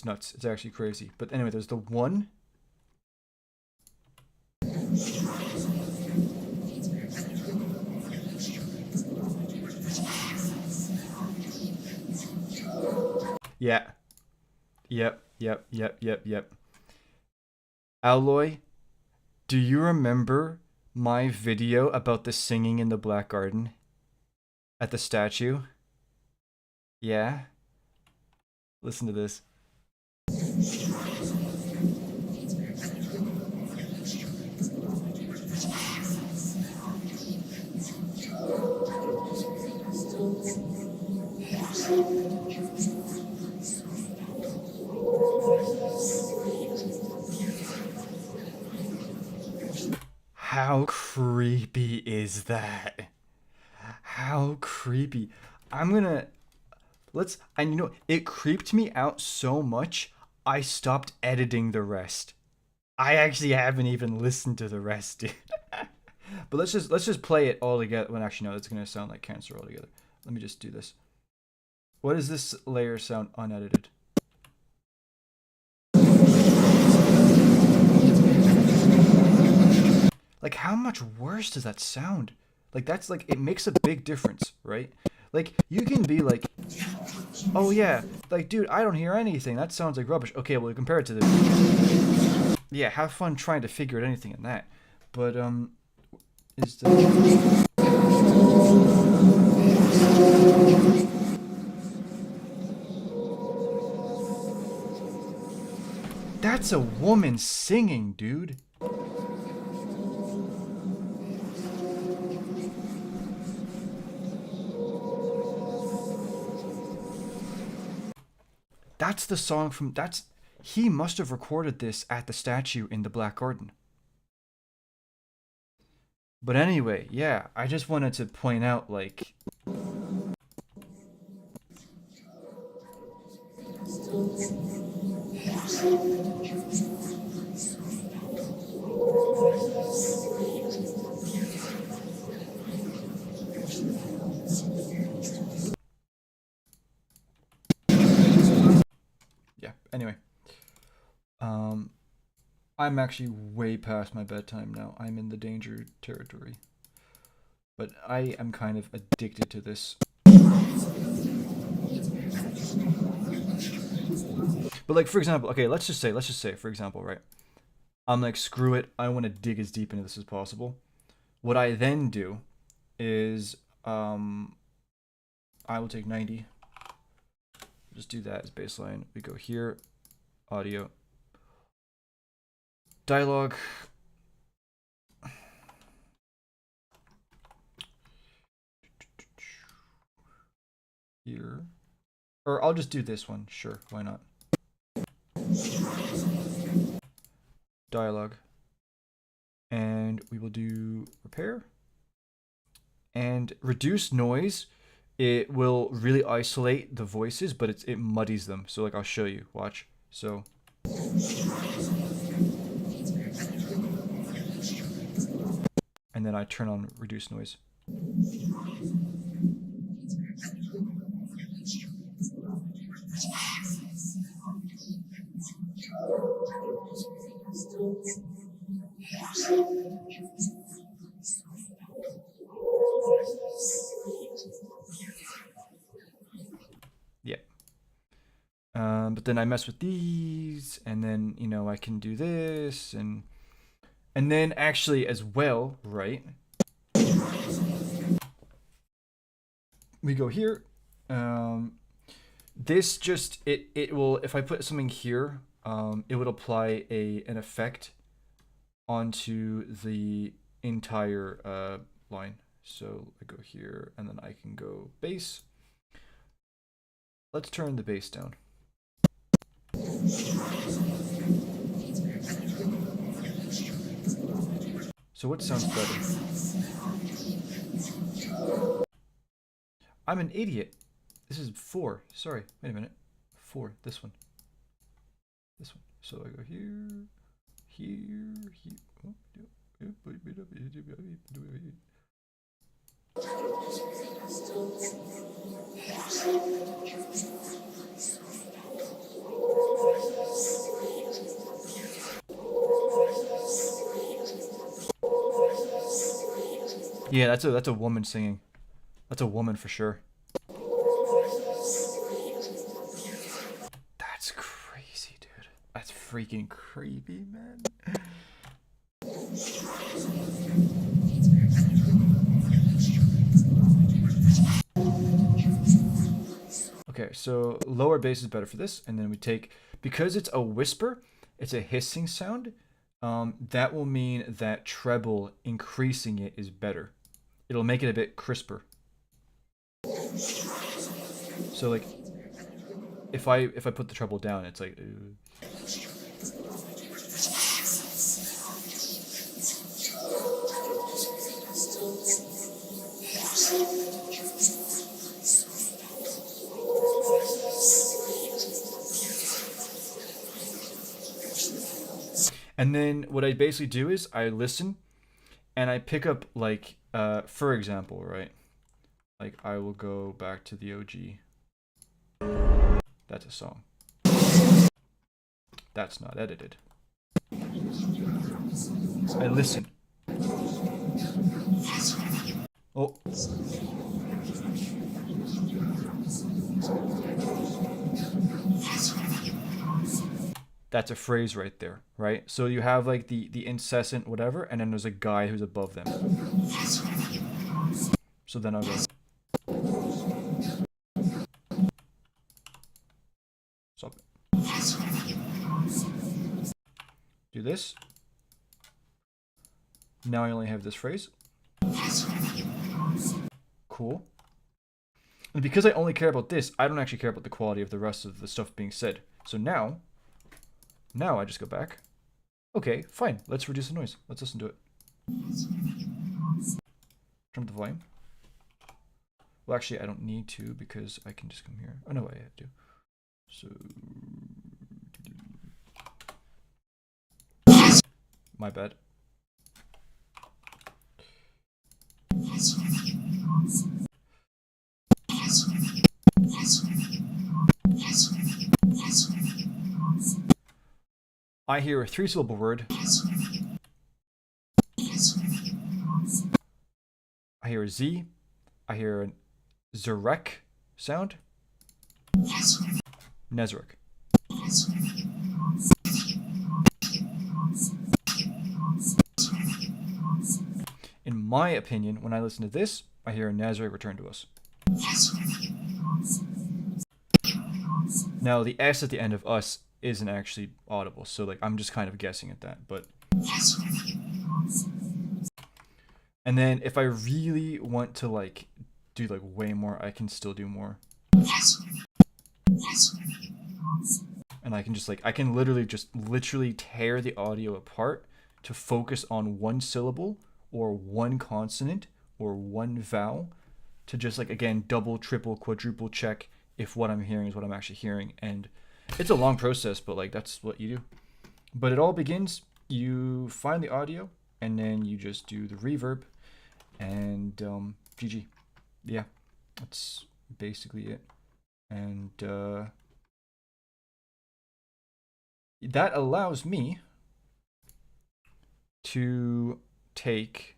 It's nuts. It's actually crazy. But anyway, there's the one. Yeah. Yep. Alloy, do you remember my video about the singing in the Black Garden? At the statue? Yeah? Listen to this. How creepy is that? How creepy. I'm gonna and you know, it creeped me out so much I stopped editing the rest. I actually haven't even listened to the rest, dude. But let's just play it all together. Well, actually no, that's gonna sound like cancer altogether. Let me just do this. What does this layer sound unedited? Like, how much worse does that sound? Like, that's like, it makes a big difference, right? Like, you can be like, oh yeah, like, dude, I don't hear anything. That sounds like rubbish. Okay, well, compare it to this. Yeah, have fun trying to figure out anything in that. But, is the... That's a woman singing, dude. That's the song from... He must have recorded this at the statue in the Black Garden. But anyway, yeah, I just wanted to point out, like... Yeah, anyway. I'm actually way past my bedtime now. I'm in the danger territory. But I am kind of addicted to this. But like, for example, okay, let's just say, for example, right? I'm like, screw it. I want to dig as deep into this as possible. What I then do is, I will take 90. Just do that as baseline. We go here, audio, dialogue. Here. Or I'll just do this one. Sure, why not? Dialogue. And we will do repair. And reduce noise. It will really isolate the voices, but it muddies them. So like, I'll show you. Watch. So. And then I turn on reduce noise. Yeah. But then I mess with these, and then, you know, I can do this, and then actually as well, right? We go here. This just, it will, if I put something here, it would apply an effect onto the entire line. So I go here, and then I can go bass. Let's turn the bass down. So what sounds better? I'm an idiot. This is 4. Sorry, wait a minute. 4. This one. This one. So I go here, here, here. Yeah, that's a woman singing. That's a woman for sure. That's crazy, dude. That's freaking creepy, man. Okay, so lower bass is better for this, and then we take, because it's a whisper, it's a hissing sound, that will mean that treble, increasing it, is better. It'll make it a bit crisper. So like, if I put the treble down, it's like... And then what I basically do is I listen and I pick up, like, for example, right? Like, I will go back to the OG. That's a song. That's not edited. I listen. Oh. That's a phrase right there, right? So you have like the incessant whatever, and then there's a guy who's above them. So then I'll go. Stop it. Do this. Now I only have this phrase. Cool. And because I only care about this, I don't actually care about the quality of the rest of the stuff being said. So now I just go back. Okay, fine. Let's reduce the noise. Let's listen to it. Turn up the volume. Well, actually, I don't need to because I can just come here. Oh, no, I have to. So... My bad. I hear a 3-syllable word. I hear a Z. I hear a Zerek sound. Nezarek. In my opinion, when I listen to this, I hear a Nazarek return to us. Now, the S at the end of us isn't actually audible, so like I'm just kind of guessing at that, but... And then if I really want to like do like way more, I can still do more. And I can just like, I can literally tear the audio apart to focus on one syllable or one consonant or one vowel to just like, again, double, triple, quadruple check if what I'm hearing is what I'm actually hearing. And it's a long process, but like that's what you do. But it all begins, you find the audio and then you just do the reverb and GG. Yeah, that's basically it. And that allows me to take,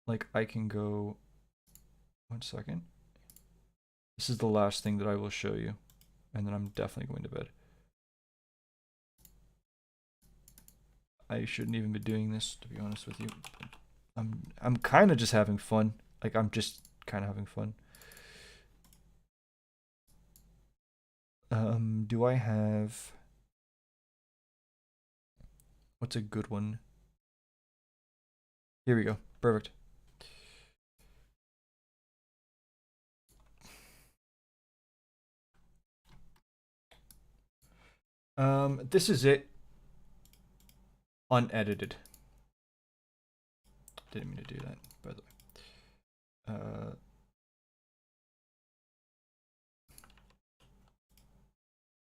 like, I can go, 1 second. This is the last thing that I will show you, and then I'm definitely going to bed. I shouldn't even be doing this, to be honest with you. I'm kind of just having fun. Like, I'm just kind of having fun. Do I have... What's a good one? Here we go. Perfect. This is it. Unedited. Didn't mean to do that, by the way.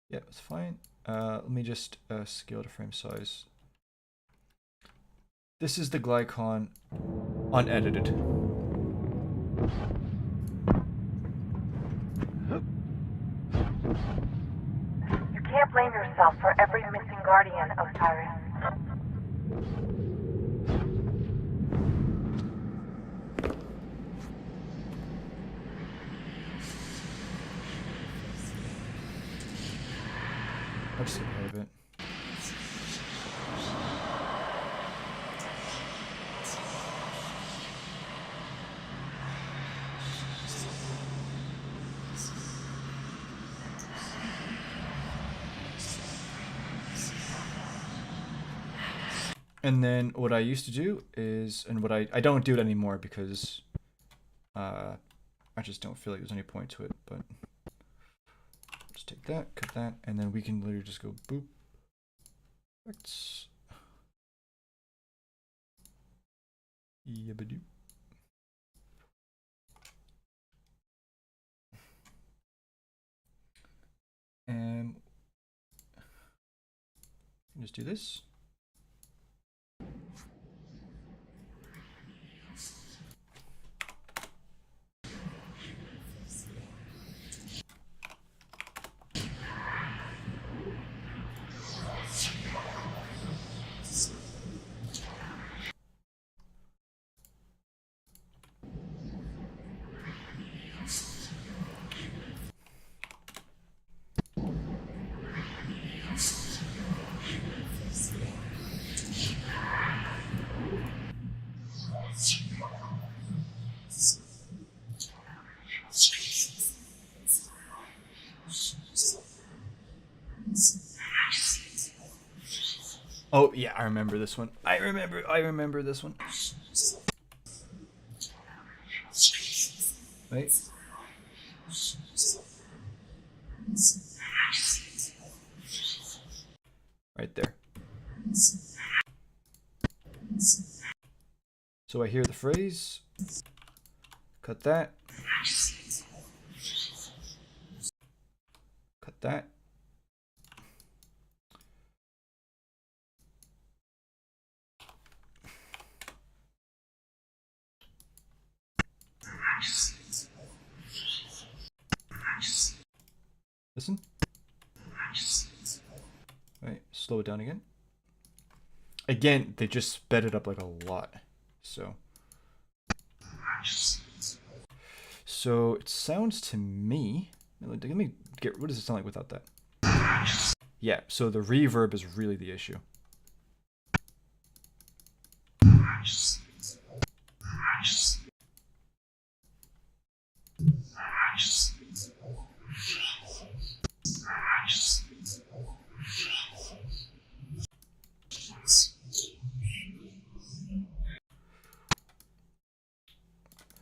Yeah, it's fine. Let me just scale to frame size. This is the Glycon unedited.
Blame yourself for every missing guardian, Osiris.
I'll just get ahead of it. And then what I used to do is, and what I don't do it anymore because I just don't feel like there's any point to it, but just take that, cut that, and then we can literally just go boop. Let's yabadoo. And just do this. Oh yeah, I remember this one. I remember this one. Wait. Right there. So I hear the phrase. Cut that. Cut that. Listen. Right, slow it down again. Again, they just sped it up like a lot. So it sounds to me. Let me get. What does it sound like without that? Yeah. So the reverb is really the issue.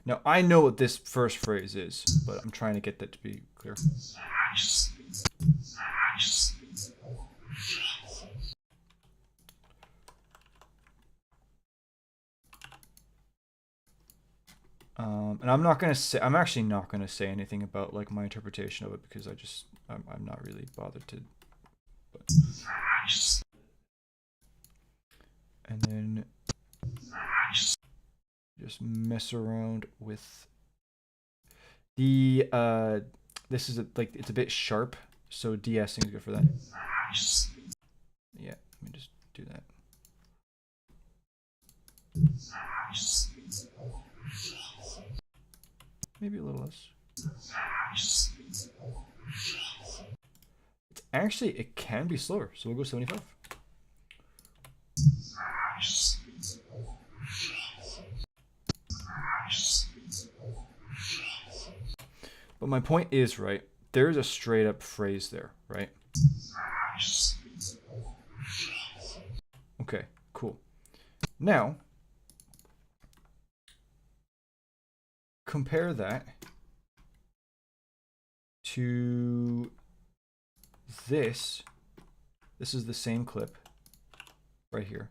Now, I know what this first phrase is, but I'm trying to get that to be clear. And I'm actually not going to say anything about like my interpretation of it because I'm not really bothered to. But. And then just mess around with the this is it's a bit sharp, so de-essing is good for that. Yeah, let me just do that. Maybe a little less. It's actually, it can be slower, so we'll go 75. But my point is, right, there's a straight up phrase there, right? Okay, cool. Now, compare that to this. This is the same clip right here.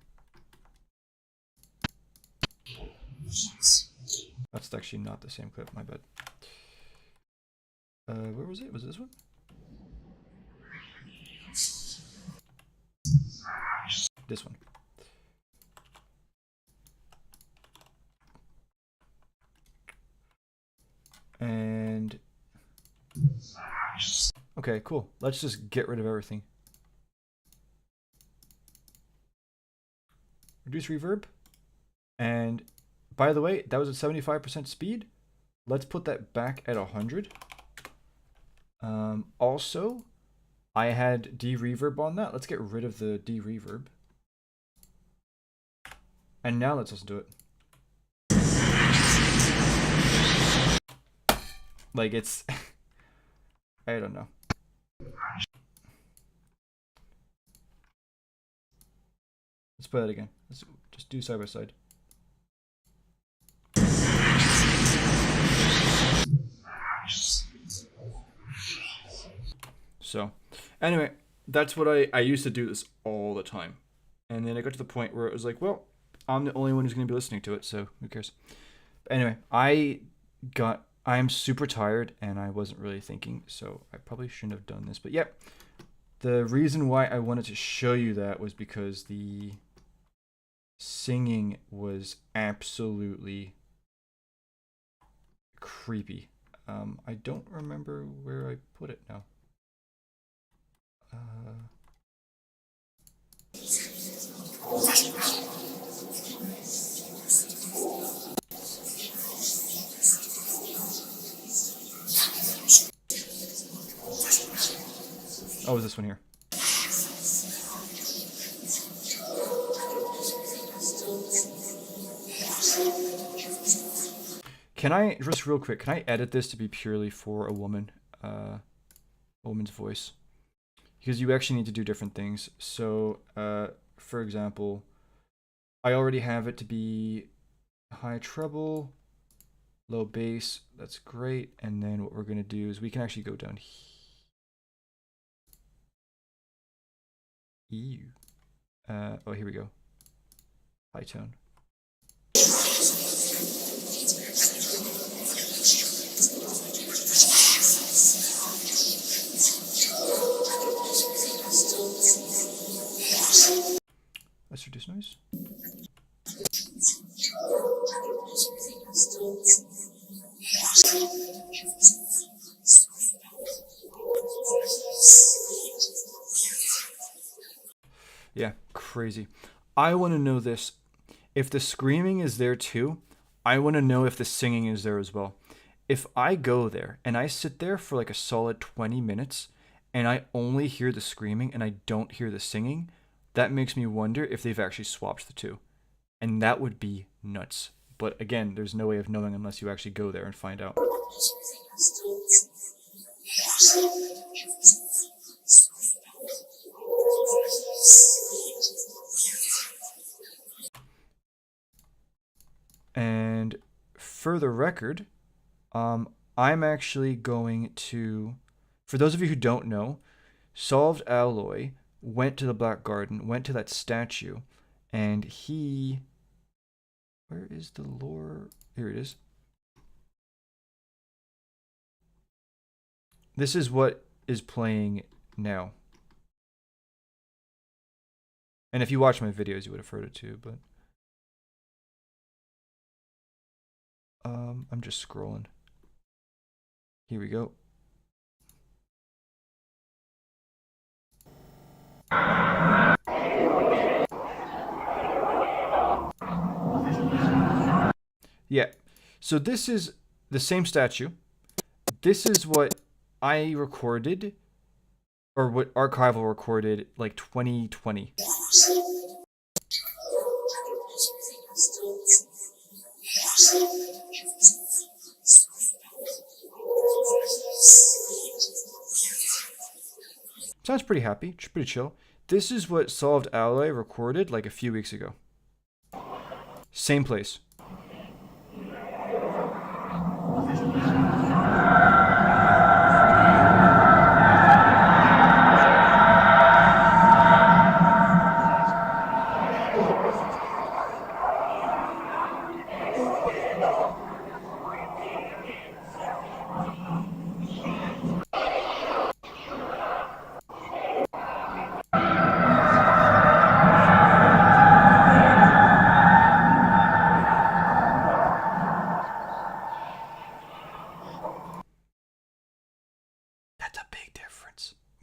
That's actually not the same clip, my bad. Where was it? Was it this one? This one. And okay, cool. Let's just get rid of everything reduce reverb. And by the way, that was at 75% speed. Let's put that back at 100. Also, I had de-reverb on that. Let's get rid of the de-reverb. And now let's listen to it. Like it's, I don't know. Let's play that again. Let's just do side by side. So, anyway, that's what I used to do this all the time. And then I got to the point where it was like, well, I'm the only one who's going to be listening to it, so who cares? But anyway, I'm super tired and I wasn't really thinking, so I probably shouldn't have done this. But yeah, the reason why I wanted to show you that was because the singing was absolutely creepy. I don't remember where I put it now. Oh, is this one here? Can I, just real quick, can I edit this to be purely for a woman? A woman's voice? Because you actually need to do different things. So, for example, I already have it to be high treble, low bass. That's great. And then what we're going to do is we can actually go down here. Oh, here we go. High tone. Let's reduce noise. Yeah, crazy. I want to know this. If the screaming is there too, I want to know if the singing is there as well. If I go there and I sit there for like a solid 20 minutes and I only hear the screaming and I don't hear the singing, that makes me wonder if they've actually swapped the two. And that would be nuts. But again, there's no way of knowing unless you actually go there and find out. And for the record, I'm actually going to, for those of you who don't know, Solved Alloy went to the Black Garden, went to that statue, and he, where is the lore? Here it is. This is what is playing now. And if you watch my videos, you would have heard it too, but I'm just scrolling. Here we go. Yeah, so this is the same statue. This is what I recorded, or what Archival recorded, like 2020. Sounds pretty happy, pretty chill. This is what Solved Alloy recorded like a few weeks ago. Same place.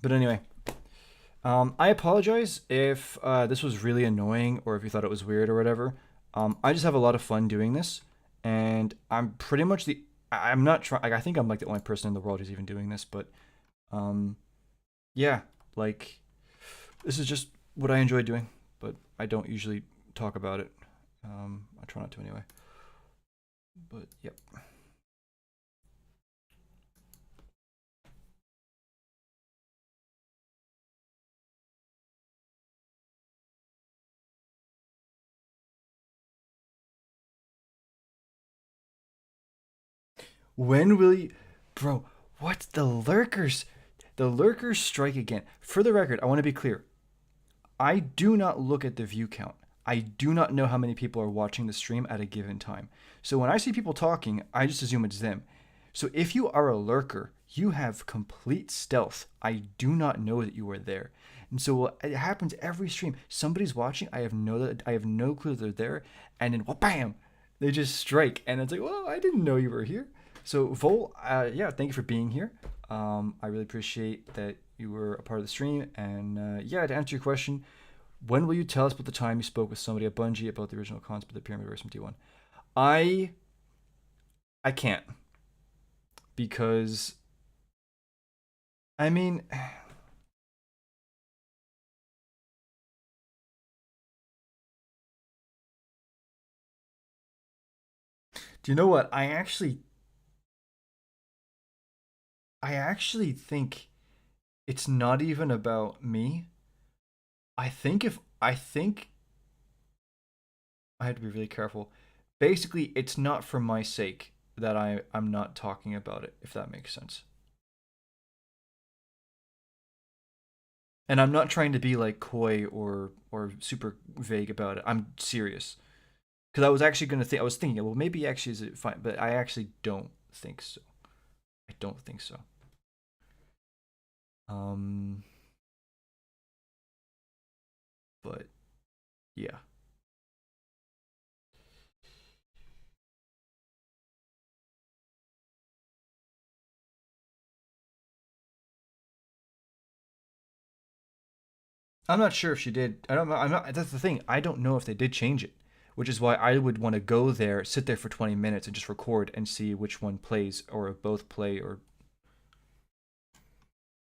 But anyway, I apologize if this was really annoying or if you thought it was weird or whatever. I just have a lot of fun doing this, and I'm pretty much the. I'm not trying. I think I'm like the only person in the world who's even doing this, but um, yeah, like this is just what I enjoy doing, but I don't usually talk about it. I try not to anyway. But yep. When will you, bro? What's the lurkers? The lurkers strike again. For the record, I want to be clear. I do not look at the view count. I do not know how many people are watching the stream at a given time. So when I see people talking, I just assume it's them. So if you are a lurker, you have complete stealth. I do not know that you are there. And so it happens every stream. Somebody's watching. I have no clue that they're there, and then bam, they just strike, and it's like, well, I didn't know you were here. So Vol, yeah, thank you for being here. I really appreciate that you were a part of the stream, and yeah, to answer your question, when will you tell us about the time you spoke with somebody at Bungie about the original concept of the Pyramid Verse from T1? I I can't, because I mean, do you know what? I actually think it's not even about me. I think I had to be really careful. Basically, it's not for my sake that I'm not talking about it, if that makes sense. And I'm not trying to be like coy or super vague about it. I'm serious. Because I was thinking, well, maybe actually is it fine, but I actually don't think so. I don't think so. Um, but yeah. I'm not sure if she did. I don't know. I'm not. That's the thing. I don't know if they did change it, which is why I would want to go there, sit there for 20 minutes, and just record and see which one plays, or if both play, or.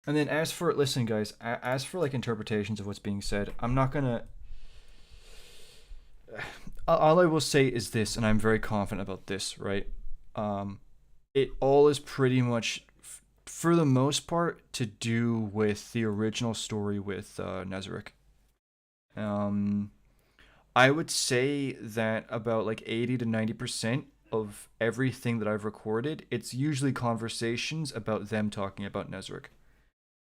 And then as for listen, guys, as for like interpretations of what's being said, I'm not gonna. All I will say is this, and I'm very confident about this. Right? Um, it all is pretty much, for the most part, to do with the original story with Nezarek. Um, I would say that about like 80 to 90% of everything that I've recorded, it's usually conversations about them talking about Nezric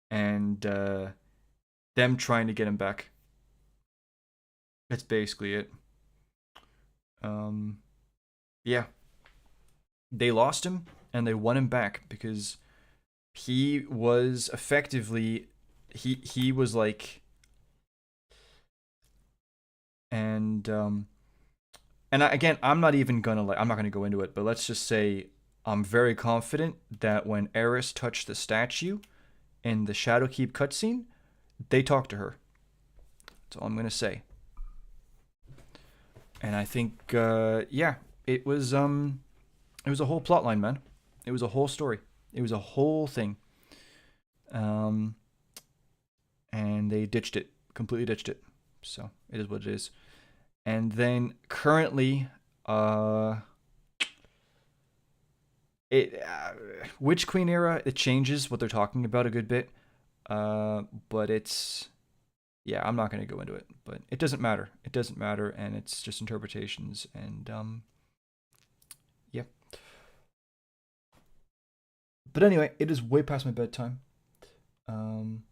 and them trying to get him back. That's basically it. Um, yeah, they lost him and they won him back because he was effectively he was like and again, I'm not gonna go into it, but let's just say I'm very confident that when Eris touched the statue in the Shadowkeep cutscene, they talked to her. That's all I'm gonna say. And I think, yeah, it was a whole plot line, man. It was a whole story. It was a whole thing. Um, and they ditched it, completely ditched it. So it is what it is. And then currently, it Witch Queen era, it changes what they're talking about a good bit. But it's yeah, I'm not gonna go into it, but it doesn't matter. It doesn't matter, and it's just interpretations, and yeah. But anyway, it is way past my bedtime. Um,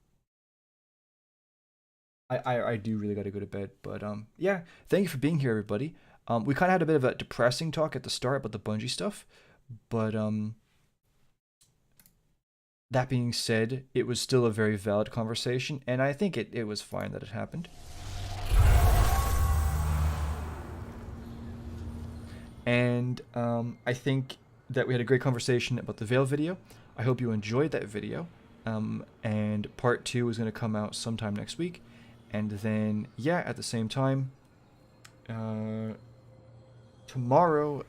I do really got to go to bed, but yeah. Thank you for being here, everybody. We kind of had a bit of a depressing talk at the start about the Bungie stuff, but that being said, it was still a very valid conversation, and I think it was fine that it happened. And I think that we had a great conversation about the Veil video. I hope you enjoyed that video. And part 2 is going to come out sometime next week. And then, yeah, at the same time, tomorrow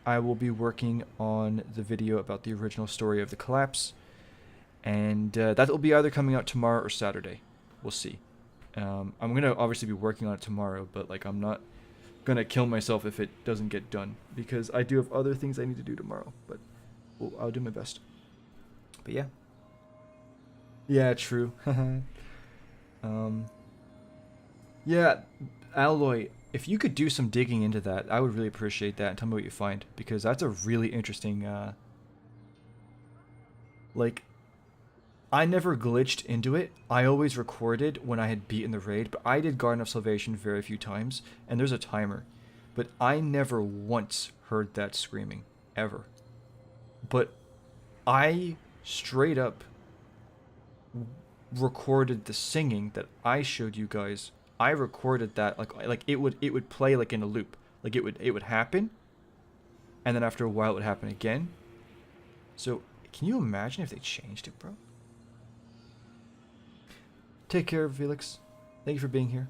I will be working on the video about the original story of the collapse. And that will be either coming out tomorrow or Saturday. We'll see. I'm going to obviously be working on it tomorrow, but like I'm not going to kill myself if it doesn't get done. Because I do have other things I need to do tomorrow. But I'll do my best. But yeah. Yeah, true. Yeah, Alloy, if you could do some digging into that, I would really appreciate that and tell me what you find. Because that's a really interesting, like, I never glitched into it. I always recorded when I had beaten the raid, but I did Garden of Salvation very few times, and there's a timer. But I never once heard that screaming, ever. But I straight up recorded the singing that I showed you guys. I recorded that like it would play like in a loop. Like it would happen, and then after a while it would happen again. So can you imagine if they changed it, bro? Take care, Felix. Thank you for being here.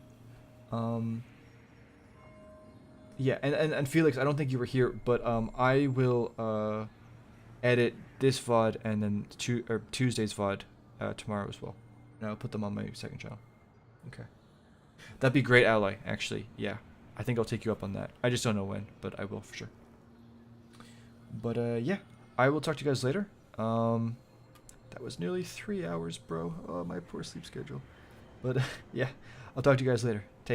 Yeah, and Felix, I don't think you were here, but I will edit this VOD and then Tuesday's VOD tomorrow as well. And I'll put them on my second channel. Okay. That'd be great, Ally, actually. Yeah. I think I'll take you up on that. I just don't know when, but I will for sure. But yeah, I will talk to you guys later. That was nearly 3 hours, bro. Oh, my poor sleep schedule. But yeah, I'll talk to you guys later. Take